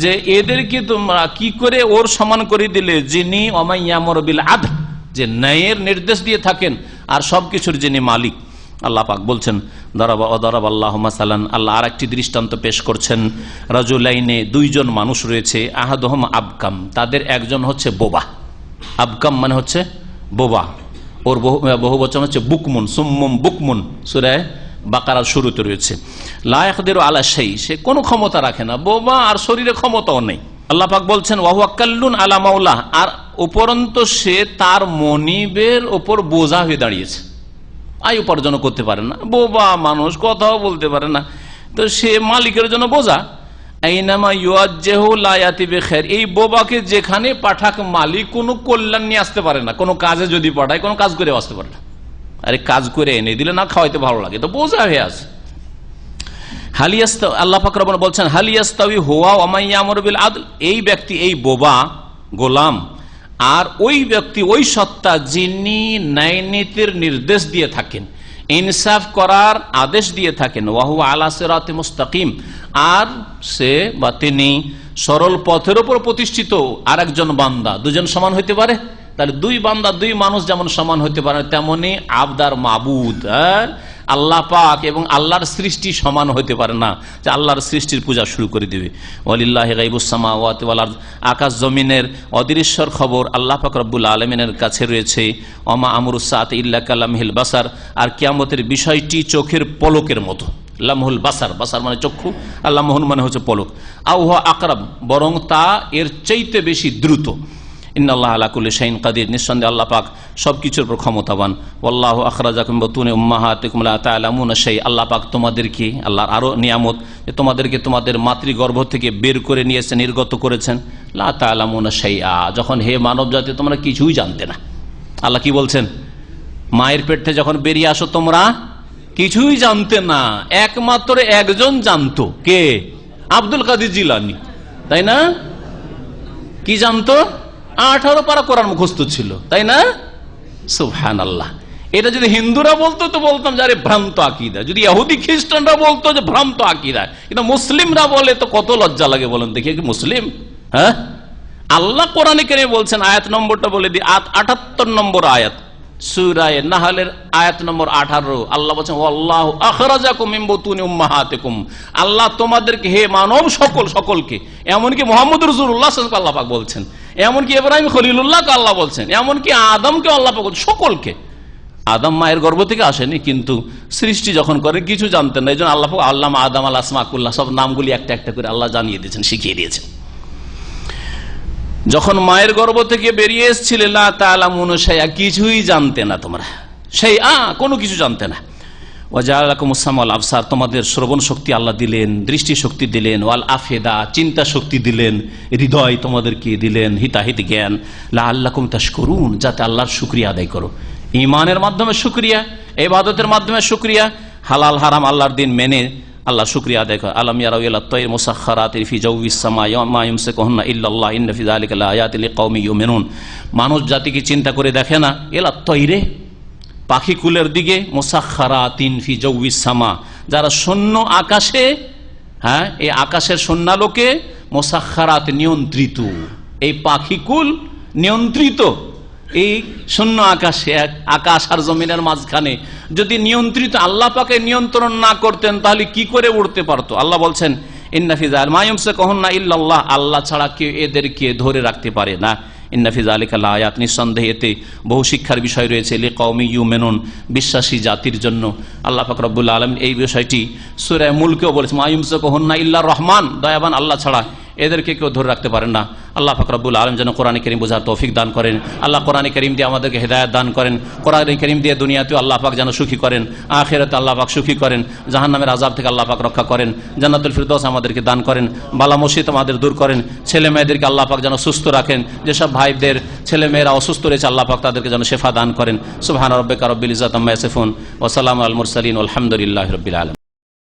যে এদেরকে তোমরা কি করে ওর সমান করে দিলে, যিনি ওমাইয়ামুরু বিল আদল, যে ন্যায়ের নির্দেশ দিয়ে থাকেন আর সবকিছুর যিনি মালিক। আল্লাহ পাক বলছেন দারাবাল্লাহু মাসালান, আল্লাহ আর একটি দৃষ্টান্ত পেশ করছেন, রাজুলাইনে, দুইজন মানুষ রয়েছে, আহাদুহুম আবকাম, তাদের একজন হচ্ছে বোবা। আবকাম মানে হচ্ছে বোবা, ওর বহু বচন হচ্ছে বুকমুন, সুম্মুম বুকমুন, সূরা বাকারার শুরুতে রয়েছে। লা ইয়াকদিরু আলা শাই, সে কোনো ক্ষমতা রাখে না, বোবা আর শরীরে ক্ষমতাও নেই। আল্লাহ পাক বলছেন ওয়া হুয়া কাল্লুন আলা মাওলাহ, আর উপরন্ত সে তার মনিবের ওপর বোঝা হয়ে দাঁড়িয়েছে, আয় উপার্জন করতে পারে না, বোবা মানুষ, কথাও বলতে পারে না, তো সে মালিকের জন্য বোঝা। আইনামা ইউআজ্জিহু লা ইয়াতি বিখাইর, এই বোবাকে যেখানে পাঠাক মালিক কোনো কল্যাণ নিয়ে আসতে পারে না, কোনো কাজে যদি পাঠায় কোনো কাজ করে আসতে পারে না। আরে কাজ করে এনে দিলে না খাওয়াইতে ভালো লাগে, তো বোঝা হয়ে আছে। আল্লাহ পাক রব্বুল বলছেন হালিয়াস্তাউই হুয়া ওয়া মান ইয়ামুরু বিল আদল, এই ব্যক্তি, এই বোবা গোলাম আর ওই ব্যক্তি, ওই সত্তা যিনি ন্যায় নীতির নির্দেশ দিয়ে থাকেন, ইনসাফ করার আদেশ দিয়ে থাকেন, ওয়া হুয়া আলা সিরাতি মুস্তাকিম, আর সে বা তিনি সরল পথের উপর প্রতিষ্ঠিত আর একজন বান্দা, দুজন সমান হইতে পারে? তাহলে দুই বান্দা, দুই মানুষ যেমন সমান হইতে পারে, তেমনি আবদার মাবুদ, আল্লাহ পাক এবং আল্লাহর সৃষ্টি সমান হইতে পারে না, যে আল্লাহর সৃষ্টির পূজা শুরু করে দিবে। ওয়ালিল্লাহি গায়বুস সামাওয়াতি ওয়াল আরদ, আকাশ জমিনের অদৃশ্যর খবর আল্লাহ পাক রব্বুল আলামিনের কাছে রয়েছে। ওমা আমরুস সাআতি ইল্লা কালামহিল বাসার, আর কিয়ামতের বিষয়টি চোখের পলকের মতো। লামহুল বাসার, বাসার মানে চক্ষু, আর লামহুল মানে হচ্ছে পলক। আও হুয়া আকরাব, বরং তা এর চাইতে বেশি দ্রুত। ইন্নাল্লাহ আলা কুল্লি শাইইন কাদির, নিঃসন্দেহে আল্লাহ পাক সবকিছুর উপর ক্ষমতাবান। ওয়াল্লাহু আখরাজাকুম মিন বুতুনি উম্মাহাতিকুম লা তা'লামুনা শাই, আল্লাহ পাক তোমাদেরকে, আল্লাহর আরো নিয়ামত, যে তোমাদেরকে তোমাদের মাতৃগর্ভ থেকে বের করে নিয়েছেন, নির্গত করেছেন। লা তা'লামুনা শাইআ, যখন হে মানব জাতি তোমরা কিছুই জানতে না। আল্লাহ কি বলছেন? মায়ের পেট থেকে যখন বেরিয়ে আসো তোমরা কিছুই জানতে না, একমাত্র একজন জানতো, কে? আব্দুল কাদের জিলানী, তাই না? কি জানতো? 18 পারা কোরআন মুখস্থ ছিল, তাই না? সুবহানাল্লাহ। এটা যদি হিন্দুরা বলতো তো বলতাম যে আরে ভ্রান্ত আকীদা, যদি ইহুদি খ্রিস্টানরা বলতো যে ভ্রান্ত আকীদা, কিন্তু মুসলিমরা বলে তো কত লজ্জা লাগে বলেন দেখি, কি মুসলিম? হ্যাঁ, আল্লাহ কোরআনে কারিমে বলছেন, আয়াত নম্বরটা বলে দিই, 78 নম্বর আয়াত সূরা নাহলের আয়াত নম্বর 18। আল্লাহ বলছেন ওয়াল্লাহু আখরাজাকুম মিন বুতুনি উম্মাহাতিকুম, আল্লাহ তোমাদেরকে, হে মানব সকলকে, এমনকি মুহাম্মদ রাসূলুল্লাহ সাল্লাল্লাহু আলাইহি ওয়াসাল্লাম আল্লাহ পাক বলছেন, এমনকি ইব্রাহিম খলিলুল্লাহকে আল্লাহ বলছেন, এমনকি আদমকে আল্লাহ পাক বলছেন, সকলকে। আদম মায়ের গর্ভ থেকে আসেনি, কিন্তু সৃষ্টি যখন করেন কিছু জানতেন না, এই জন্য আল্লাহ আল্লামা আদম আল আসমা কুল্লাহ, সব নামগুলি একটা একটা করে আল্লাহ জানিয়ে দিয়েছেন, শিখিয়ে দিয়েছেন। যখন মায়ের গর্ভ থেকে বেরিয়ে এসেছিলে লা তাআলামুন শাইআ, কিছুই জানতে না তোমরা, শাইআ কোনো কিছু জানতে না। ওয়া জাআলাকুমুস সামআ ওয়াল আবসার, তোমাদের শ্রবণ শক্তি আল্লাহ দিলেন, দৃষ্টি শক্তি দিলেন, ওয়াল আফিদা, চিন্তা শক্তি দিলেন, হৃদয় তোমাদেরকে দিলেন, হিতাহিত জ্ঞান, লাআল্লাকুম তাশকুরুন, যাতে আল্লাহর শুকরিয়া আদায় করো। ঈমানের মাধ্যমে শুকরিয়া, ইবাদতের মাধ্যমে শুকরিয়া, হালাল হারাম আল্লাহর দিন মেনে আল্লাহ শুকরিয়া আদায় করে। আলাম ইয়ারাউ ইলা তাইর মুসাখখারাতিন ফি জাওয়িস সামাই মা ইউমসিকুহুন্না ইল্লাল্লাহ ইন্না ফি যালিকা লাআয়াতিন লিকাওমিন ইউমিনুন, মানুষ জাতিকে চিন্তা করে দেখে না, এলা তৈরে পাখিকুলের দিকে, মুসাখখারাতিন ফি জাওয়িস সামা, যারা শূন্য আকাশে, হ্যাঁ এই আকাশের শূন্যালোকে, মুসাখখারাত নিয়ন্ত্রিত, এই পাখিকুল নিয়ন্ত্রিত, এই শূন্য আকাশে, আকাশ আর জমিনের মাঝখানে যদি নিয়ন্ত্রিত, আল্লাহ পাকে নিয়ন্ত্রণ না করতেন তাহলে কি করে উড়তে পারতো? আল্লাহ বলছেন ইন্না ফি যালিকা মা ইউমসিকুহুন্না ইল্লাল্লাহ, আল্লাহ ছাড়া কেউ এদেরকে ধরে রাখতে পারে না। ইন্না ফি যালিকা লাআয়াত, নিঃসন্দেহে এতে বহু শিক্ষার বিষয় রয়েছে, লিকাওমিন ইউমিনুন, বিশ্বাসী জাতির জন্য। আল্লাহ পাক রব্বুল আলামিন এই বিষয়টি সূরা মুলকেও বলেছেন, মা ইউমসিকুহুন্না ইল্লার রহমান, দয়াবান আল্লাহ ছাড়া এদেরকে কেউ ধরে রাখতে পারেন না। আল্লাহ পাক রব্বুল আলামিন যেন কোরআন কারীম বোঝার তৌফিক দান করেন। আল্লাহ কোরআন কারীম দিয়ে আমাদেরকে হেদায়েত দান করেন। কোরআন কারীম দিয়ে দুনিয়াতেও আল্লাহ পাক যেন সুখী করেন, আখিরাতে আল্লাহ পাক সুখী করেন, জাহান্নামের আযাব থেকে আল্লাহ পাক রক্ষা করেন, জান্নাতুল ফিরদৌস আমাদেরকে দান করেন, বালা মুসিবত আমাদের দূর করেন, ছেলে মেয়েদেরকে আল্লাহ পাক যেন সুস্থ রাখেন, যেসব ভাইদের ছেলে মেয়েরা অসুস্থ রয়েছে আল্লাহ পাক তাদেরকে যেন শিফা দান করেন। সুবহান রাব্বিকা রব্বিল ইজ্জাতি আম্মা ইয়াসিফুন ওয়া সালামুন আলাল মুরসালিন ওয়ালহামদুলিল্লাহি রাব্বিল আলামিন।